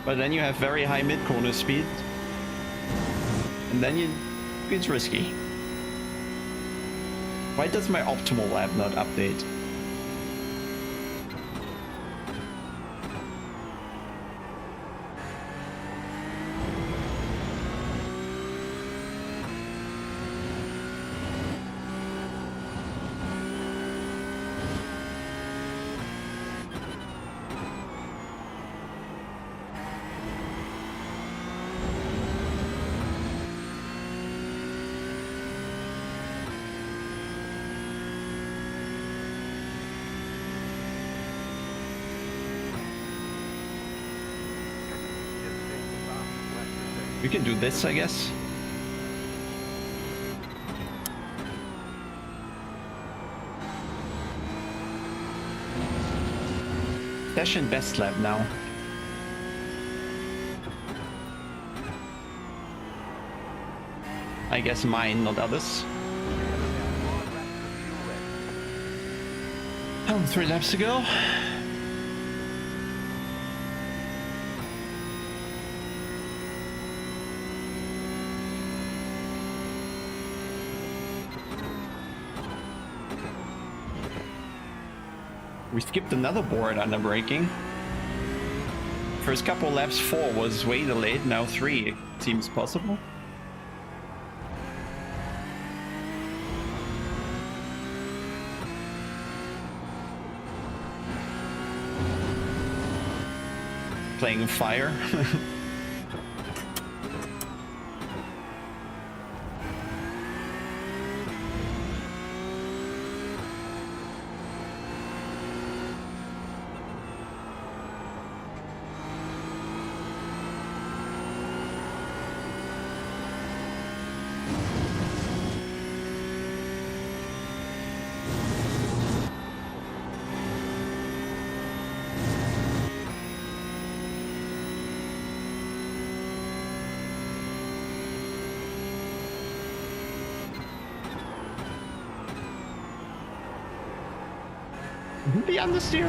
But then you have very high mid-corner speed. And then it's risky. Why does my optimal lab not update? We can do this, I guess. Session best lap now. I guess mine, not others. 3 laps to go. We skipped another board on the braking. First couple laps 4 was way delayed, now 3 it seems possible. Playing fire. Be on the steer.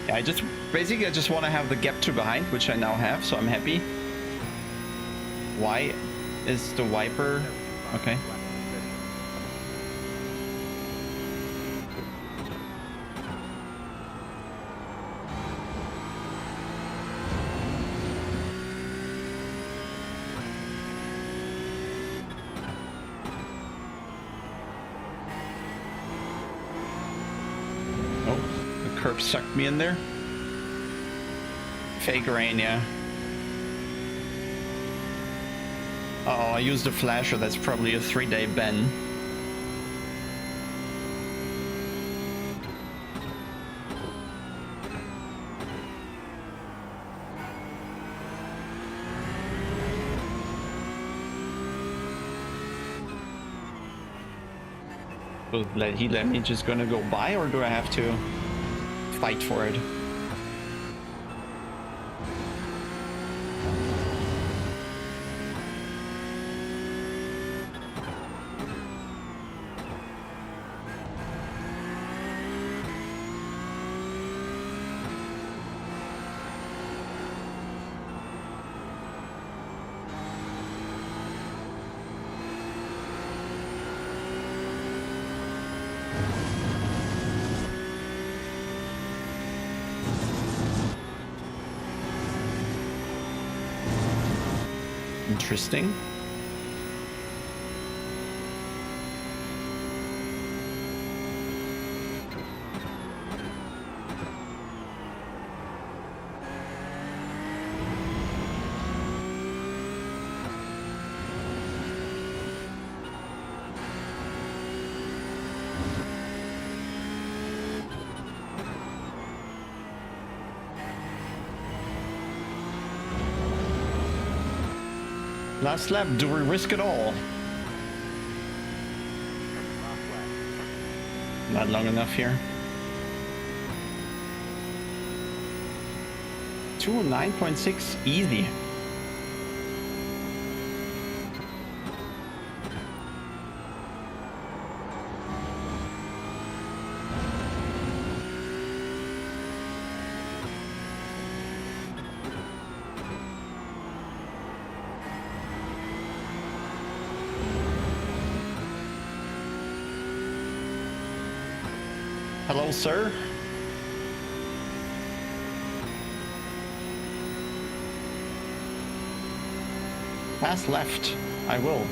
Yeah, I just want to have the gap 2 behind, which I now have, so I'm happy. Why is the wiper okay? Oh, the curb sucked me in there. Fake rain, yeah. Oh, I used a flasher. That's probably a 3-day ban. Will he let me just gonna go by, or do I have to fight for it? Interesting. Last lap, do we risk it all? Not long enough here. 209.6, easy. Hello, sir. Pass left. I will.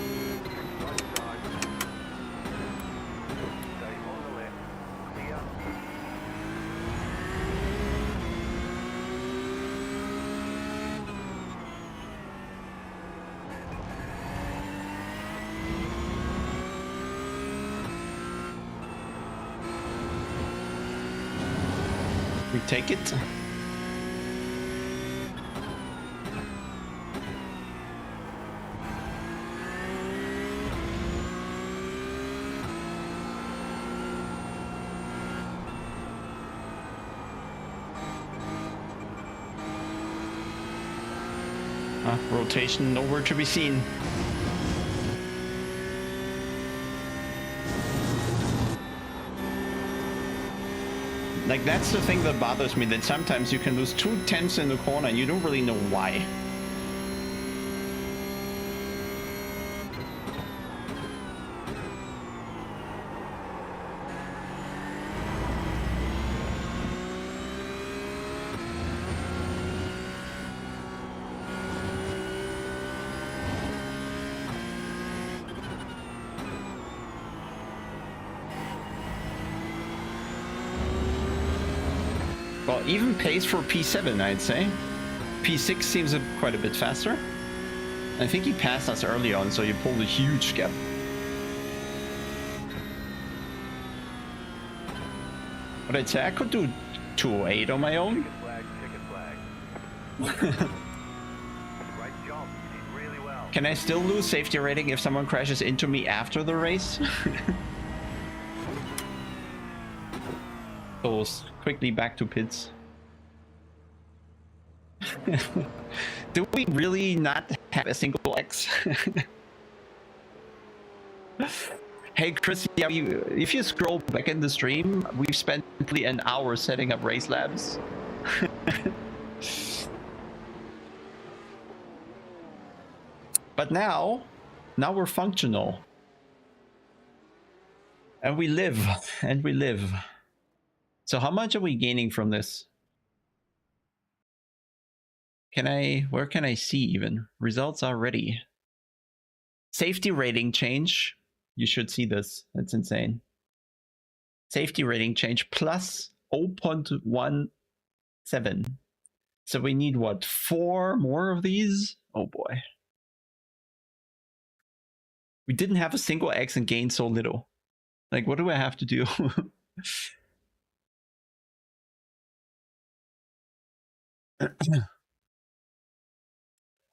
We take it. Rotation nowhere to be seen. Like, that's the thing that bothers me, that sometimes you can lose 2/10 in the corner and you don't really know why. Well, even pace for P7, I'd say. P6 seems quite a bit faster. I think he passed us early on, so you pulled a huge gap. But I'd say I could do 208 on my own. Ticket flag. Great job. You did really well. Can I still lose safety rating if someone crashes into me after the race? So quickly back to pits. Do we really not have a single X? Hey Chris, yeah, if you scroll back in the stream, we've spent nearly an hour setting up race labs. But now we're functional. And we live, and we live. So how much are we gaining from this? Where can I see even? Results are ready. Safety rating change. You should see this. That's insane. Safety rating change plus 0.17. So we need what? 4 more of these? Oh boy. We didn't have a single X and gained so little. Like, what do I have to do?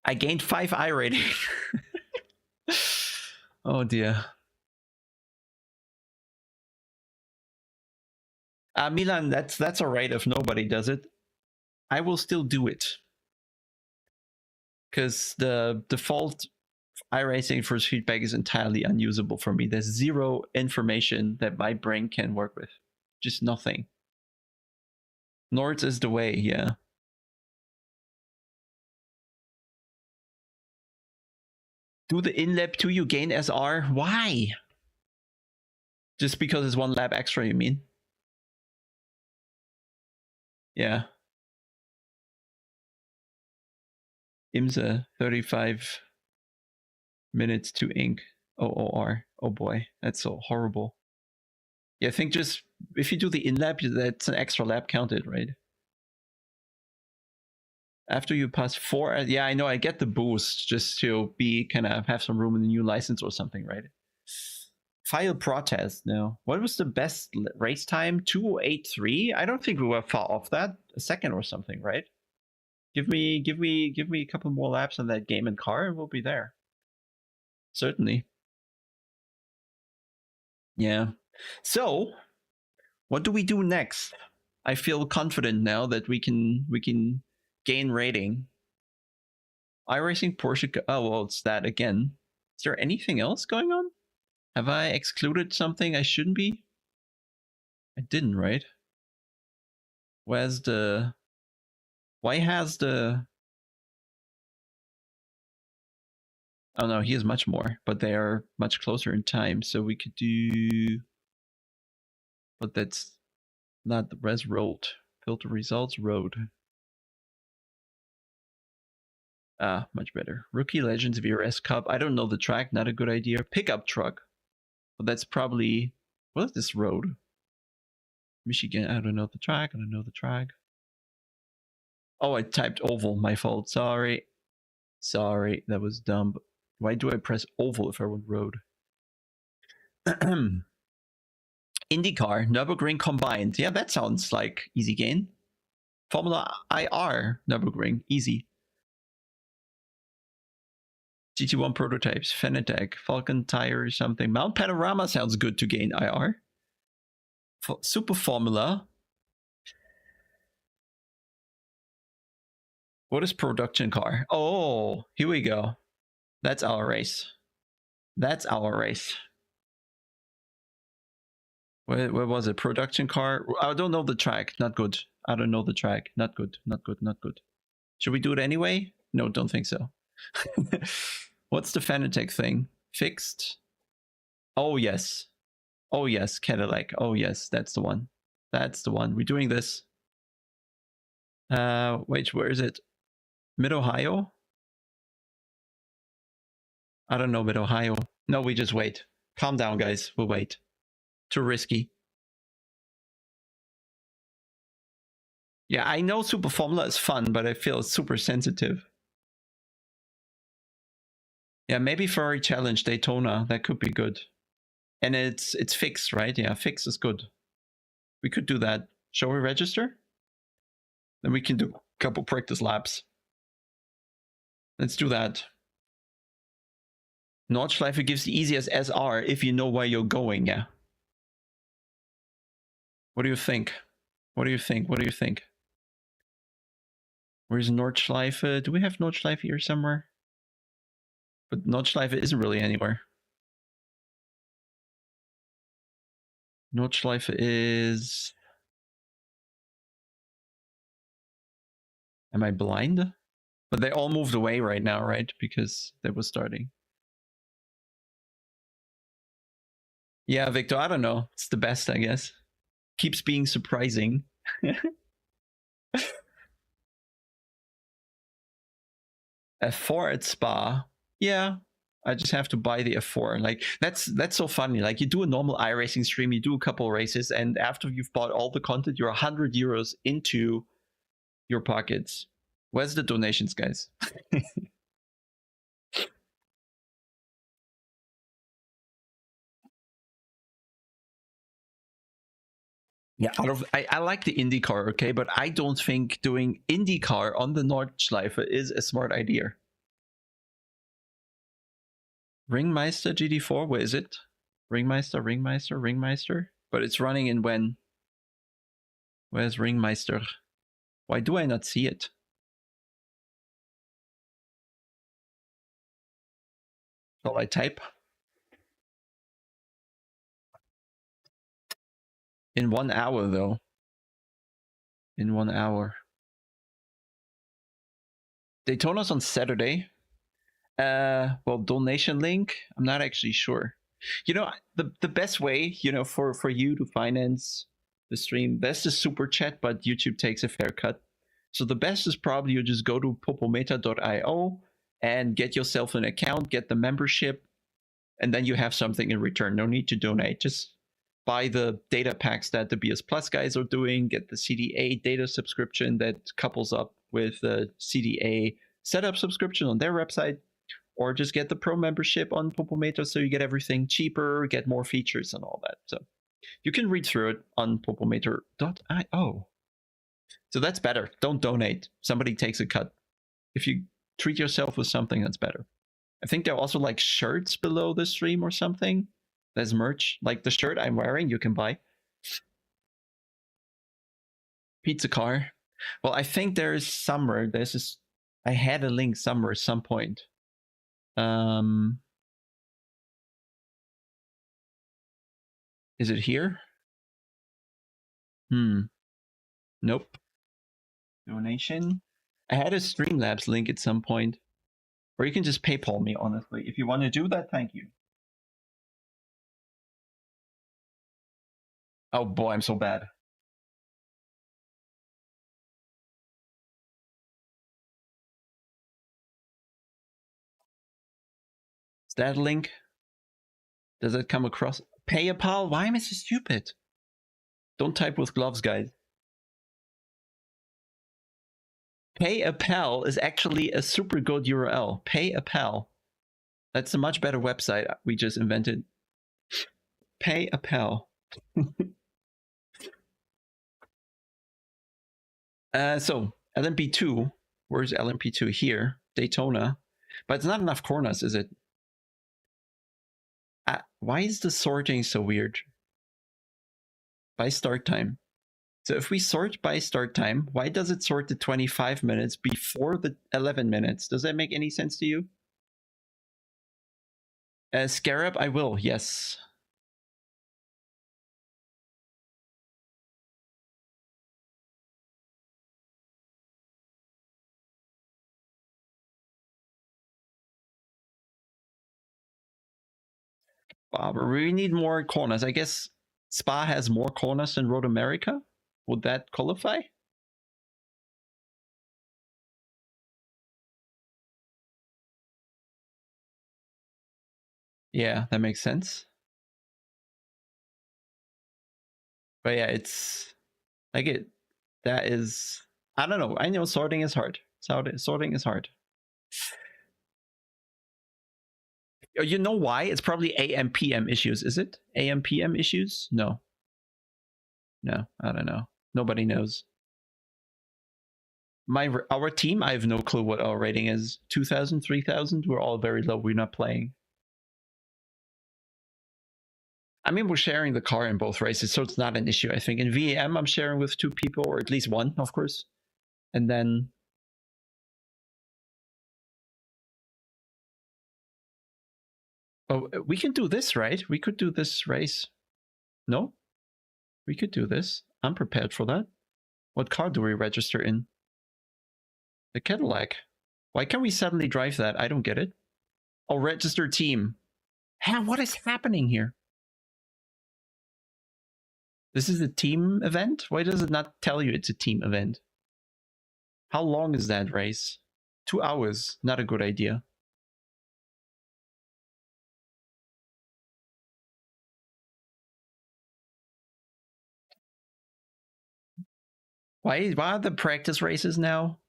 I gained 5 I rating. Oh dear. Milan, that's all right if nobody does it. I will still do it. Because the default iRacing first feedback is entirely unusable for me. There's zero information that my brain can work with. Just nothing. Nords is the way, yeah. Do the in-lap 2, you gain SR? Why? Just because it's 1 lap extra, you mean? Yeah. IMSA, 35 minutes to ink. OOR. Oh boy, that's so horrible. Yeah, I think just, if you do the in-lap, that's an extra lap counted, right? After you pass 4, yeah, I know, I get the boost just to be kind of have some room in the new license or something, right? File protest, no. What was the best race time? 2:08.3? I don't think we were far off that. A second or something, right? Give me a couple more laps on that game and car and we'll be there. Certainly. Yeah. So, what do we do next? I feel confident now that we can gain rating. iRacing Porsche. Oh well, it's that again. Is there anything else going on? Have I excluded something I shouldn't be? I didn't, right? Where's the? Why has the? Oh no, he has much more, but they are much closer in time. So we could do. But that's not the res rolled. Filter results road. Ah, much better. Rookie Legends VRS Cup. I don't know the track. Not a good idea. Pickup truck. But that's probably... What is this road? Michigan. I don't know the track. I don't know the track. Oh, I typed oval. My fault. Sorry. Sorry. That was dumb. Why do I press oval if I want road? IndyCar. Nürburgring combined. Yeah, that sounds like easy gain. Formula IR. Nürburgring. Easy. GT1 prototypes, Fanatec, Falcon Tire, something. Mount Panorama sounds good to gain IR. Super Formula. What is production car? Oh, here we go. That's our race. That's our race. Where was it? Production car? I don't know the track. Not good. I don't know the track. Not good. Not good. Not good. Should we do it anyway? No, don't think so. What's the Fanatec thing? Fixed? Oh, yes. Oh, yes. Cadillac. Oh, yes. That's the one. That's the one. We're doing this. Wait, where is it? Mid-Ohio? I don't know Mid-Ohio. No, we just wait. Calm down, guys. We'll wait. Too risky. Yeah, I know Super Formula is fun, but I feel it's super sensitive. Yeah, maybe Ferrari Challenge Daytona. That could be good. And it's fixed, right? Yeah, fixed is good. We could do that. Shall we register? Then we can do a couple practice laps. Let's do that. Nordschleife gives the easiest SR if you know where you're going, yeah. What do you think? What do you think? What do you think? Where's Nordschleife? Do we have Nordschleife here somewhere? But Nordschleife isn't really anywhere. Nordschleife is... Am I blind? But they all moved away right now, right? Because they were starting. Yeah, Victor, I don't know. It's the best, I guess. Keeps being surprising. F4 at Spa. Yeah, I just have to buy the F4. Like, that's so funny. Like, you do a normal iRacing stream, you do a couple races, and after you've bought all the content, you're 100 euros into your pockets. Where's the donations, guys? Yeah, I like the IndyCar, okay, but I don't think doing IndyCar on the Nordschleife is a smart idea. Ringmeister GD4, where is it? Ringmeister. But it's running in when? Where's Ringmeister? Why do I not see it? Shall I type? In 1 hour, though. In 1 hour. Daytona's on Saturday. Well, donation link, I'm not actually sure. You know, the best way, you know, for you to finance the stream, that's the super chat, but YouTube takes a fair cut. So the best is probably you just go to popometer.io and get yourself an account, get the membership, and then you have something in return. No need to donate. Just buy the data packs that the BS Plus guys are doing, get the CDA data subscription that couples up with the CDA setup subscription on their website, or just get the pro membership on Popometer so you get everything cheaper, get more features and all that. So you can read through it on popometer.io. So that's better. Don't donate. Somebody takes a cut. If you treat yourself with something, that's better. I think there are also like shirts below the stream or something. There's merch. Like the shirt I'm wearing, you can buy. Pizza car. Well, I think there is somewhere. There's this. I had a link somewhere at some point. Is it here? Nope. Donation. I had a Streamlabs link at some point. Or you can just PayPal me, honestly. If you want to do that, thank you. Oh boy, I'm so bad. Is that a link? Does it come across? PayPal? Why am I so stupid? Don't type with gloves, guys. PayPal is actually a super good URL. PayPal. That's a much better website we just invented. PayPal. So LMP2. Where's LMP2? Here. Daytona. But it's not enough corners, is it? Why is the sorting so weird? By start time. So if we sort by start time, why does it sort the 25 minutes before the 11 minutes? Does that make any sense to you? Scarab, I will, yes. We need more corners. I guess Spa has more corners than Road America. Would that qualify? Yeah, that makes sense. But yeah, it's like it. That is, I don't know. I know sorting is hard. Sorting is hard. You know why? It's probably AM PM issues. Is it AM PM issues? No. No, I don't know. Nobody knows. Our team, I have no clue what our rating is. 2,000, 3,000. We're all very low. We're not playing. I mean, we're sharing the car in both races, so it's not an issue, I think. In VAM, I'm sharing with 2 people, or at least 1, of course. And then... Oh, we can do this, right? We could do this race. No? We could do this. I'm prepared for that. What car do we register in? The Cadillac. Why can't we suddenly drive that? I don't get it. Oh, register team. What is happening here? This is a team event? Why does it not tell you it's a team event? How long is that race? 2 hours. Not a good idea. Why are the practice races now?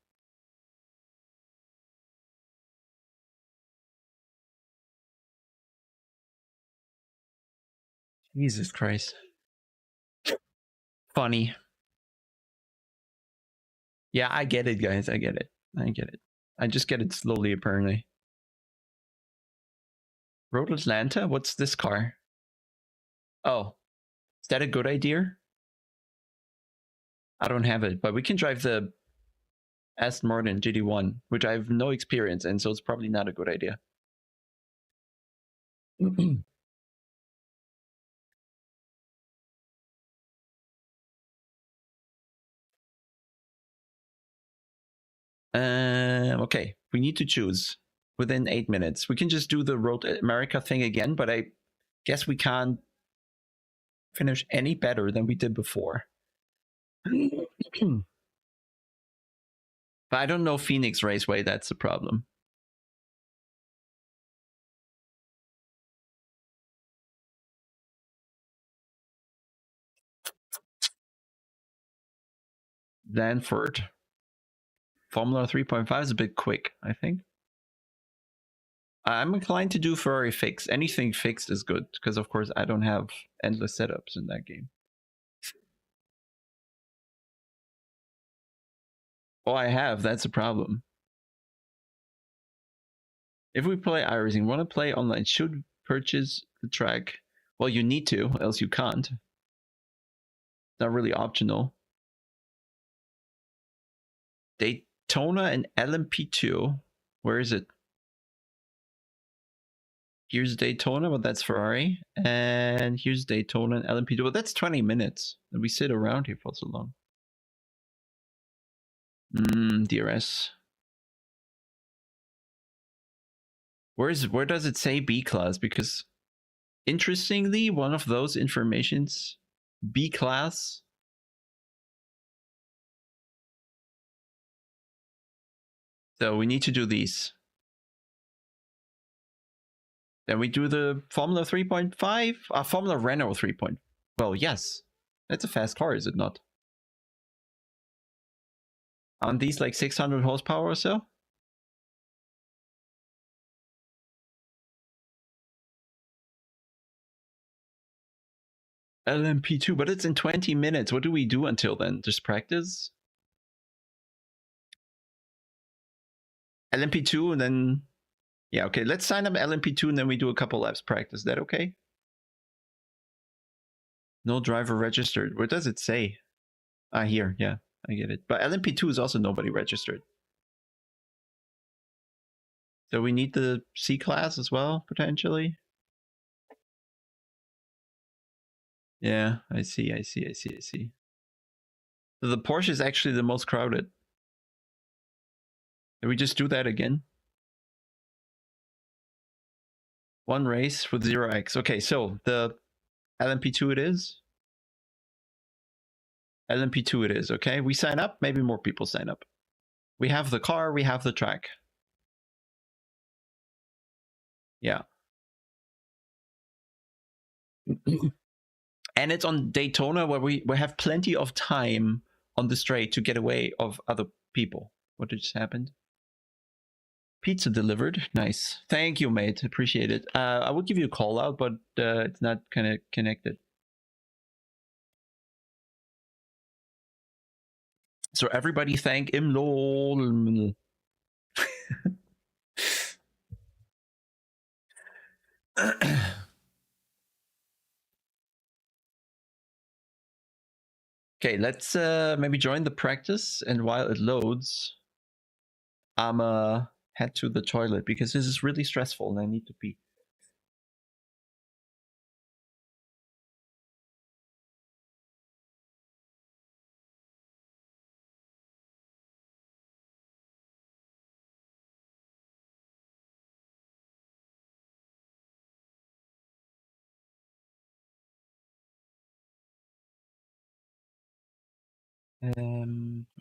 Jesus Christ. Funny. Yeah, I get it, guys. I get it. I get it. I just get it slowly, apparently. Road Atlanta? What's this car? Oh. Is that a good idea? I don't have it, but we can drive the Aston Martin GT1, which I have no experience in, so it's probably not a good idea. Okay, we need to choose within 8 minutes. We can just do the Road America thing again, but I guess we can't finish any better than we did before. But I don't know Phoenix Raceway, that's the problem. Danford. Formula 3.5 is a bit quick, I think. I'm inclined to do Ferrari fix. Anything fixed is good, because of course I don't have endless setups in that game. Oh, I have. That's a problem. If we play iRacing, want to play online, should purchase the track. Well, you need to, else you can't. Not really optional. Daytona and LMP2. Where is it? Here's Daytona, but that's Ferrari. And here's Daytona and LMP2. But that's 20 minutes. And we sit around here for so long. DRS. Where does it say B class? Because interestingly, one of those informations, B class. So we need to do these. Then we do the Formula 3.5, Formula Renault 3. Well, yes, that's a fast car, is it not? Aren't these like 600 horsepower or so? LMP2, but it's in 20 minutes. What do we do until then? Just practice? LMP2 and then... Yeah, okay, let's sign up LMP2 and then we do a couple laps practice. Is that okay? No driver registered. Where does it say? Here, yeah, I get it. But LMP2 is also nobody registered. So we need the C class as well, potentially. Yeah, I see. So the Porsche is actually the most crowded. Did we just do that again? 1 race with 0x. Okay, so the LMP2 it is. LMP2 it is, okay? We sign up, maybe more people sign up. We have the car, we have the track. Yeah. And it's on Daytona where we have plenty of time on the straight to get away of other people. What just happened? Pizza delivered. Nice. Thank you, mate. Appreciate it. I will give you a call out, but it's not kind of connected. So everybody thank Imlol. Okay, let's maybe join the practice, and while it loads, I'm head to the toilet because this is really stressful and I need to pee.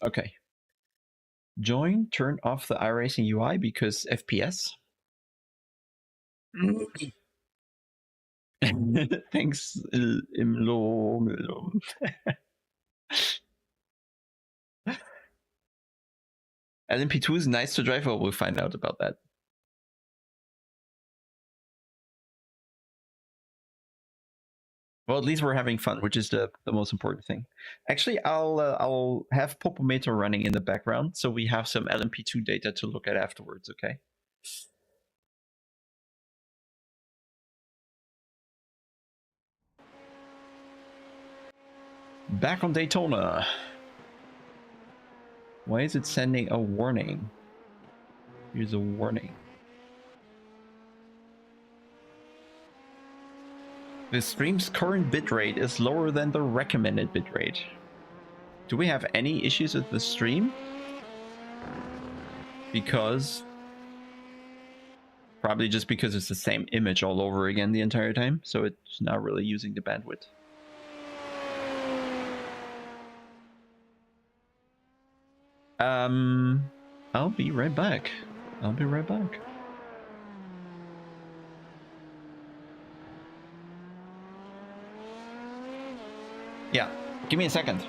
Okay. Join, turn off the iRacing UI because FPS. Thanks, Imlo. LMP2 is nice to drive, but we'll find out about that. Well, at least we're having fun, which is the most important thing. Actually, I'll have Popometer running in the background, so we have some LMP2 data to look at afterwards. Okay. Back on Daytona. Why is it sending a warning? Here's a warning. The stream's current bitrate is lower than the recommended bitrate. Do we have any issues with the stream? Because probably just because it's the same image all over again the entire time, so it's not really using the bandwidth. I'll be right back. I'll be right back. Yeah, give me a second.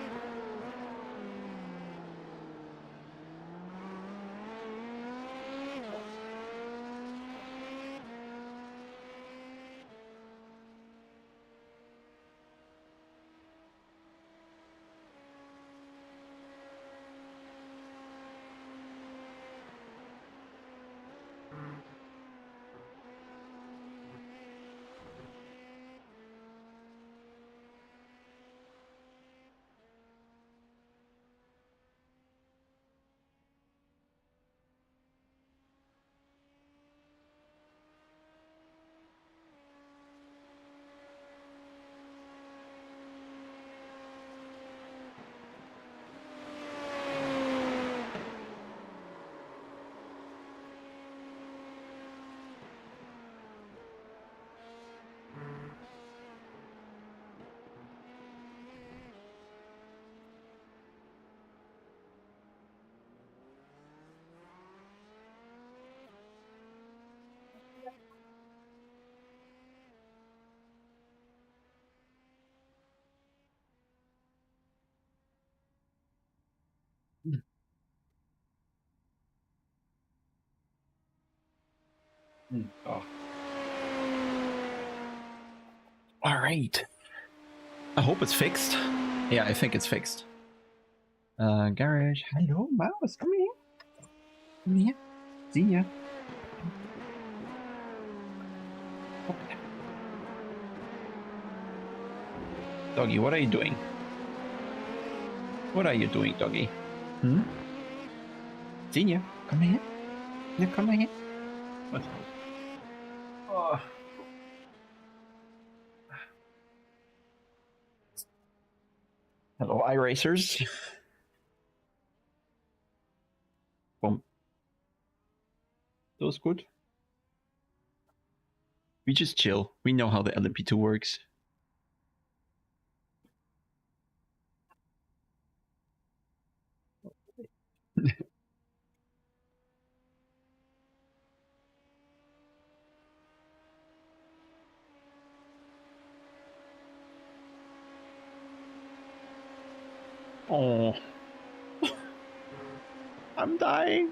Oh. All right. I hope it's fixed. Yeah, I think it's fixed. Garage. Hello, mouse. Come here. Come here. See ya. Doggy, what are you doing? What are you doing, doggy? Hmm? See ya. Come here. Yeah, come here. What? Oh. Hello, iRacers. Boom. That was good. We just chill. We know how the LMP2 works. Oh, I'm dying.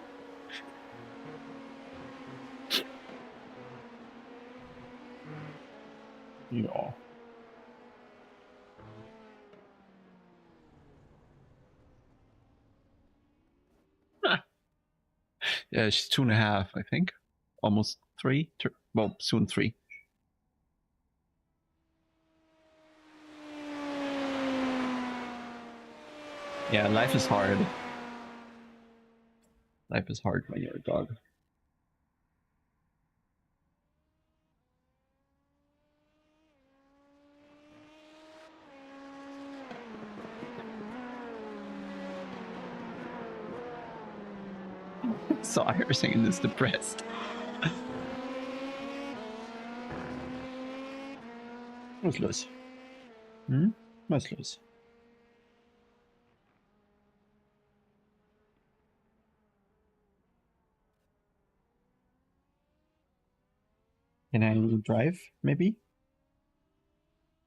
Yeah. Yeah, she's 2.5, I think. Almost 3. Well, soon 3. Yeah, life is hard. Life is hard when you're a dog. So iRacing is depressed. Was los? Was los? Can I drive, maybe?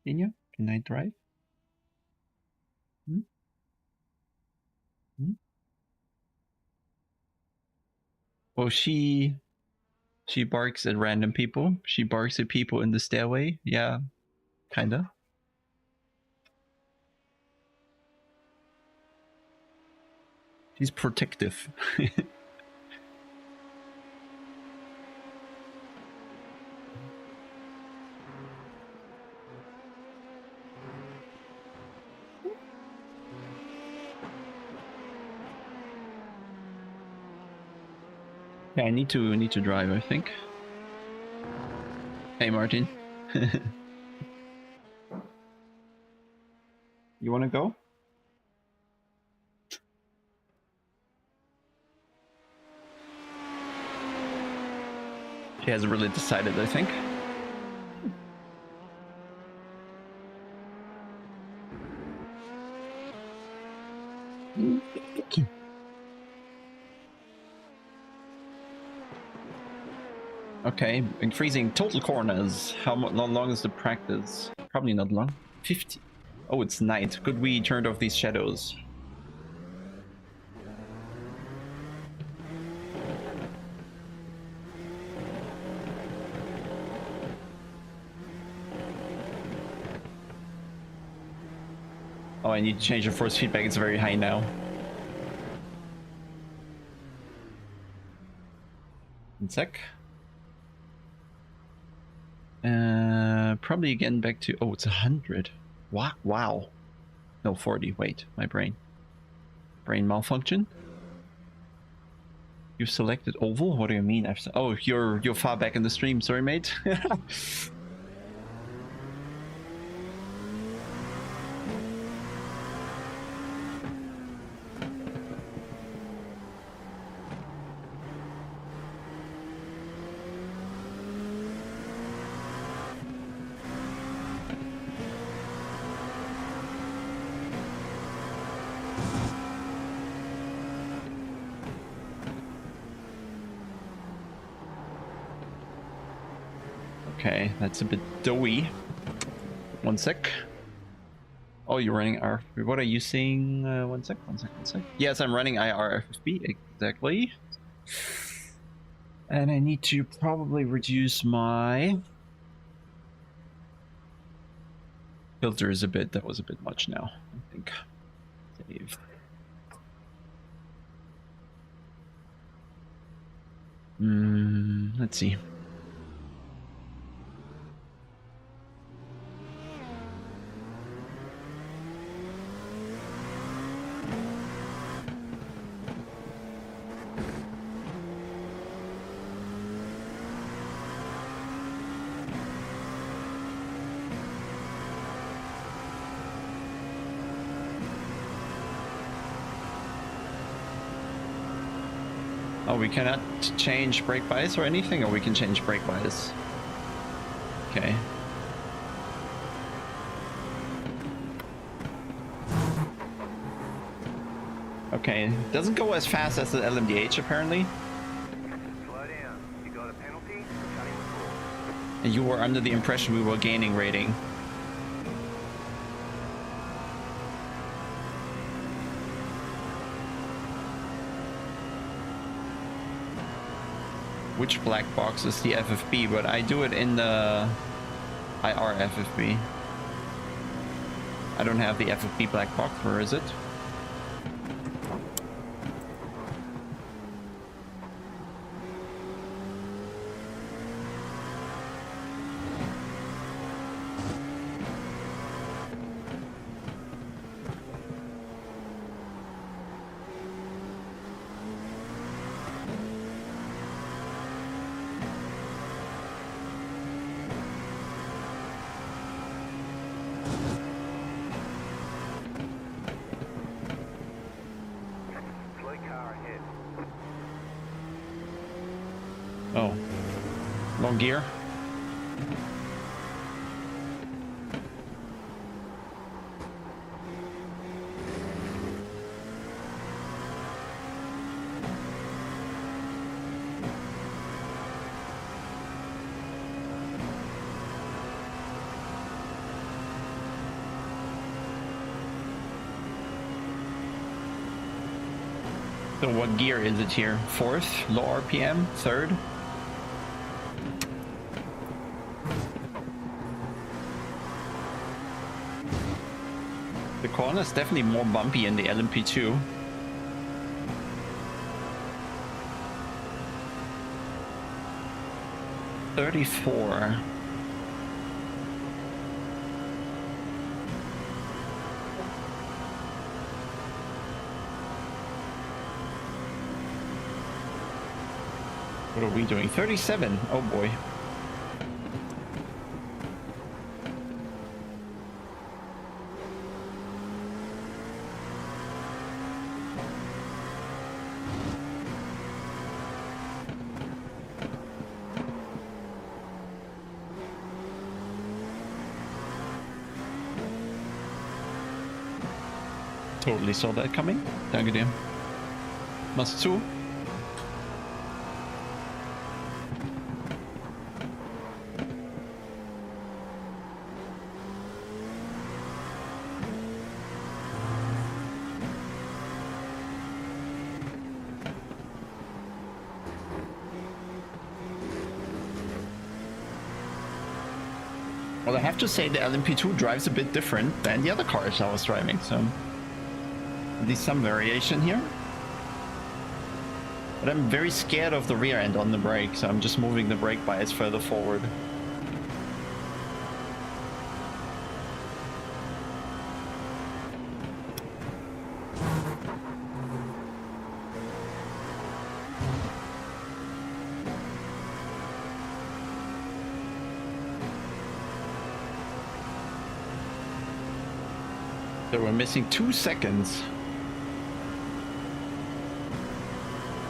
Dina? Can I drive? Well, she barks at random people. She barks at people in the stairway. Yeah, kinda. She's protective. Yeah, I need to drive, I think. Hey, Martin. You want to go? She hasn't really decided, I think. Okay, increasing total corners. How long is the practice? Probably not long. 50. Oh, it's night. Good we turned off these shadows. Oh, I need to change the force feedback. It's very high now. One sec. Probably again back to... Oh, it's 100. Wow. No, 40. Wait, my brain. Brain malfunction? You selected oval? What do you mean? Oh, you're far back in the stream. Sorry, mate. Okay, that's a bit doughy. One sec. Oh, you're running R. What are you saying? One sec. Yes, I'm running IRFFB, exactly. And I need to probably reduce my filters a bit. That was a bit much now, I think. Save. Let's see. Oh, we cannot change brake bias or anything, or we can change brake bias? Okay. Okay, doesn't go as fast as the LMDH apparently. Slow down. You got a penalty for cutting the course. And you were under the impression we were gaining rating. Which black box is the FFB, but I do it in the IR FFB. I don't have the FFB black box. Where is it? Slow car ahead. Oh, long gear. So what gear is it here? Fourth, low RPM, third? The corner is definitely more bumpy in the LMP2. $34. What are we doing? 37. Oh boy. Totally saw that coming. Danke dir. Machst zu. Well, I have to say the LMP2 drives a bit different than the other cars I was driving, so at least some variation here. But I'm very scared of the rear end on the brake, so I'm just moving the brake bias further forward. So we're missing 2 seconds.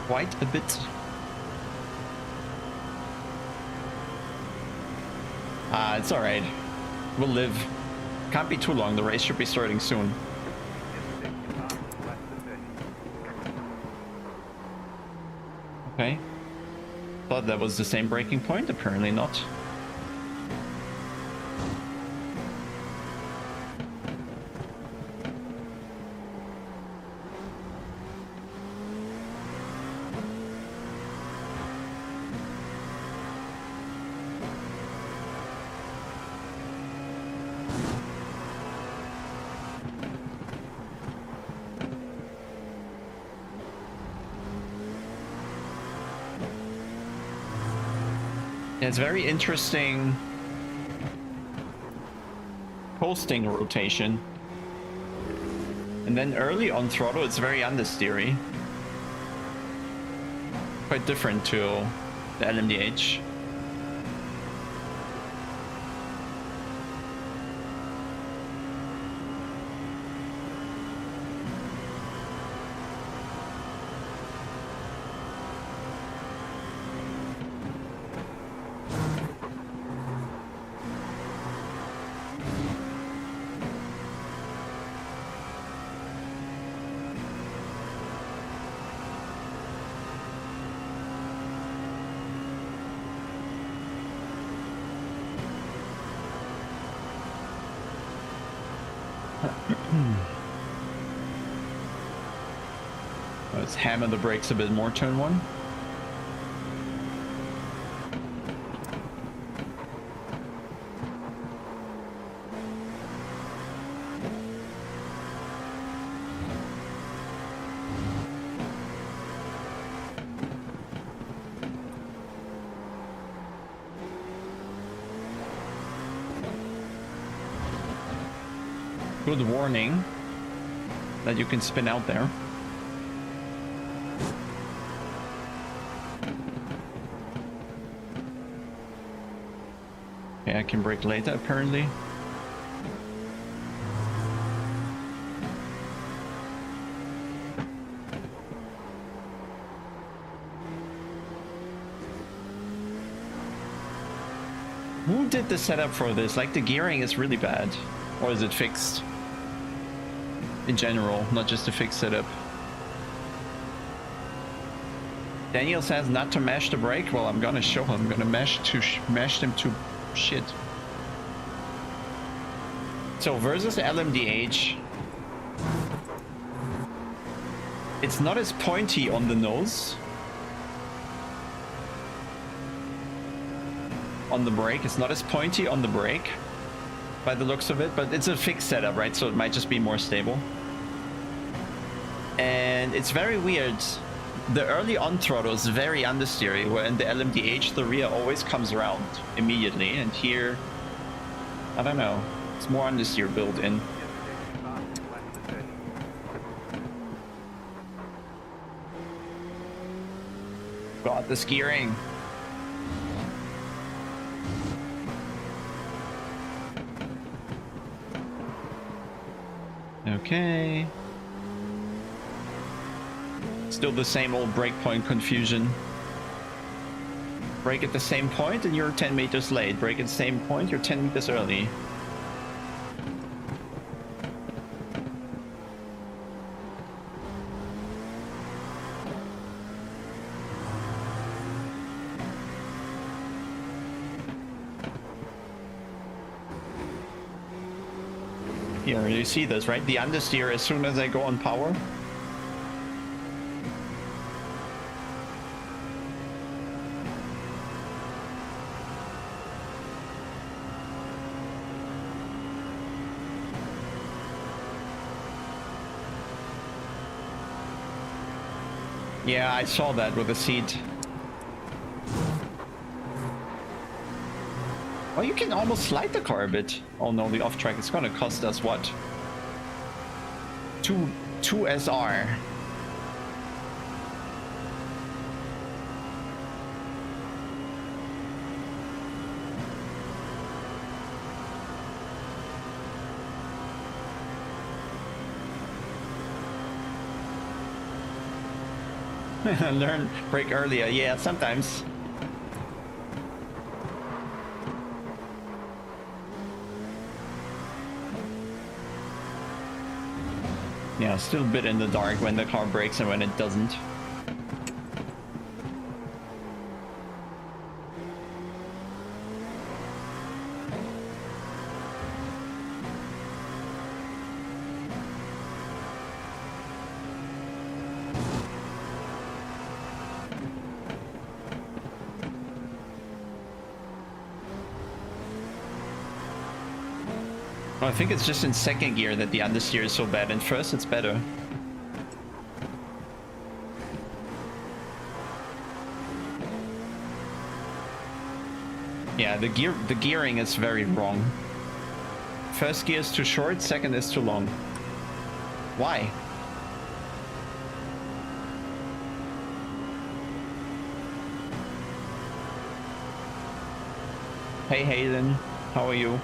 Quite a bit. It's alright. We'll live. Can't be too long, the race should be starting soon. Okay. Thought that was the same breaking point, apparently not. It's very interesting posting rotation. And then early on throttle, it's very understeery. Quite different to the LMDH. Let's hammer the brakes a bit more, turn one. Good warning that you can spin out there. Okay, I can brake later apparently. Who did the setup for this? Like, the gearing is really bad. Or is it fixed? In general, not just a fixed setup. Daniel says not to mash the brake. Well, I'm gonna show him. I'm gonna mash them to shit. So versus LMDH, it's not as pointy on the nose. On the brake, it's not as pointy on the brake by the looks of it, but it's a fixed setup, right? So it might just be more stable. And it's very weird. The early on throttle is very understeery, where in the LMDH the rear always comes around immediately, and here, I don't know, it's more understeer built in. God, the gearing. Okay. Still the same old breakpoint confusion. Brake at the same point and you're 10 meters late. Brake at the same point, you're 10 meters early. Here, you see this, right? The understeer as soon as I go on power. Yeah, I saw that with the seat. Oh, you can almost slide the car a bit. Oh no, the off track is gonna cost us what? 2 SR. Learn brake earlier. Yeah, sometimes. Yeah, still a bit in the dark when the car brakes and when it doesn't. I think it's just in second gear that the understeer is so bad. In first, it's better. Yeah, the gearing is very wrong. First gear is too short, second is too long. Why? Hey Hayden, how are you?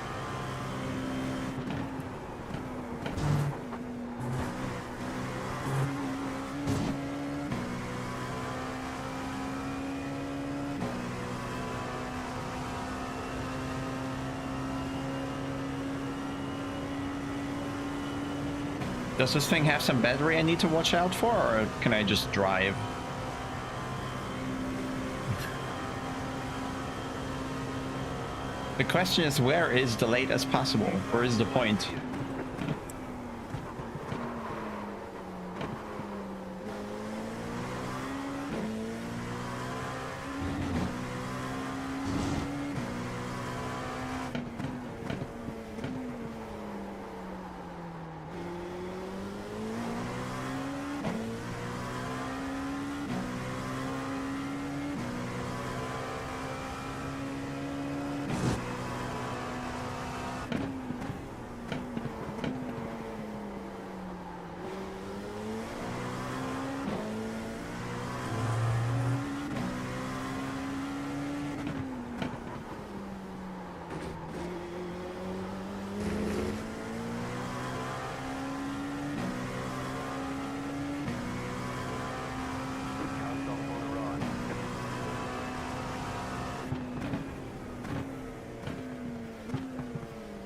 Does this thing have some battery I need to watch out for, or can I just drive? The question is, where is delayed as possible? Where is the point?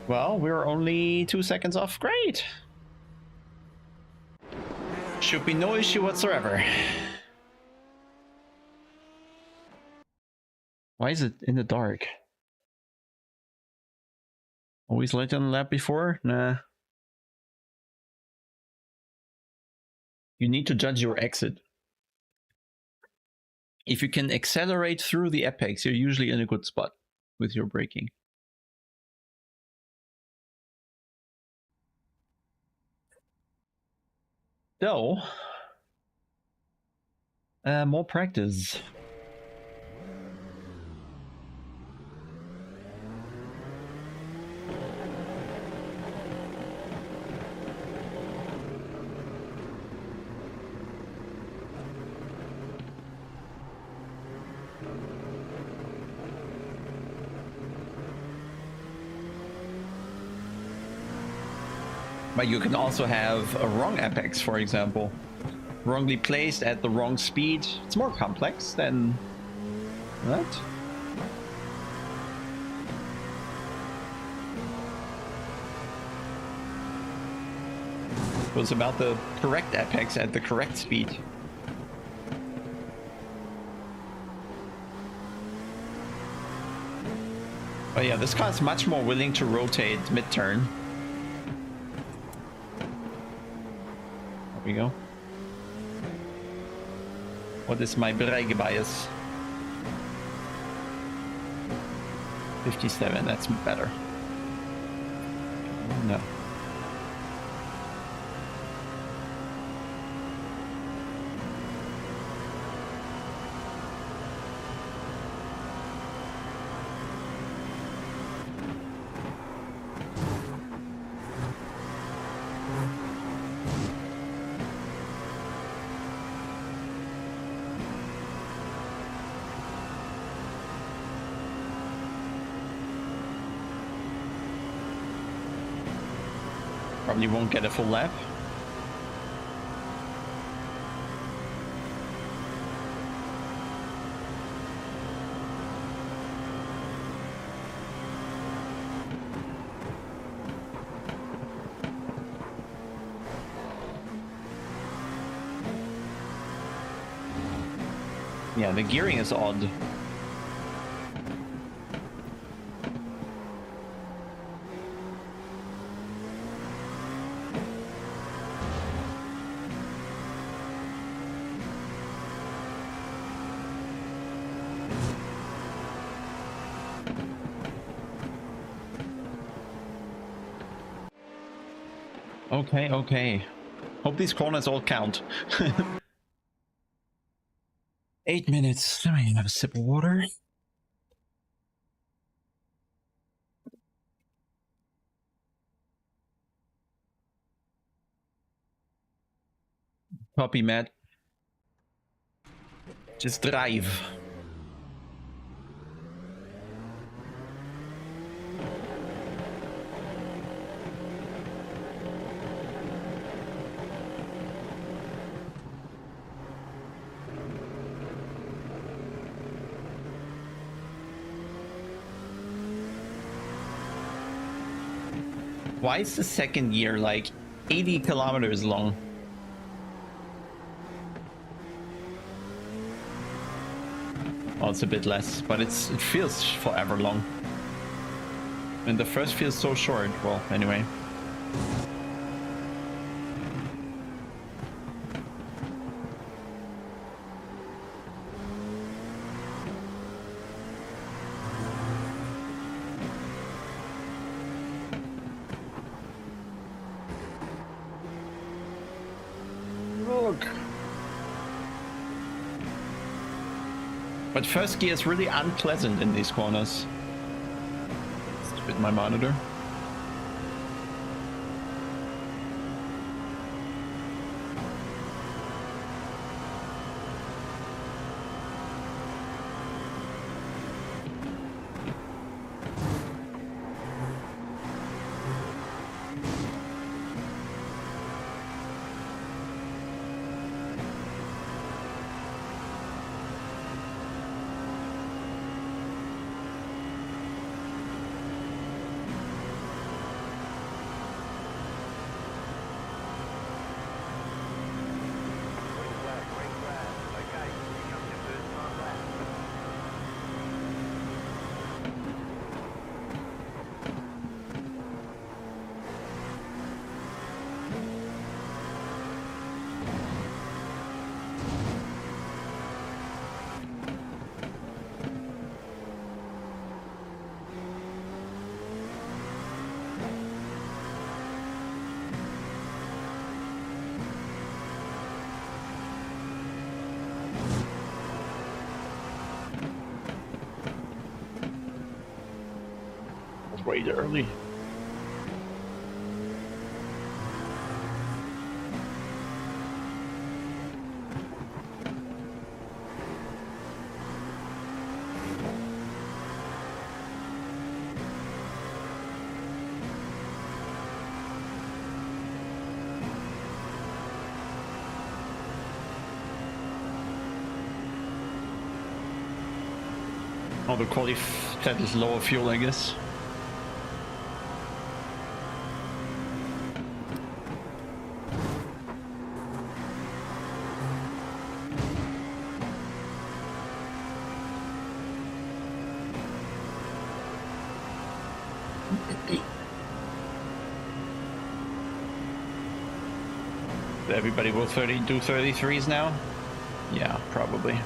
Well, we're only 2 seconds off. Great. Should be no issue whatsoever. Why is it in the dark? Always light on the lap before? Nah. You need to judge your exit. If you can accelerate through the apex, you're usually in a good spot with your braking. So, more practice. But you can also have a wrong apex, for example. Wrongly placed at the wrong speed. It's more complex than that. It was about the correct apex at the correct speed. But yeah, this car is much more willing to rotate mid-turn. There we go. What is my brake bias? 57, that's better. No. Probably won't get a full lap. Yeah, the gearing is odd. Okay, okay. Hope these corners all count. 8 minutes. Let me have a sip of water. Copy, Matt. Just drive. Why is the second year like 80 kilometers long? Oh, it's a bit less, but it feels forever long. And the first feels so short. Well, anyway. But first gear is really unpleasant in these corners. With my monitor. way early. Oh, the quality set is lower fuel, I guess. Everybody will do 33s now? Yeah, probably.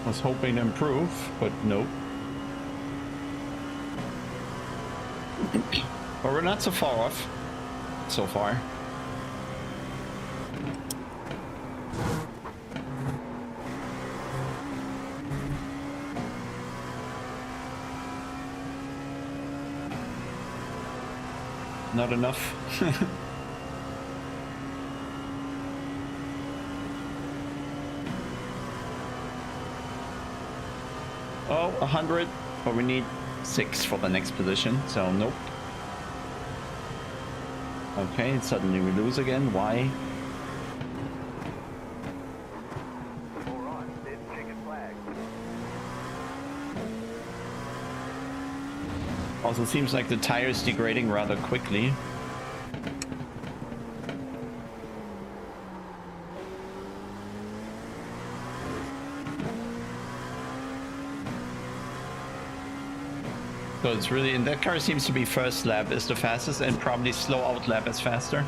Was hoping to improve, but nope. But we're not so far off so far. Not enough. Oh, 100, but we need 6 for the next position, so nope. Okay, suddenly we lose again. Why? Alright, there's the checkered flag. Also seems like the tire is degrading rather quickly. So it's really, in that car seems to be first lap is the fastest and probably slow out lap is faster.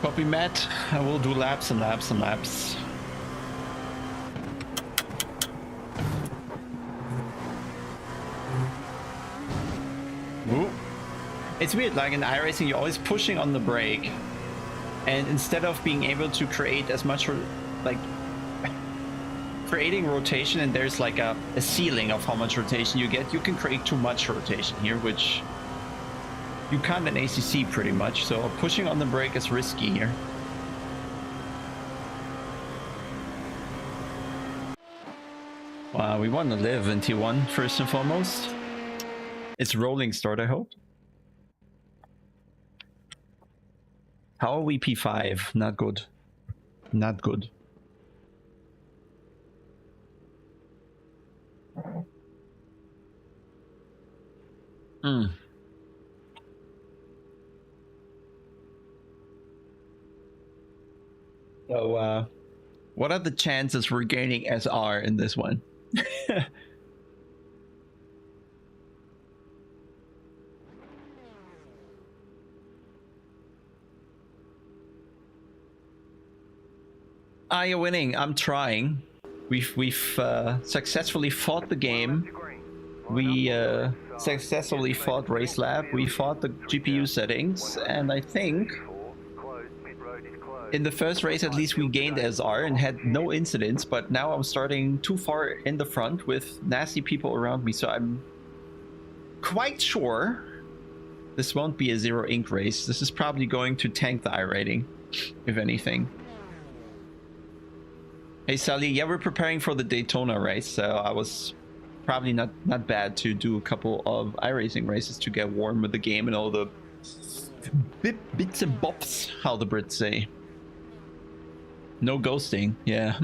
Copy, Matt. I will do laps and laps and laps. Ooh. It's weird, like in iRacing, you're always pushing on the brake, and instead of being able to create as much, like, creating rotation, and there's like a ceiling of how much rotation you get, you can create too much rotation here, which you can't in ACC pretty much, so pushing on the brake is risky here. We want to live in T1 first and foremost. It's rolling start, I hope. How are we P5? Not good. Not good. So, what are the chances we're gaining SR in this one? You're winning. I'm trying. We've successfully fought the game. We successfully fought Race Lab. We fought the GPU settings, and I think in the first race at least we gained SR and had no incidents. But now I'm starting too far in the front with nasty people around me, so I'm quite sure this won't be a zero ink race. This is probably going to tank the iRating, if anything. Hey Sally, yeah, we're preparing for the Daytona race, so I was probably not bad to do a couple of iRacing races to get warm with the game and all the bits and bops, how the Brits say. No ghosting, yeah.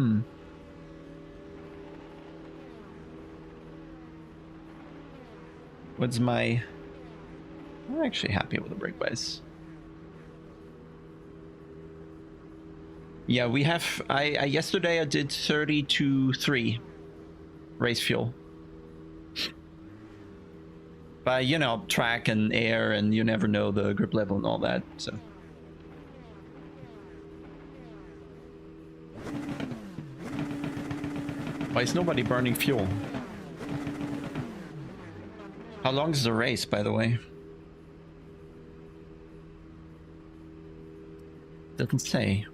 What's my... I'm actually happy with the brake bias. Yeah, we have... yesterday I did 32.3 race fuel. But, you know, track and air, and you never know the grip level and all that, so... Why is nobody burning fuel? How long is the race, by the way? Doesn't say.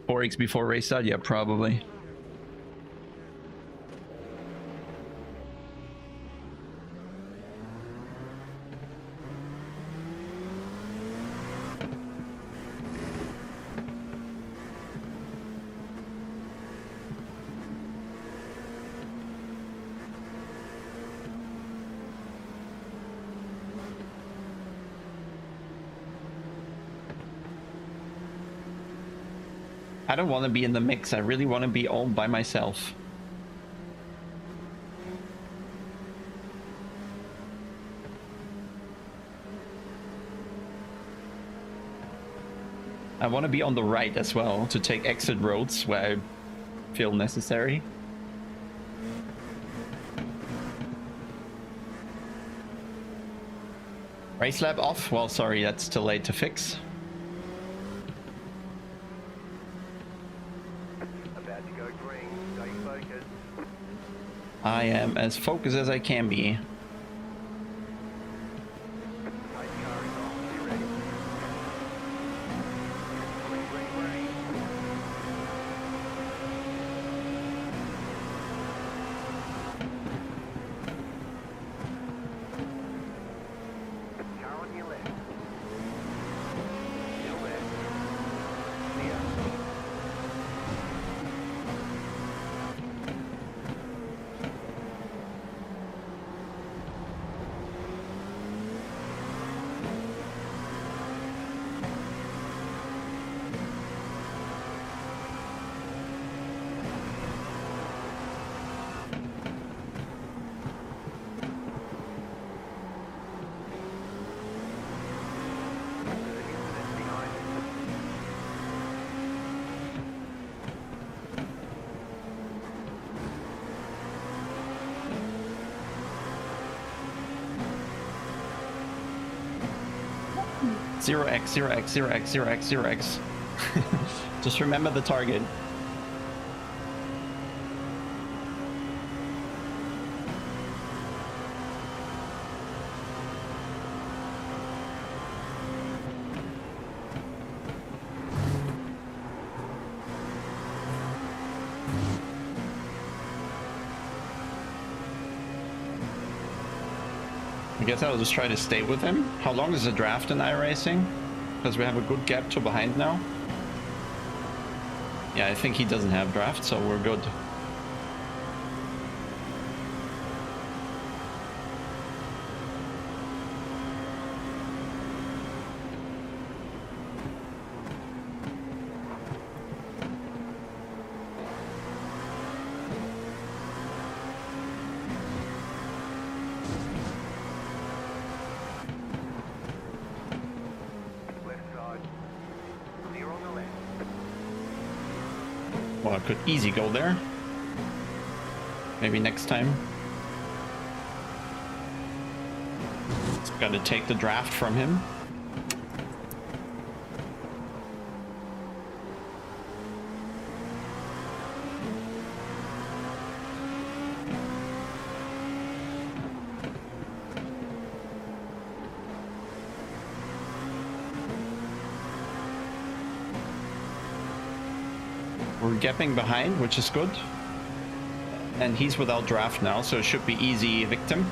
4 weeks before race start? Yeah, probably. I don't want to be in the mix. I really want to be all by myself. I want to be on the right as well to take exit roads where I feel necessary. Race lab off? Well, sorry, that's too late to fix. I am as focused as I can be. Zero X, 0x, 0x, 0x, 0x. Just remember the target. I guess I'll just try to stay with him. How long is the draft in iRacing? Because we have a good gap to behind now. Yeah, I think he doesn't have draft, so we're good. Well, I could easy go there. Maybe next time. Just gotta take the draft from him. We're gapping behind, which is good. And he's without draft now, so it should be easy victim.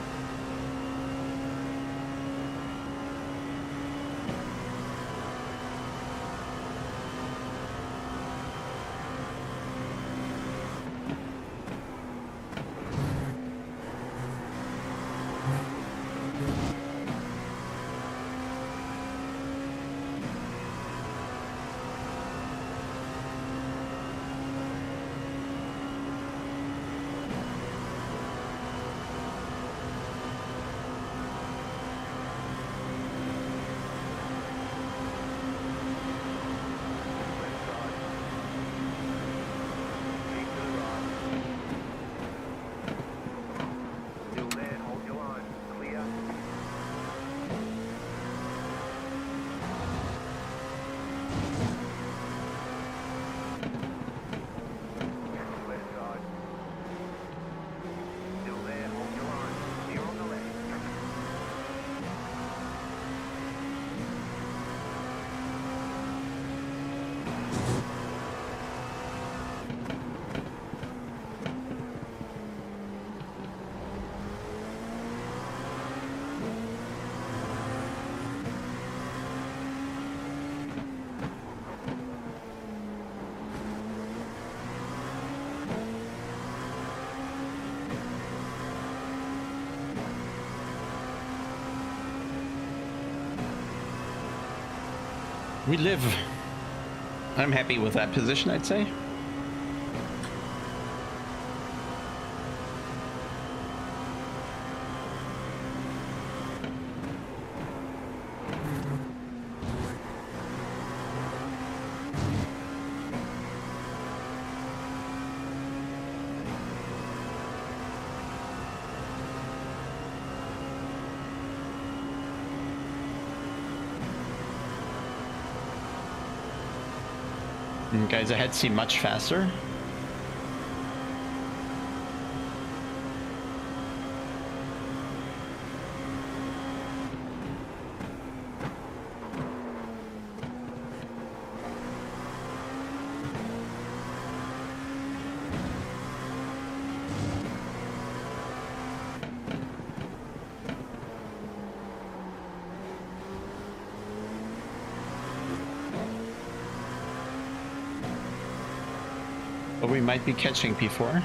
We live. I'm happy with that position, I'd say. And guys ahead seem much faster. But we might be catching P4.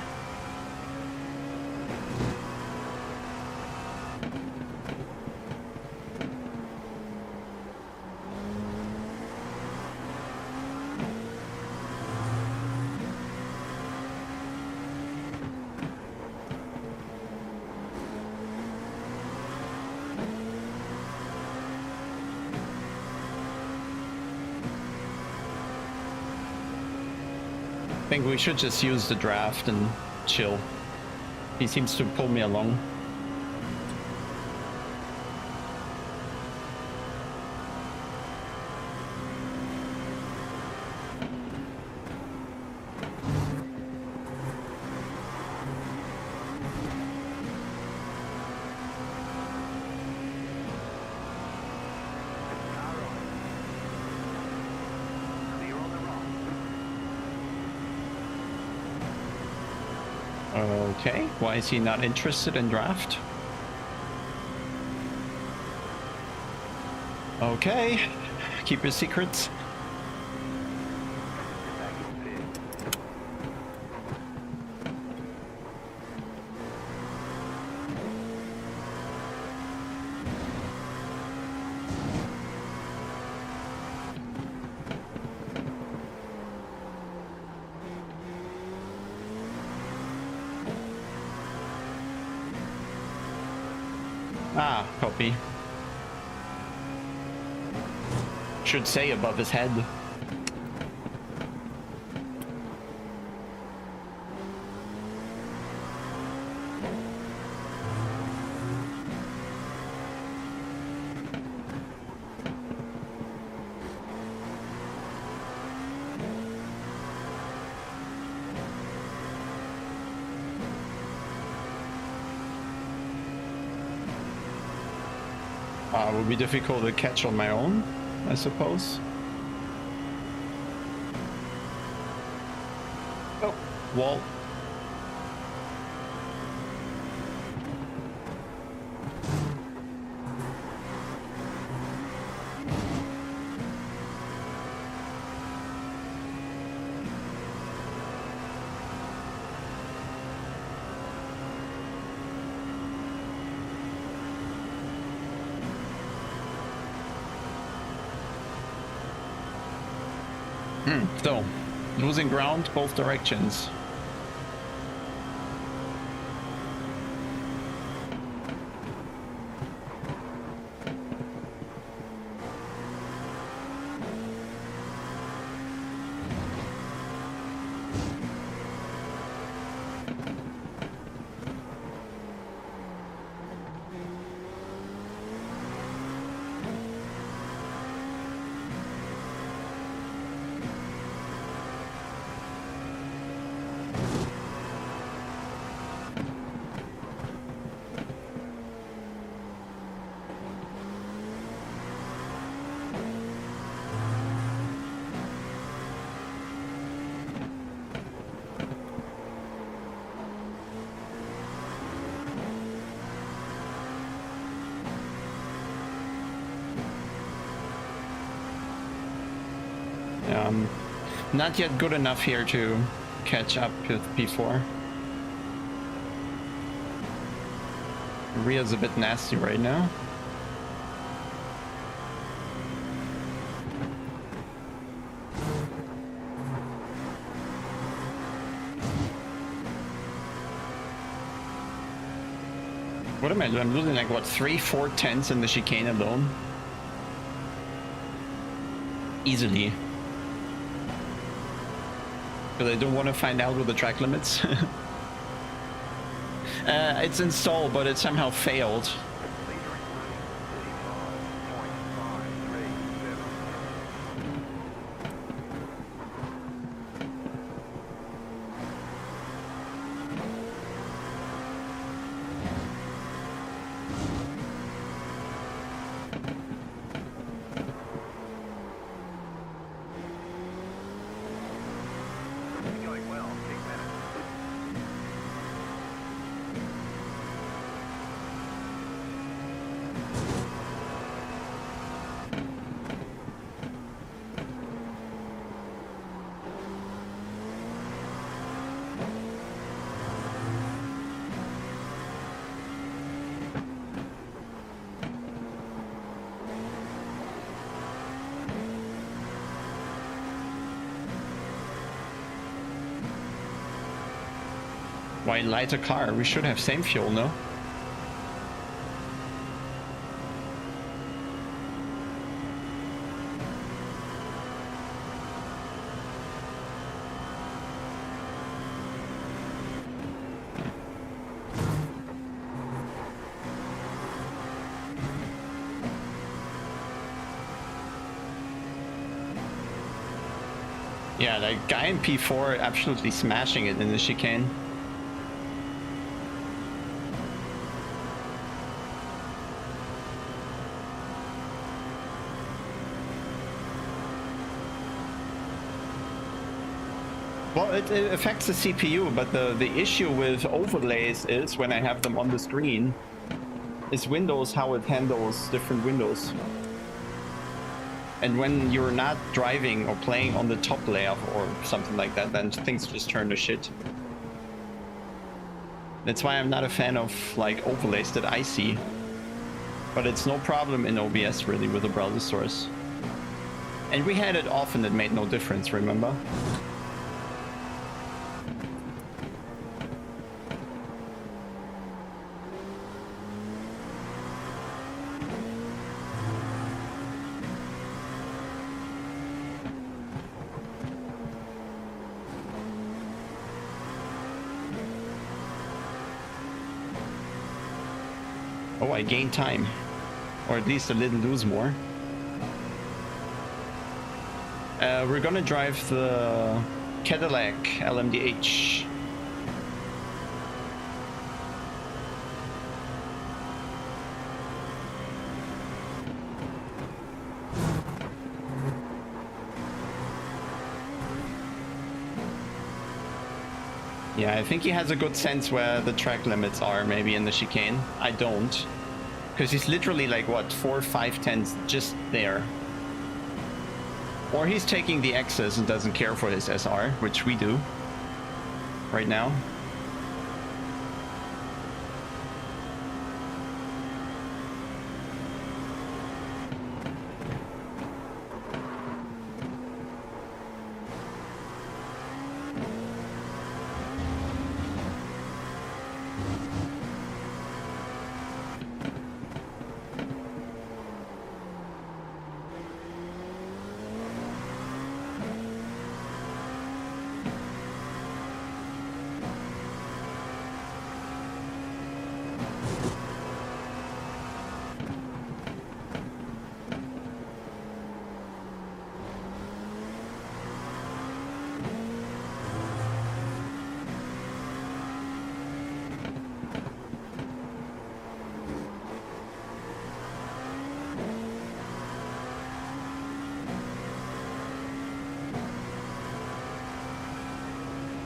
I think we should just use the draft and chill. He seems to pull me along. Okay, why is he not interested in draft? Okay, keep your secrets. Ah, copy. Should say above his head. Would be difficult to catch on my own, I suppose. wall. So, losing ground both directions. Not yet good enough here to catch up with P4. Rear's a bit nasty right now. What am I doing? I'm losing like what, 3-4 tenths in the chicane alone? Easily. Because I don't want to find out what the track limits. It's installed, but it somehow failed. Why light a car? We should have same fuel, no? Yeah, that guy in P4 absolutely smashing it in the chicane. Well, it affects the CPU, but the issue with overlays is when I have them on the screen, is Windows how it handles different windows. And when you're not driving or playing on the top layer or something like that, then things just turn to shit. That's why I'm not a fan of like overlays that I see. But it's no problem in OBS really with the browser source. And we had it off and it made no difference, remember? Oh, I gain time. Or at least a little lose more. We're gonna drive the Cadillac LMDH. Yeah, I think he has a good sense where the track limits are, maybe in the chicane. I don't. Because he's literally like, what, 4, 5 tenths just there. Or he's taking the X's and doesn't care for his SR, which we do right now.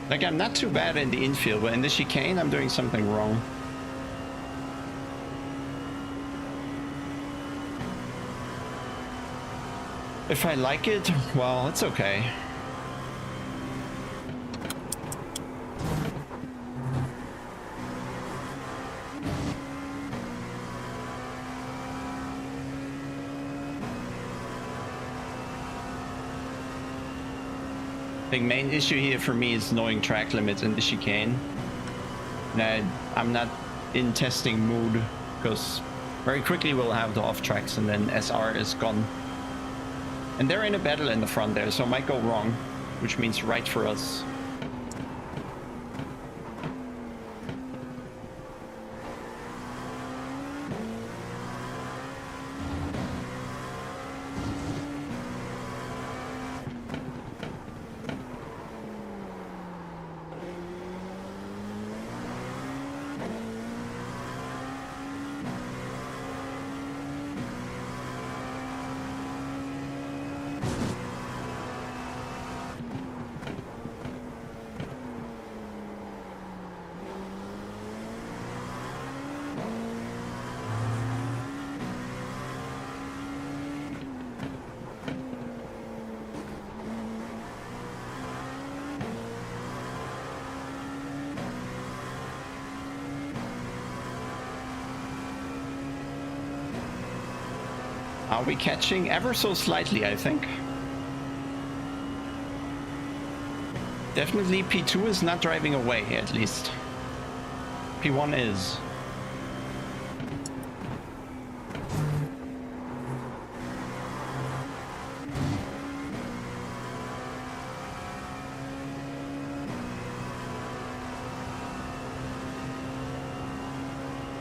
Like, I'm not too bad in the infield, but in the chicane, I'm doing something wrong. If I like it, well, it's okay. The main issue here for me is knowing track limits in the chicane. And I'm not in testing mood, because very quickly we'll have the off tracks and then SR is gone. And they're in a battle in the front there, so it might go wrong, which means right for us. Are we catching? Ever so slightly, I think. Definitely P2 is not driving away, at least. P1 is.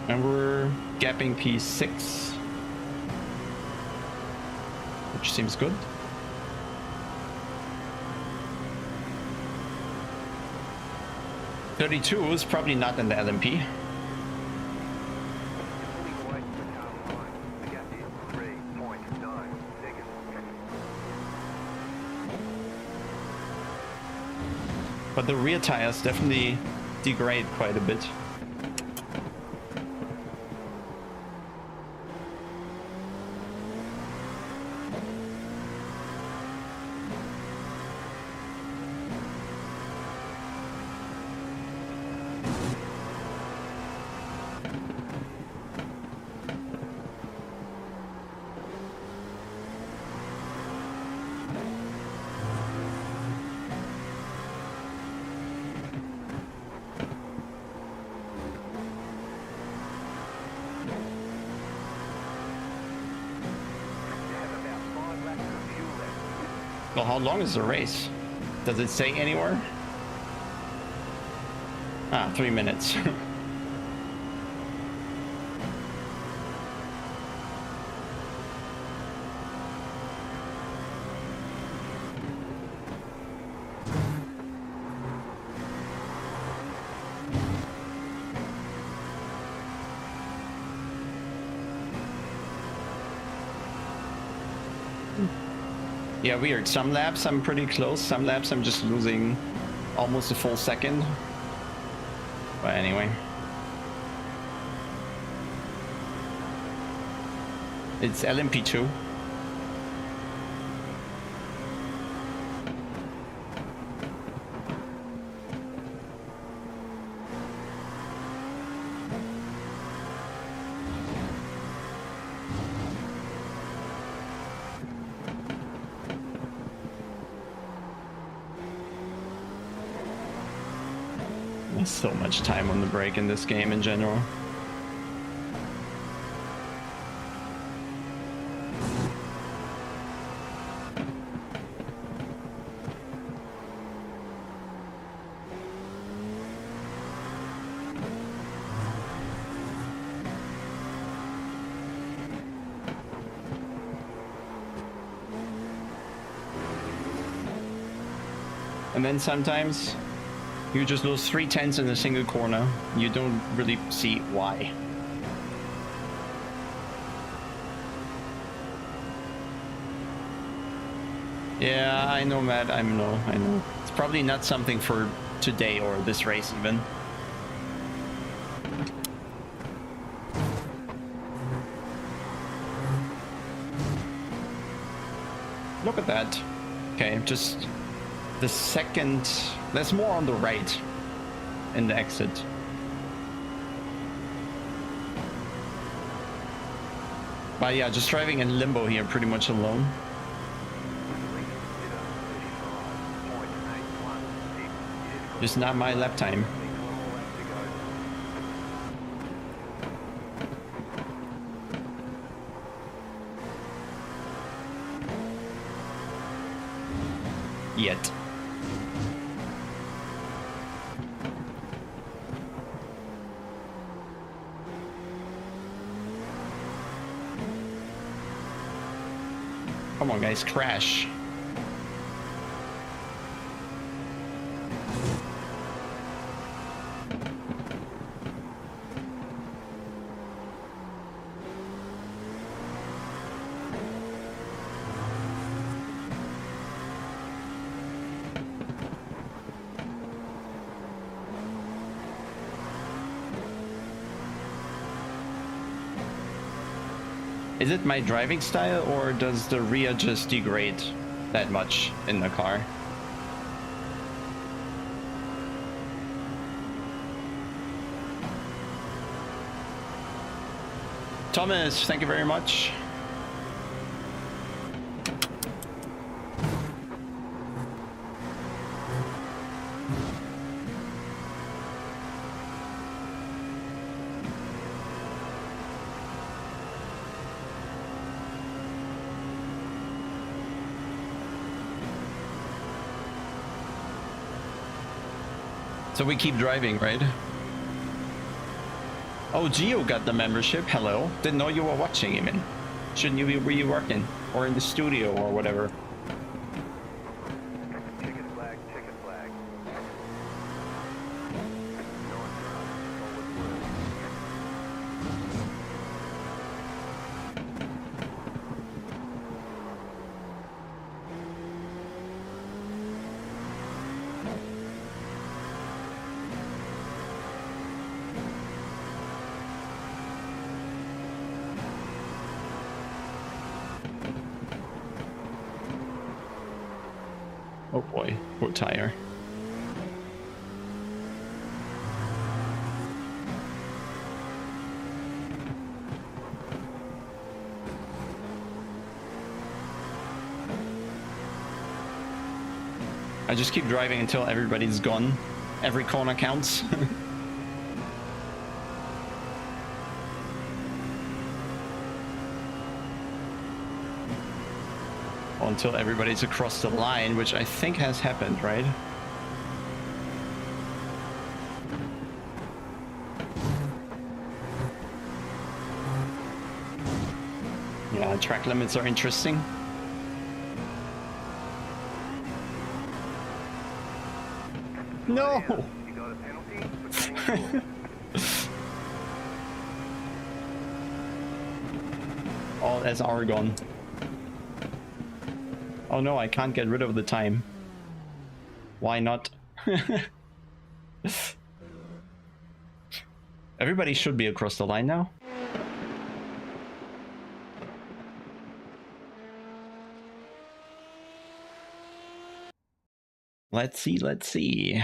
And we're gapping P6. Which seems good. .32 is probably not in the LMP. But the rear tires definitely degrade quite a bit. Well, how long is the race? Does it say anywhere? Ah, 3 minutes. Yeah, weird. Some laps I'm pretty close, some laps I'm just losing almost a full second. But anyway. It's LMP2. There's so much time on the brake in this game in general. And then sometimes you just lose 3/10 in a single corner. You don't really see why. Yeah, I know, Matt. I know. It's probably not something for today or this race even. Look at that. Okay, just the second. There's more on the right in the exit. But yeah, just driving in limbo here pretty much alone. Just not my lap time. Yet. Come on, guys, crash. Is it my driving style, or does the rear just degrade that much in the car? Thomas, thank you very much. So we keep driving, right? Oh, Gio got the membership. Hello. Didn't know you were watching, even. Shouldn't you be working or in the studio or whatever? Chicken flag, chicken flag. Oh boy, poor tire. I just keep driving until everybody's gone. Every corner counts. Until everybody's across the line, which I think has happened, right? Yeah, track limits are interesting. No! You got a penalty for cutting Oh, that's Aragon. Oh no, I can't get rid of the time. Why not? Everybody should be across the line now. Let's see, let's see.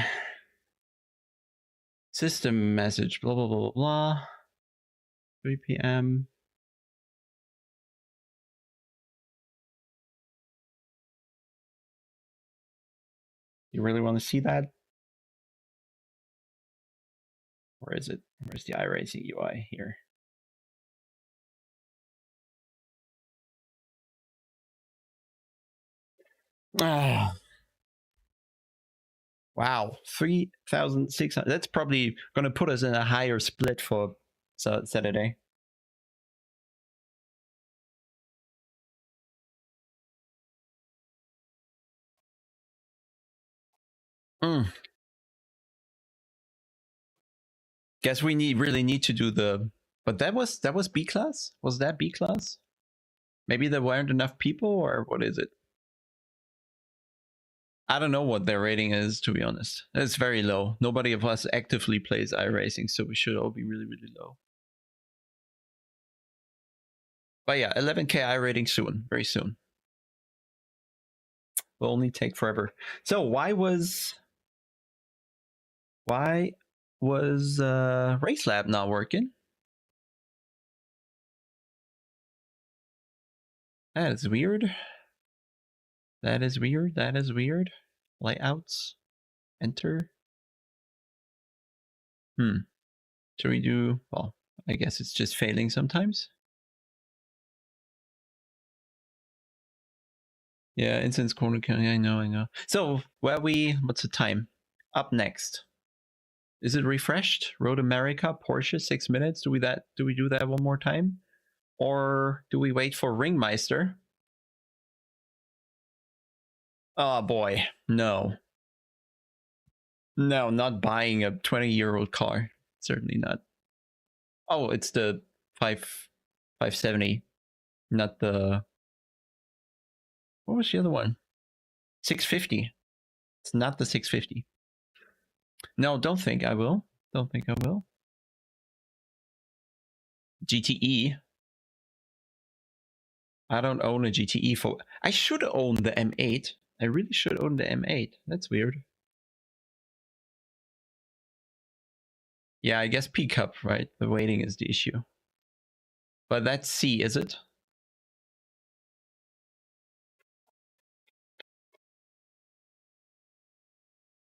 System message, blah, blah, blah, blah, blah. 3 p.m. You really want to see that? Where is it? Where's the iRacing UI here? Ah. Wow, 3,600. That's probably going to put us in a higher split for Saturday. Guess we really need to do the. But that was B class. Was that B class? Maybe there weren't enough people, or what is it? I don't know what their rating is, to be honest. It's very low. Nobody of us actively plays iRacing, so we should all be really, really low. But yeah, 11K iRating soon, very soon. Will only take forever. So why was Race Lab not working? That is weird. That is weird. That is weird. Layouts. Enter. Should we do? Well, I guess it's just failing sometimes. Yeah, instance corner. I know. So what's the time? Up next. Is it refreshed? Road America, Porsche, 6 minutes. Do we do that one more time? Or do we wait for Ringmeister? Oh boy, no. No, not buying a 20-year-old car. Certainly not. Oh, it's the 570, not the. What was the other one? 650. It's not the 650. No, don't think I will. Don't think I will. GTE. I don't own a GTE for. I should own the M8. I really should own the M8. That's weird. Yeah, I guess P Cup, right? The weighting is the issue. But that's C, is it?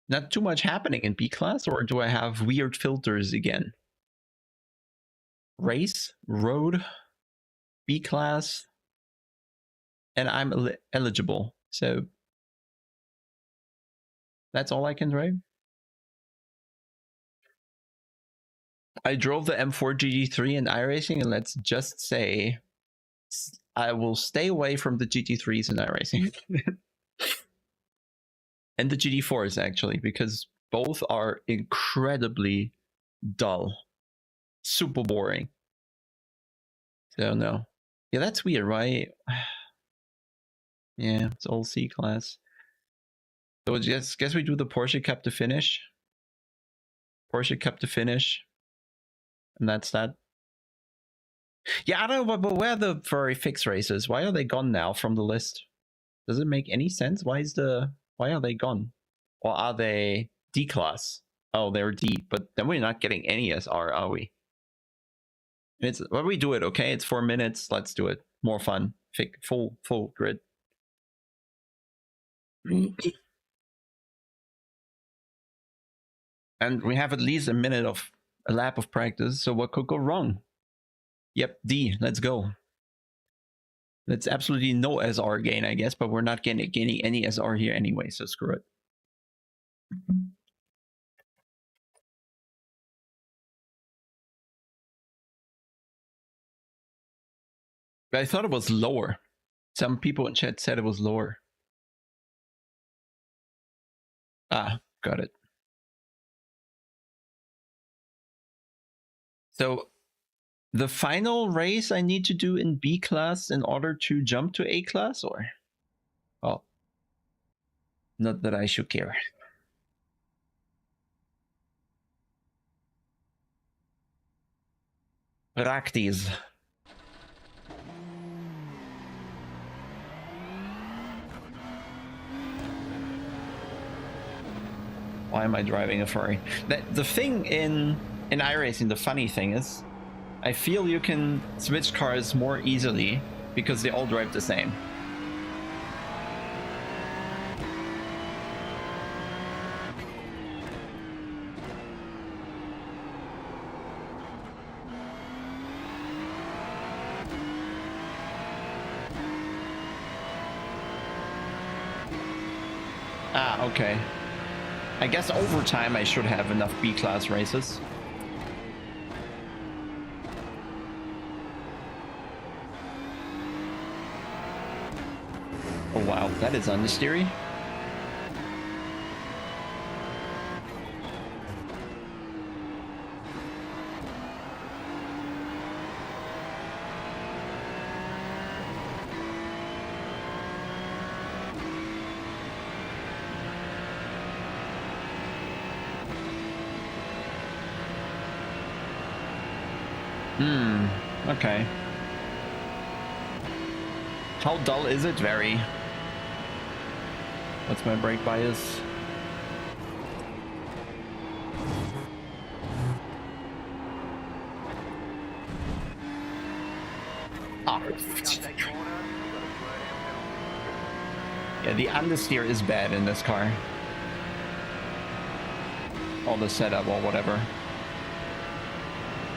Not too much happening in B class, or do I have weird filters again? Race, road, B class, and I'm eligible. So that's all I can drive. I drove the M4 GT3 in iRacing, and let's just say I will stay away from the GT3s in iRacing. And the GT4s, actually, because both are incredibly dull. Super boring. So, no. Yeah, that's weird, right? Yeah, it's all C class. So, guess we do the Porsche Cup to finish. Porsche Cup to finish. And that's that. Yeah, I don't know, but where are the Ferrari fix races? Why are they gone now from the list? Does it make any sense? Why are they gone? Or are they D class? Oh, they're D, but then we're not getting any SR, are we? It's well, we do it, okay? It's 4 minutes. Let's do it. More fun. Full grid. And we have at least a lap of practice. So what could go wrong? Yep, D. Let's go. That's absolutely no SR gain, I guess, but we're not gaining any SR here anyway, so screw it. But I thought it was lower. Some people in chat said it was lower. Ah, got it. So the final race I need to do in B class in order to jump to A class, or? Oh, not that I should care. Raktis. Why am I driving a Ferrari? The thing in iRacing, the funny thing is, I feel you can switch cars more easily because they all drive the same. Ah, okay. I guess over time I should have enough B-class races. Oh wow, that is understeery. Okay. How dull is it? Very. What's my brake bias? Ah. Yeah, the understeer is bad in this car. All the setup or whatever.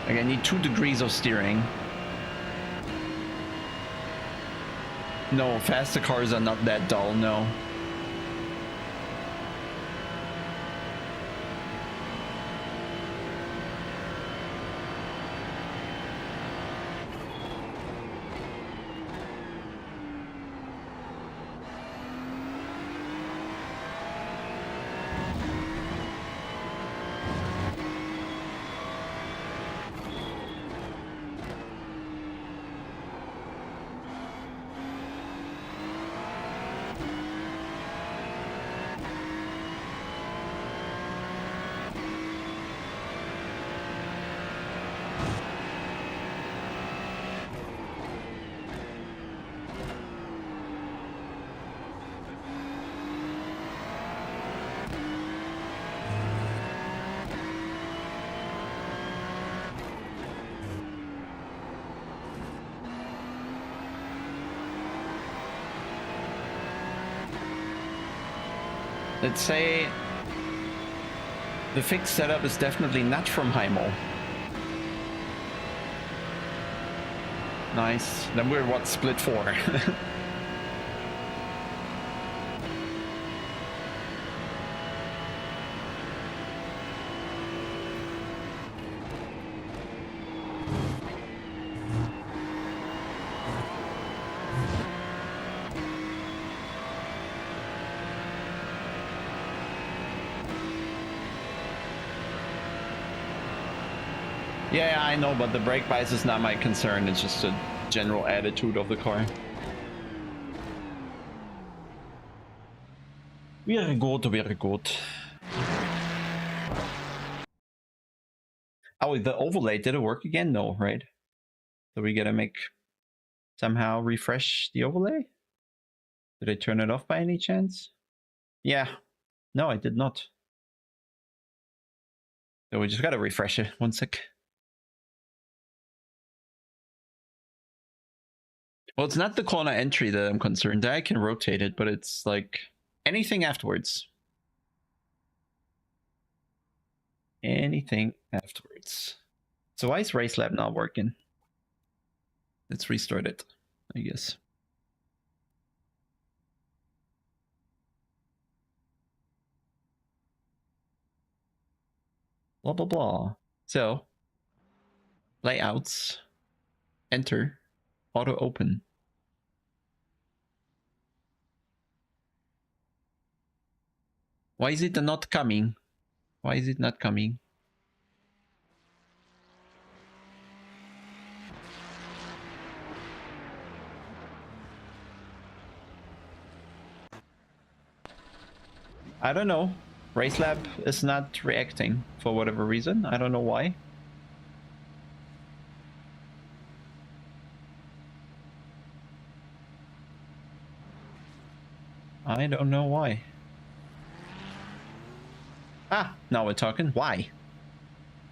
Like I need 2 degrees of steering. No, faster cars are not that dull, no. Let's say the fixed setup is definitely not from Heimel. Nice. Then we're what, split 4. Yeah, I know, but the brake bias is not my concern. It's just a general attitude of the car. Very good, very good. Oh, the overlay, did it work again? No, right? So we gotta somehow refresh the overlay? Did I turn it off by any chance? Yeah. No, I did not. So we just gotta refresh it. 1 sec. Well, it's not the corner entry that I'm concerned. I can rotate it, but it's like anything afterwards. Anything afterwards. So why is Race Lab not working? Let's restart it, I guess. Blah, blah, blah. So, layouts, enter, auto open. Why is it not coming? Why is it not coming? I don't know. RaceLab is not reacting for whatever reason. I don't know why. I don't know why. Ah, now we're talking. Why?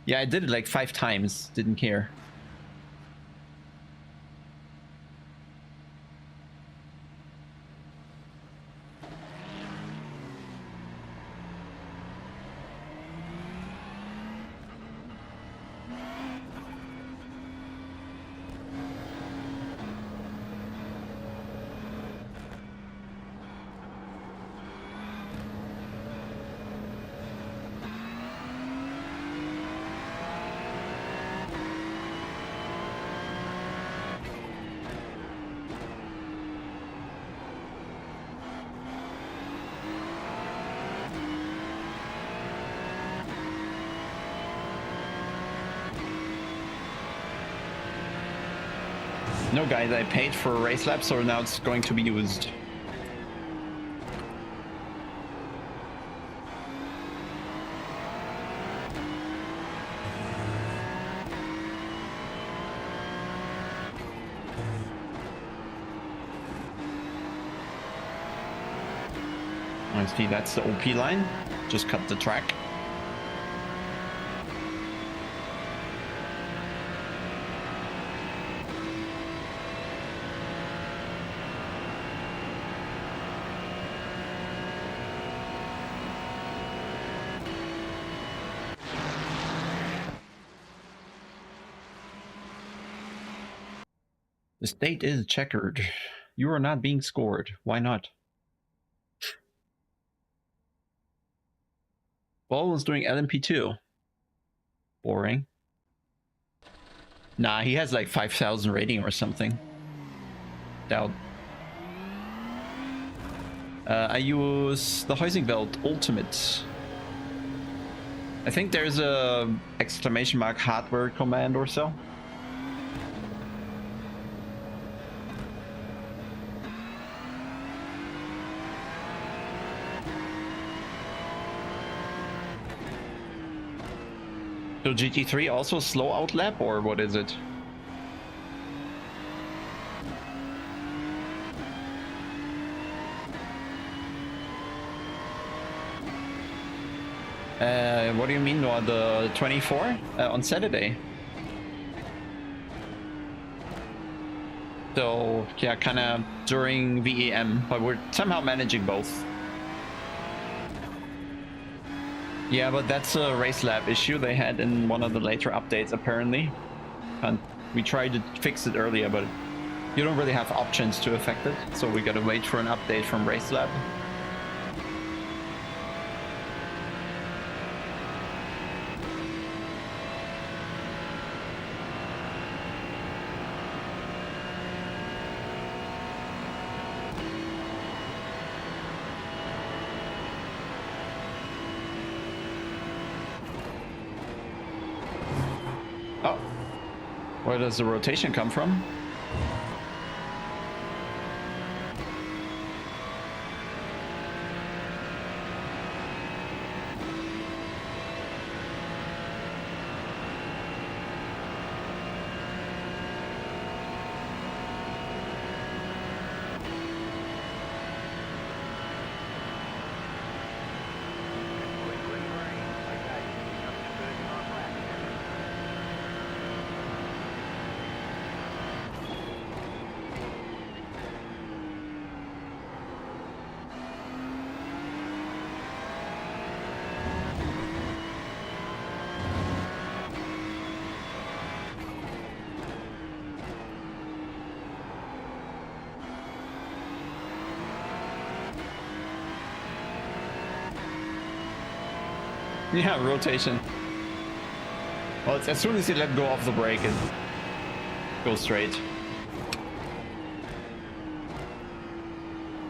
Yeah, I did it like 5 times. Didn't care. No, guys, I paid for a race lap, so now it's going to be used. I see that's the OP line. Just cut the track. The state is checkered. You are not being scored. Why not? Ball was doing LMP2. Boring. Nah, he has like 5,000 rating or something. Doubt. I use the housing belt ultimate. I think there's a exclamation mark hardware command or so. So GT3 also slow out lap, or what is it? What do you mean, Noah? The 24 on Saturday? So yeah, kind of during VEM, but we're somehow managing both. Yeah, but that's a race lab issue they had in one of the later updates, apparently. And we tried to fix it earlier, but you don't really have options to affect it. So we gotta wait for an update from race lab. Where does the rotation come from? Yeah, rotation. Well, it's, as soon as you let go of the brake, it goes straight.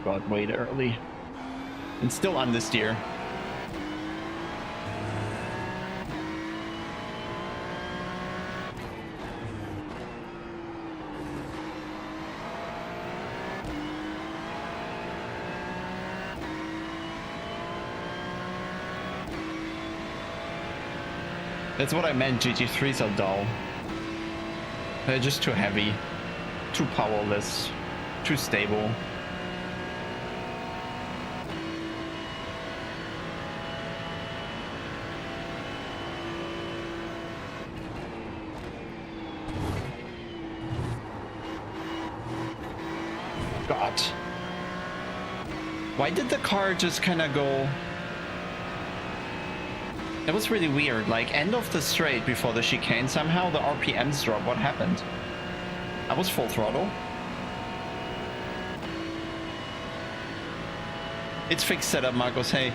Got way early. And still understeer. That's what I meant, GT3s are dull. They're just too heavy, too powerless, too stable. God. Why did the car just kind of go... It was really weird. Like, end of the straight before the chicane, somehow the RPMs drop. What happened? I was full throttle. It's fixed setup, Marcos. Hey.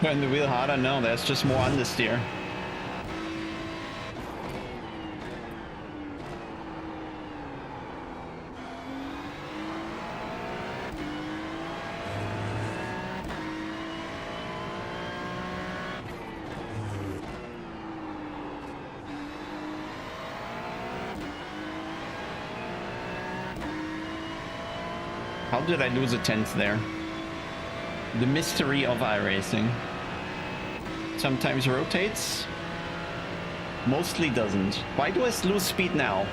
Turn the wheel harder? No, there's just more understeer. How did I lose a 10th there? The mystery of iRacing. Sometimes rotates, mostly doesn't. Why do I lose speed now?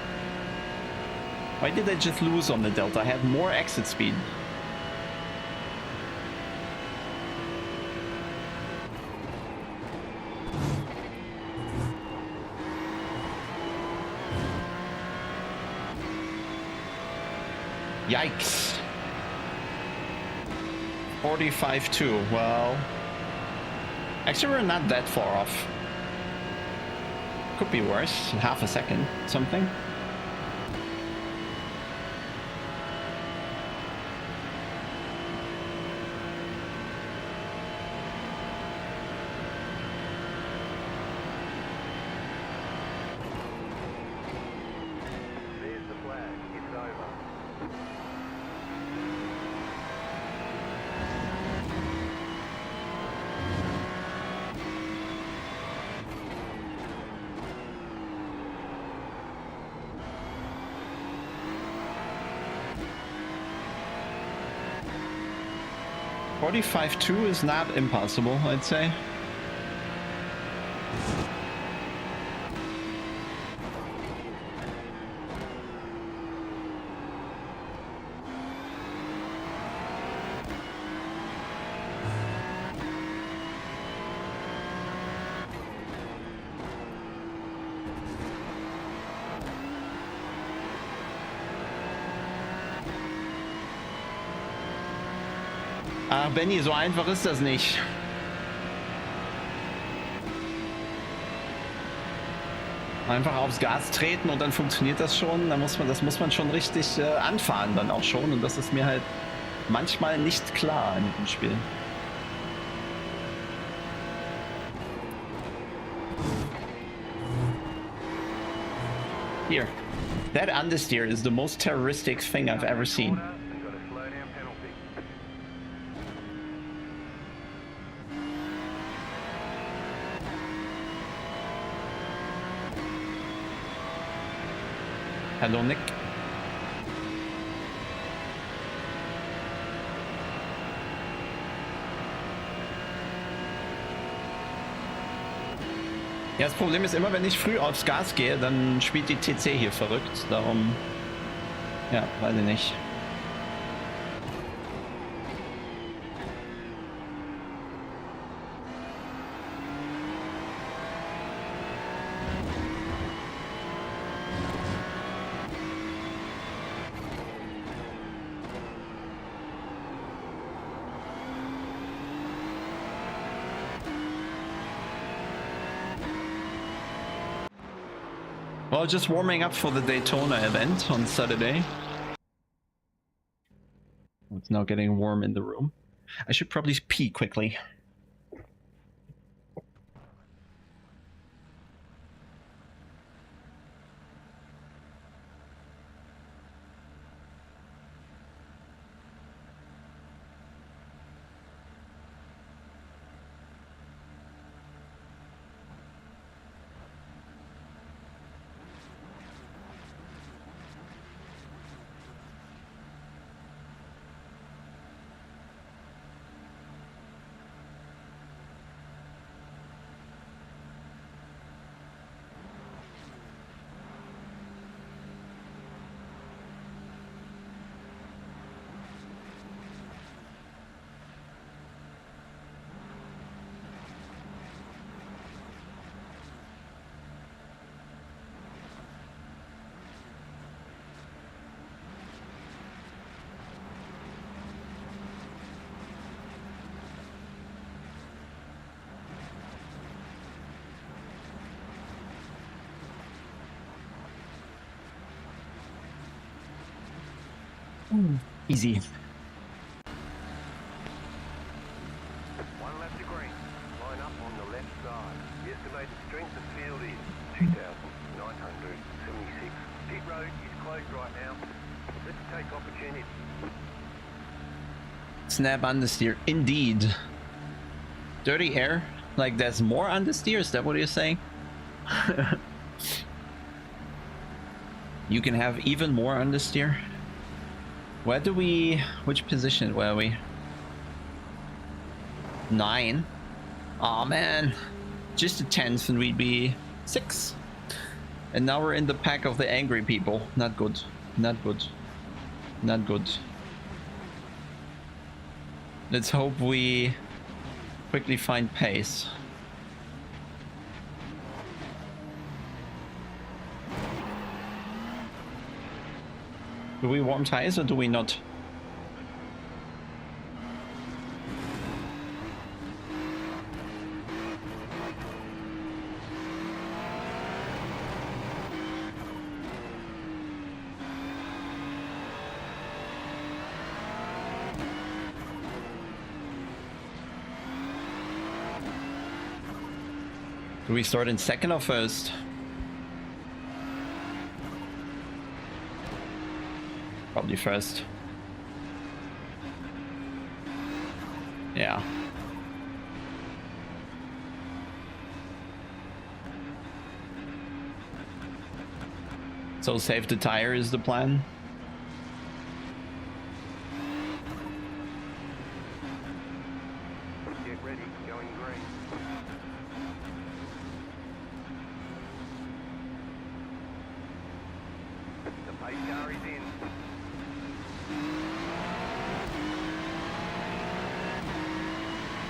Why did I just lose on the Delta? I had more exit speed. Yikes. 45.2, well... Actually, we're not that far off. Could be worse. Half a second, something. There's the flag. It's over. 45.2 is not impossible, I'd say. Ah, Benny, so einfach ist das nicht. Einfach aufs Gas treten und dann funktioniert das schon. Das muss man schon richtig anfahren dann auch schon. Und das ist mir halt manchmal nicht klar in dem Spiel. Here, that understeer is the most terroristic thing I've ever seen. We've got a slow down penalty. Hello, Nick. Ja, das Problem ist immer, wenn ich früh aufs Gas gehe, dann spielt die TC hier verrückt. Darum, ja, weiß ich nicht. Well, just warming up for the Daytona event on Saturday. It's now getting warm in the room. I should probably pee quickly. Easy. One lap to green. Line up on the left side. The estimated strength of field is 2,976. Pit road is closed right now. Let's take opportunity. Snap understeer. Indeed. Dirty air? Like there's more understeer? Is that what you're saying? You can have even more understeer? Where do we... Which position were we? 9. Aw, man. Just a 10th and we'd be 6. And now we're in the pack of the angry people. Not good. Not good. Not good. Let's hope we quickly find pace. Do we warm tires or do we not? Do we start in second or first? Probably first. Yeah. So save the tire is the plan. Get ready, going green. The pace car is in.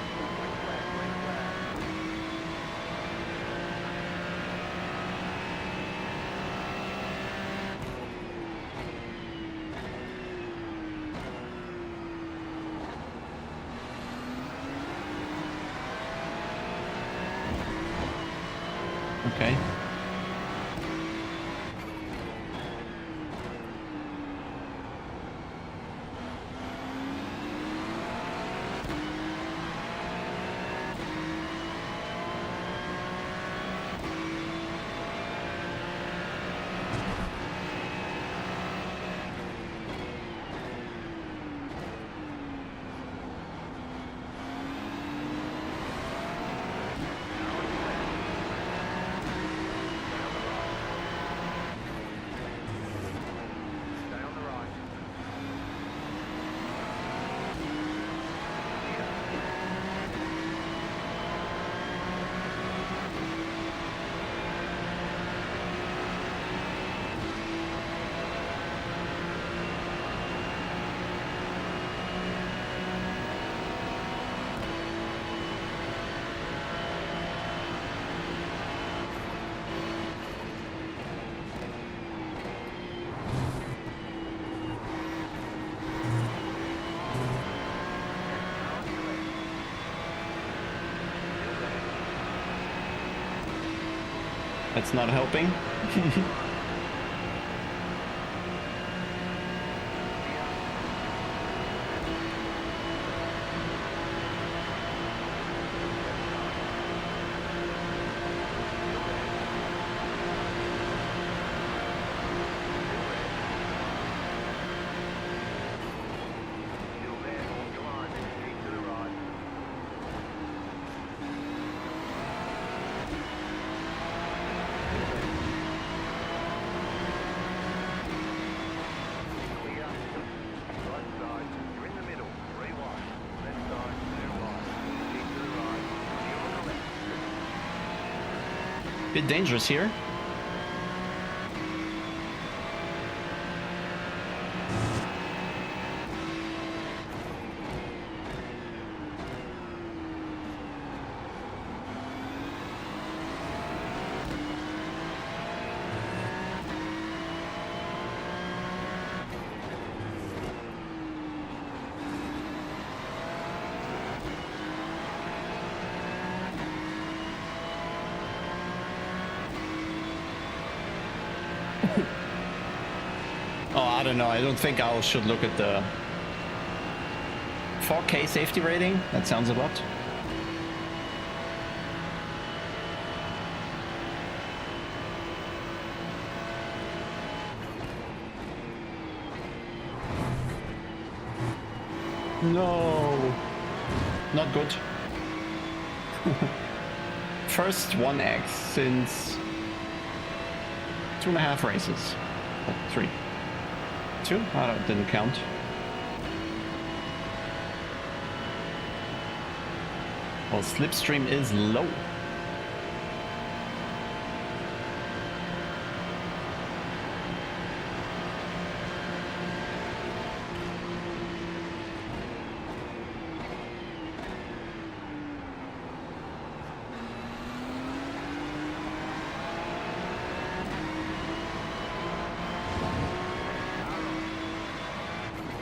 Green flag, green flag. Okay. Stay on the right. That's not helping. Still there, hold your line, keep to the right. Clear. Right side, you're in the middle, 3 wide. Left side, 2 wide. Keep to the right. You're on the left. Bit dangerous here. don't know. I don't think I should look at the 4K safety rating. That sounds a lot. No, not good. First 1x since 2.5 races. Oh, 3. 2? I don't, didn't count. Well, slipstream is low.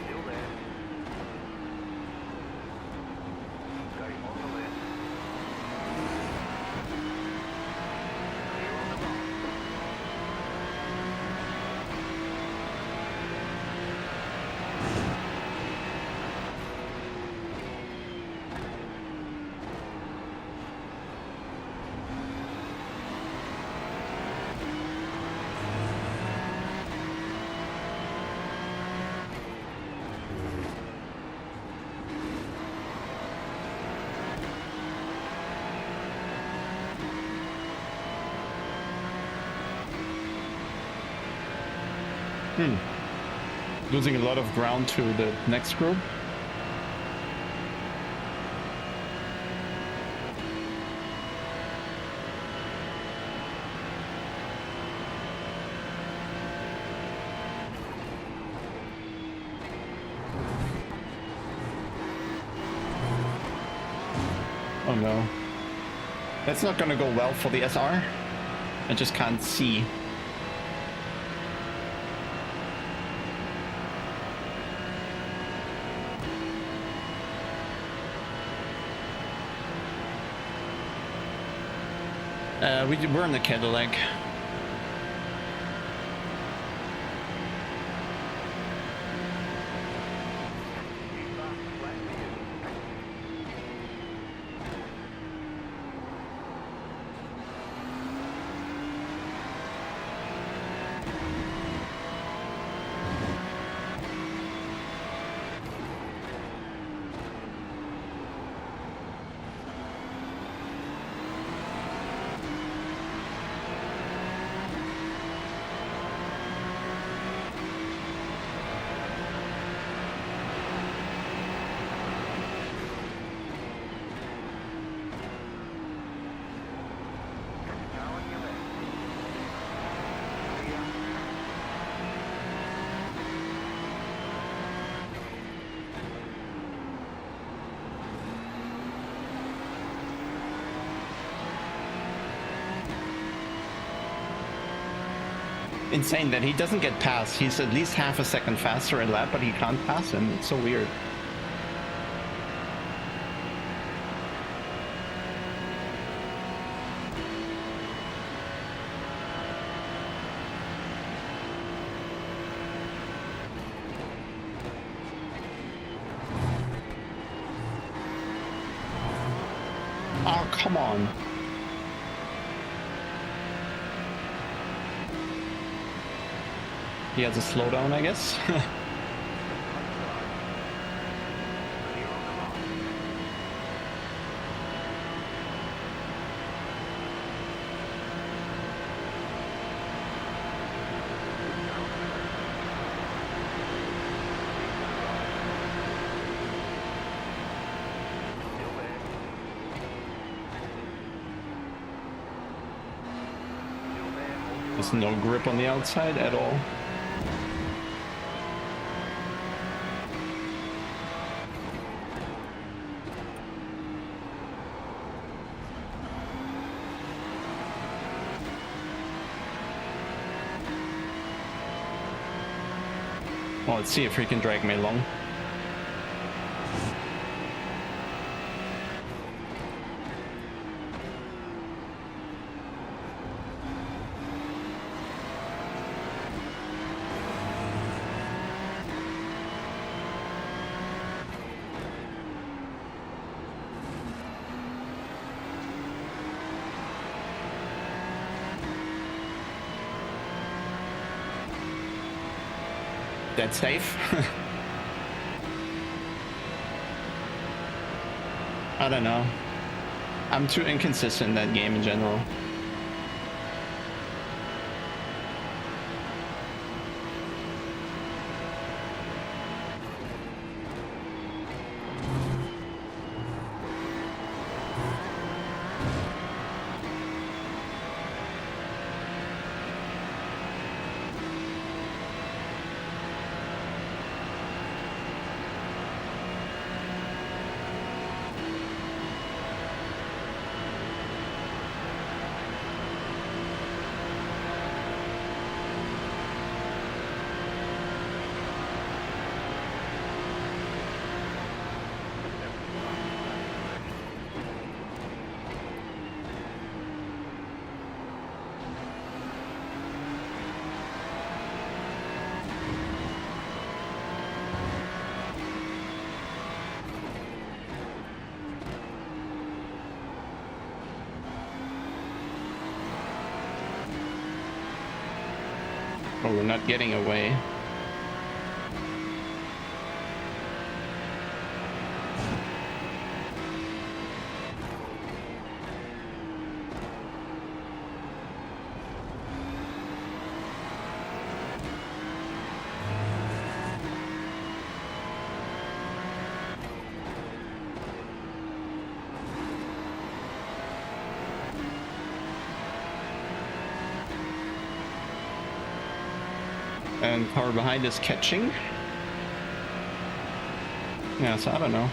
Still there. Okay, on the left. Clear on the right. Losing a lot of ground to the next group. Oh no. That's not gonna go well for the SR. I just can't see. We're in the Cadillac. Keep up, flat view. Car on your left. Clear. Insane that he doesn't get past. He's at least half a second faster in lap, but he can't pass him. It's so weird. Oh, come on. He has a slowdown, I guess. Clear on the right. Still there. Still there. Hold your There's line. no grip on the outside at all. Well, let's see if he can drag me along. Dead safe. I don't know. I'm too inconsistent in that game in general. Oh, we're not getting away. And car behind is catching. Yeah, so I don't know.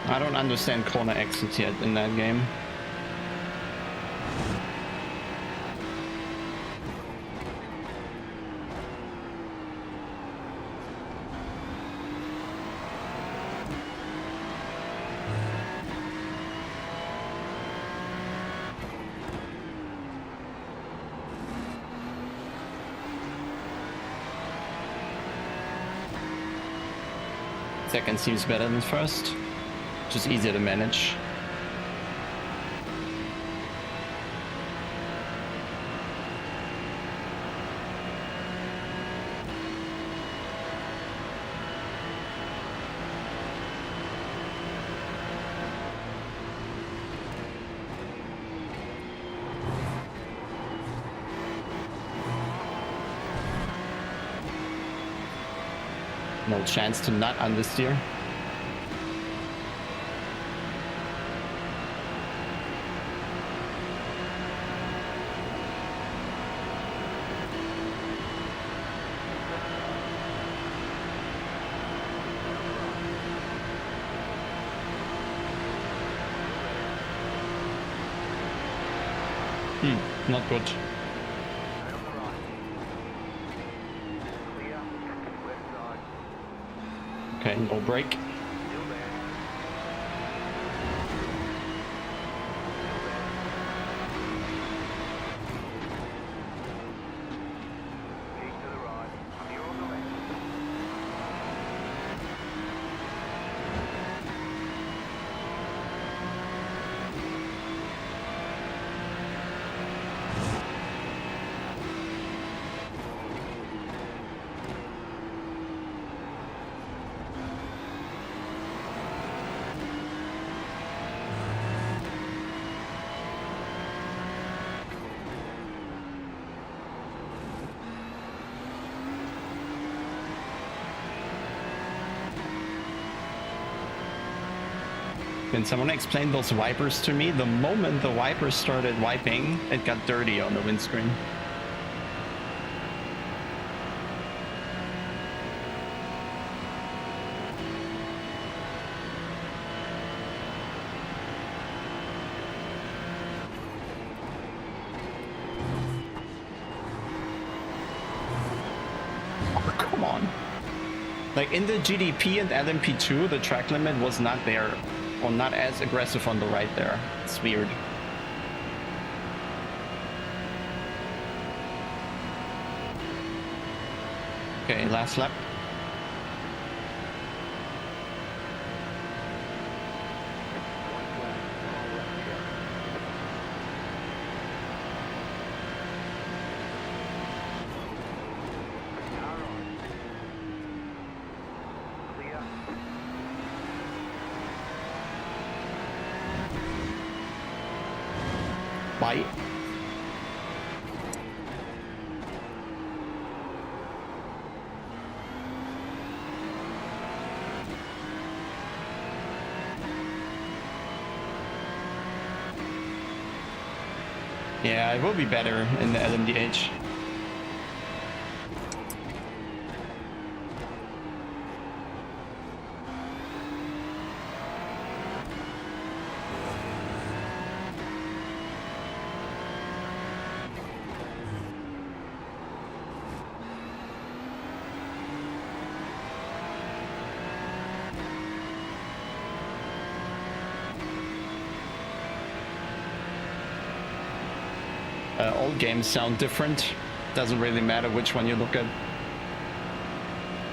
I don't understand corner exits yet in that game. Second seems better than first. Just easier to manage. No chance to not understeer. Not good. Stay on the right. Clear. Left side. Okay, no brake. Still there. Keep to the right. Clear on the left. Can someone explain those wipers to me? The moment the wipers started wiping, it got dirty on the windscreen. Oh, come on. Like in the GDP and LMP2, the track limit was not there, or not as aggressive on the right there. It's weird. Okay, last lap. Bye. Yeah, it will be better in the LMDH. All games sound different. Doesn't really matter which one you look at.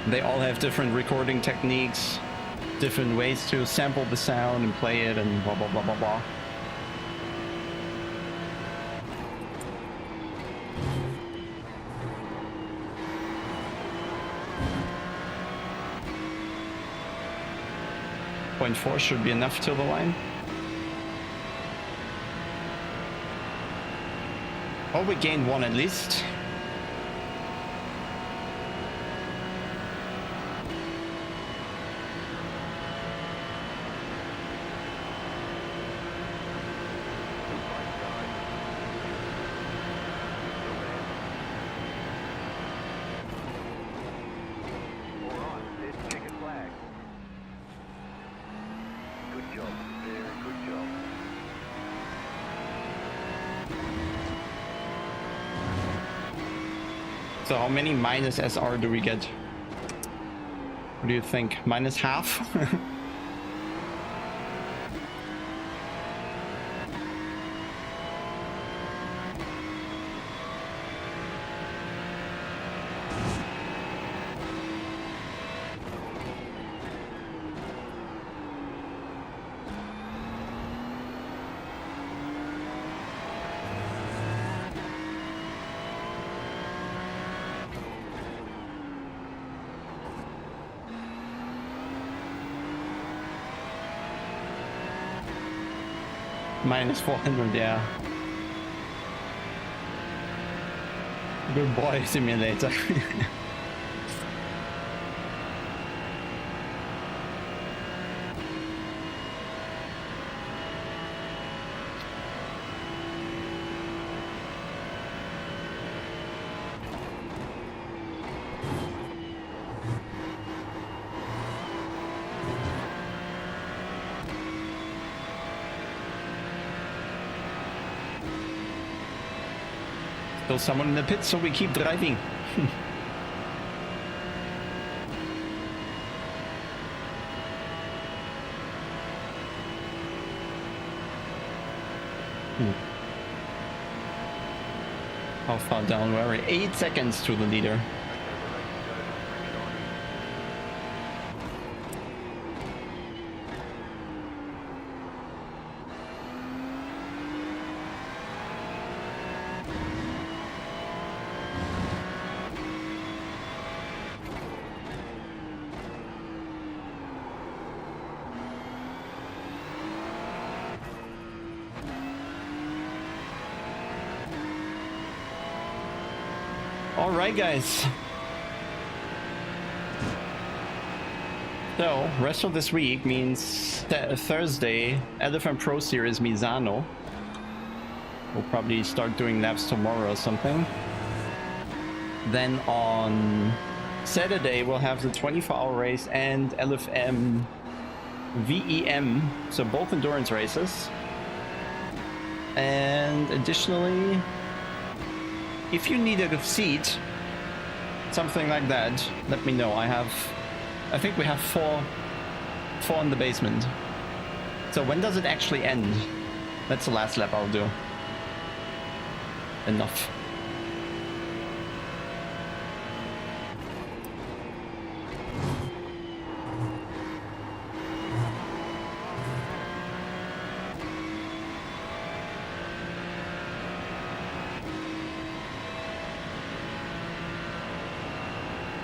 They all have different recording techniques, different ways to sample the sound and play it, and blah blah blah blah blah. Point 4 should be enough to the line. Oh, we gained one at least. So how many minus SR do we get? What do you think? Minus half? Minus 400, yeah. Good boy, simulator. Still someone in the pit, so we keep driving. How far down were we? 8 seconds to the leader. All right, guys. So, rest of this week means Thursday, Elephant Pro Series Misano. We'll probably start doing laps tomorrow or something. Then on Saturday, we'll have the 24-hour race and LFM VEM, so both endurance races. And additionally, if you need a seat, something like that, let me know. I think we have four in the basement. So when does it actually end? That's the last lap I'll do. Enough.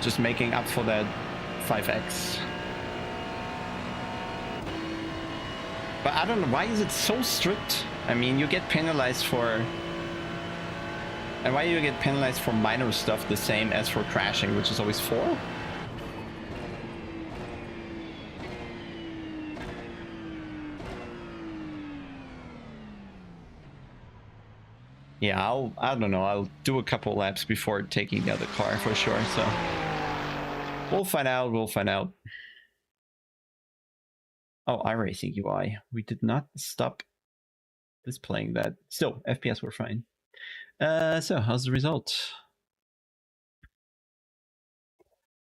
Just making up for that 5x. But I don't know, why is it so strict? I mean, you get penalized for... And why do you get penalized for minor stuff the same as for crashing, which is always 4? Yeah, I don't know, I'll do a couple laps before taking the other car for sure, so... We'll find out, Oh, iRacing UI. We did not stop displaying that. Still, FPS were fine. So, how's the result?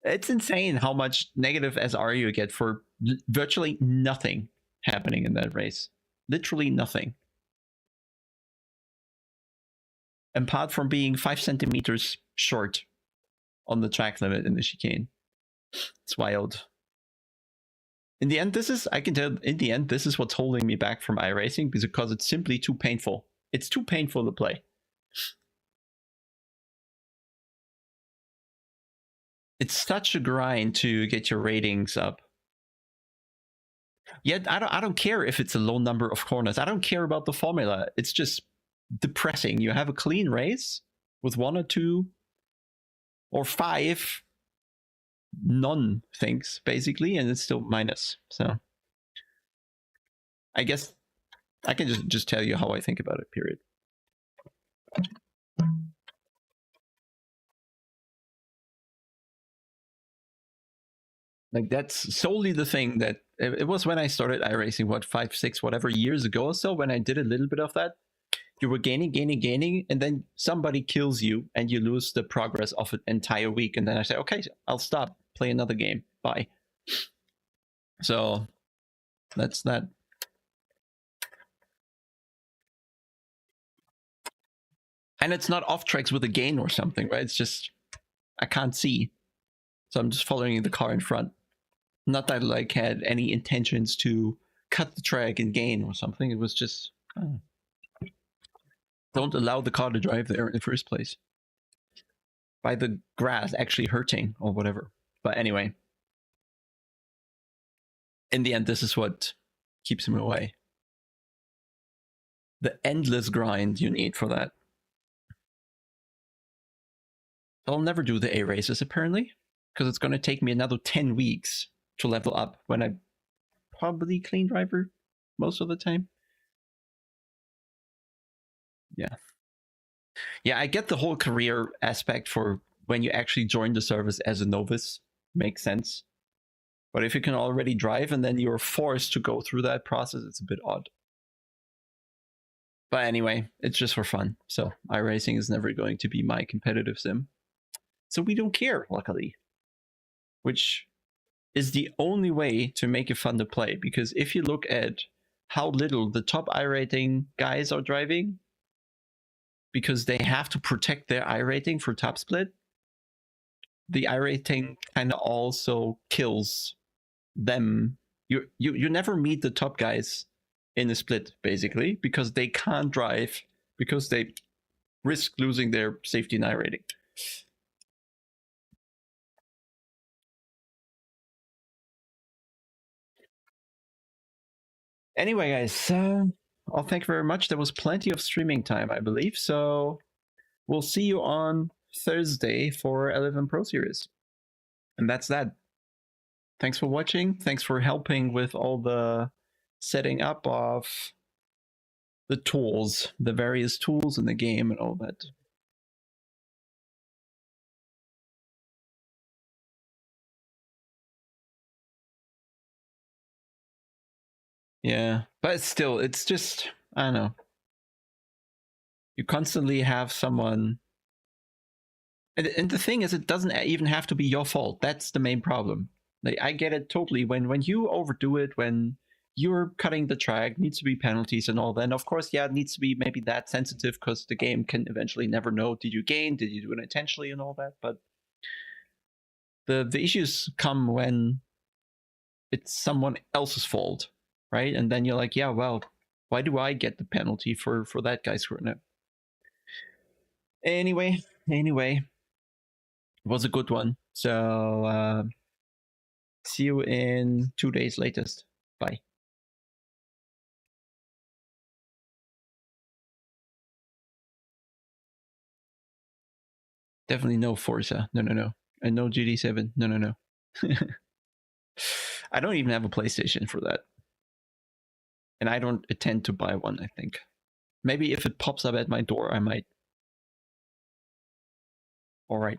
It's insane how much negative SR you get for virtually nothing happening in that race. Literally nothing. Apart from being 5 centimeters short on the track limit in the chicane. It's wild. In the end, I can tell, in the end, this is what's holding me back from iRacing, because it's simply too painful. It's too painful to play. It's such a grind to get your ratings up. Yet I don't care if it's a low number of corners. I don't care about the formula. It's just depressing. You have a clean race with 1 or 2 or 5 non things basically, and it's still minus. So I guess I can just tell you how I think about it, period. Like, that's solely the thing that it was when I started iRacing, what, 5, 6, whatever years ago or so, when I did a little bit of that. You were gaining, and then somebody kills you and you lose the progress of an entire week. And then I say, okay, I'll stop, play another game, bye. So that's that. And it's not off tracks with a gain or something, right? It's just, I can't see. So I'm just following the car in front. Not that I like had any intentions to cut the track and gain or something. It was just, don't allow the car to drive there in the first place. By the grass actually hurting or whatever. But anyway. In the end, this is what keeps him away. The endless grind you need for that. I'll never do the A races apparently, because it's going to take me another 10 weeks to level up when I probably clean driver most of the time. Yeah. Yeah, I get the whole career aspect for when you actually join the service as a novice. Makes sense. But if you can already drive and then you're forced to go through that process, it's a bit odd. But anyway, it's just for fun. So iRacing is never going to be my competitive sim. So we don't care, luckily. Which is the only way to make it fun to play. Because if you look at how little the top iRating guys are driving, because they have to protect their iRating for top split, the iRating kind of also kills them. You never meet the top guys in a split, basically, because they can't drive, because they risk losing their safety and iRating. Anyway, guys, well, thank you very much. There was plenty of streaming time, I believe. So we'll see you on Thursday for 11 Pro Series. And that's that. Thanks for watching. Thanks for helping with all the setting up of the tools, the various tools in the game and all that. Yeah, but still, it's just, I don't know. You constantly have someone. And the thing is, it doesn't even have to be your fault. That's the main problem. Like, I get it totally. When you overdo it, when you're cutting the track, needs to be penalties and all that. And of course, yeah, it needs to be maybe that sensitive because the game can eventually never know, did you gain, did you do it intentionally and all that. But the issues come when it's someone else's fault, right? And then you're like, yeah, well, why do I get the penalty for that guy screwing it? Anyway, it was a good one. So see you in 2 days latest. Bye. Definitely no Forza. No. And no GT7. No. I don't even have a PlayStation for that. And I don't intend to buy one, I think. Maybe if it pops up at my door, I might. All right.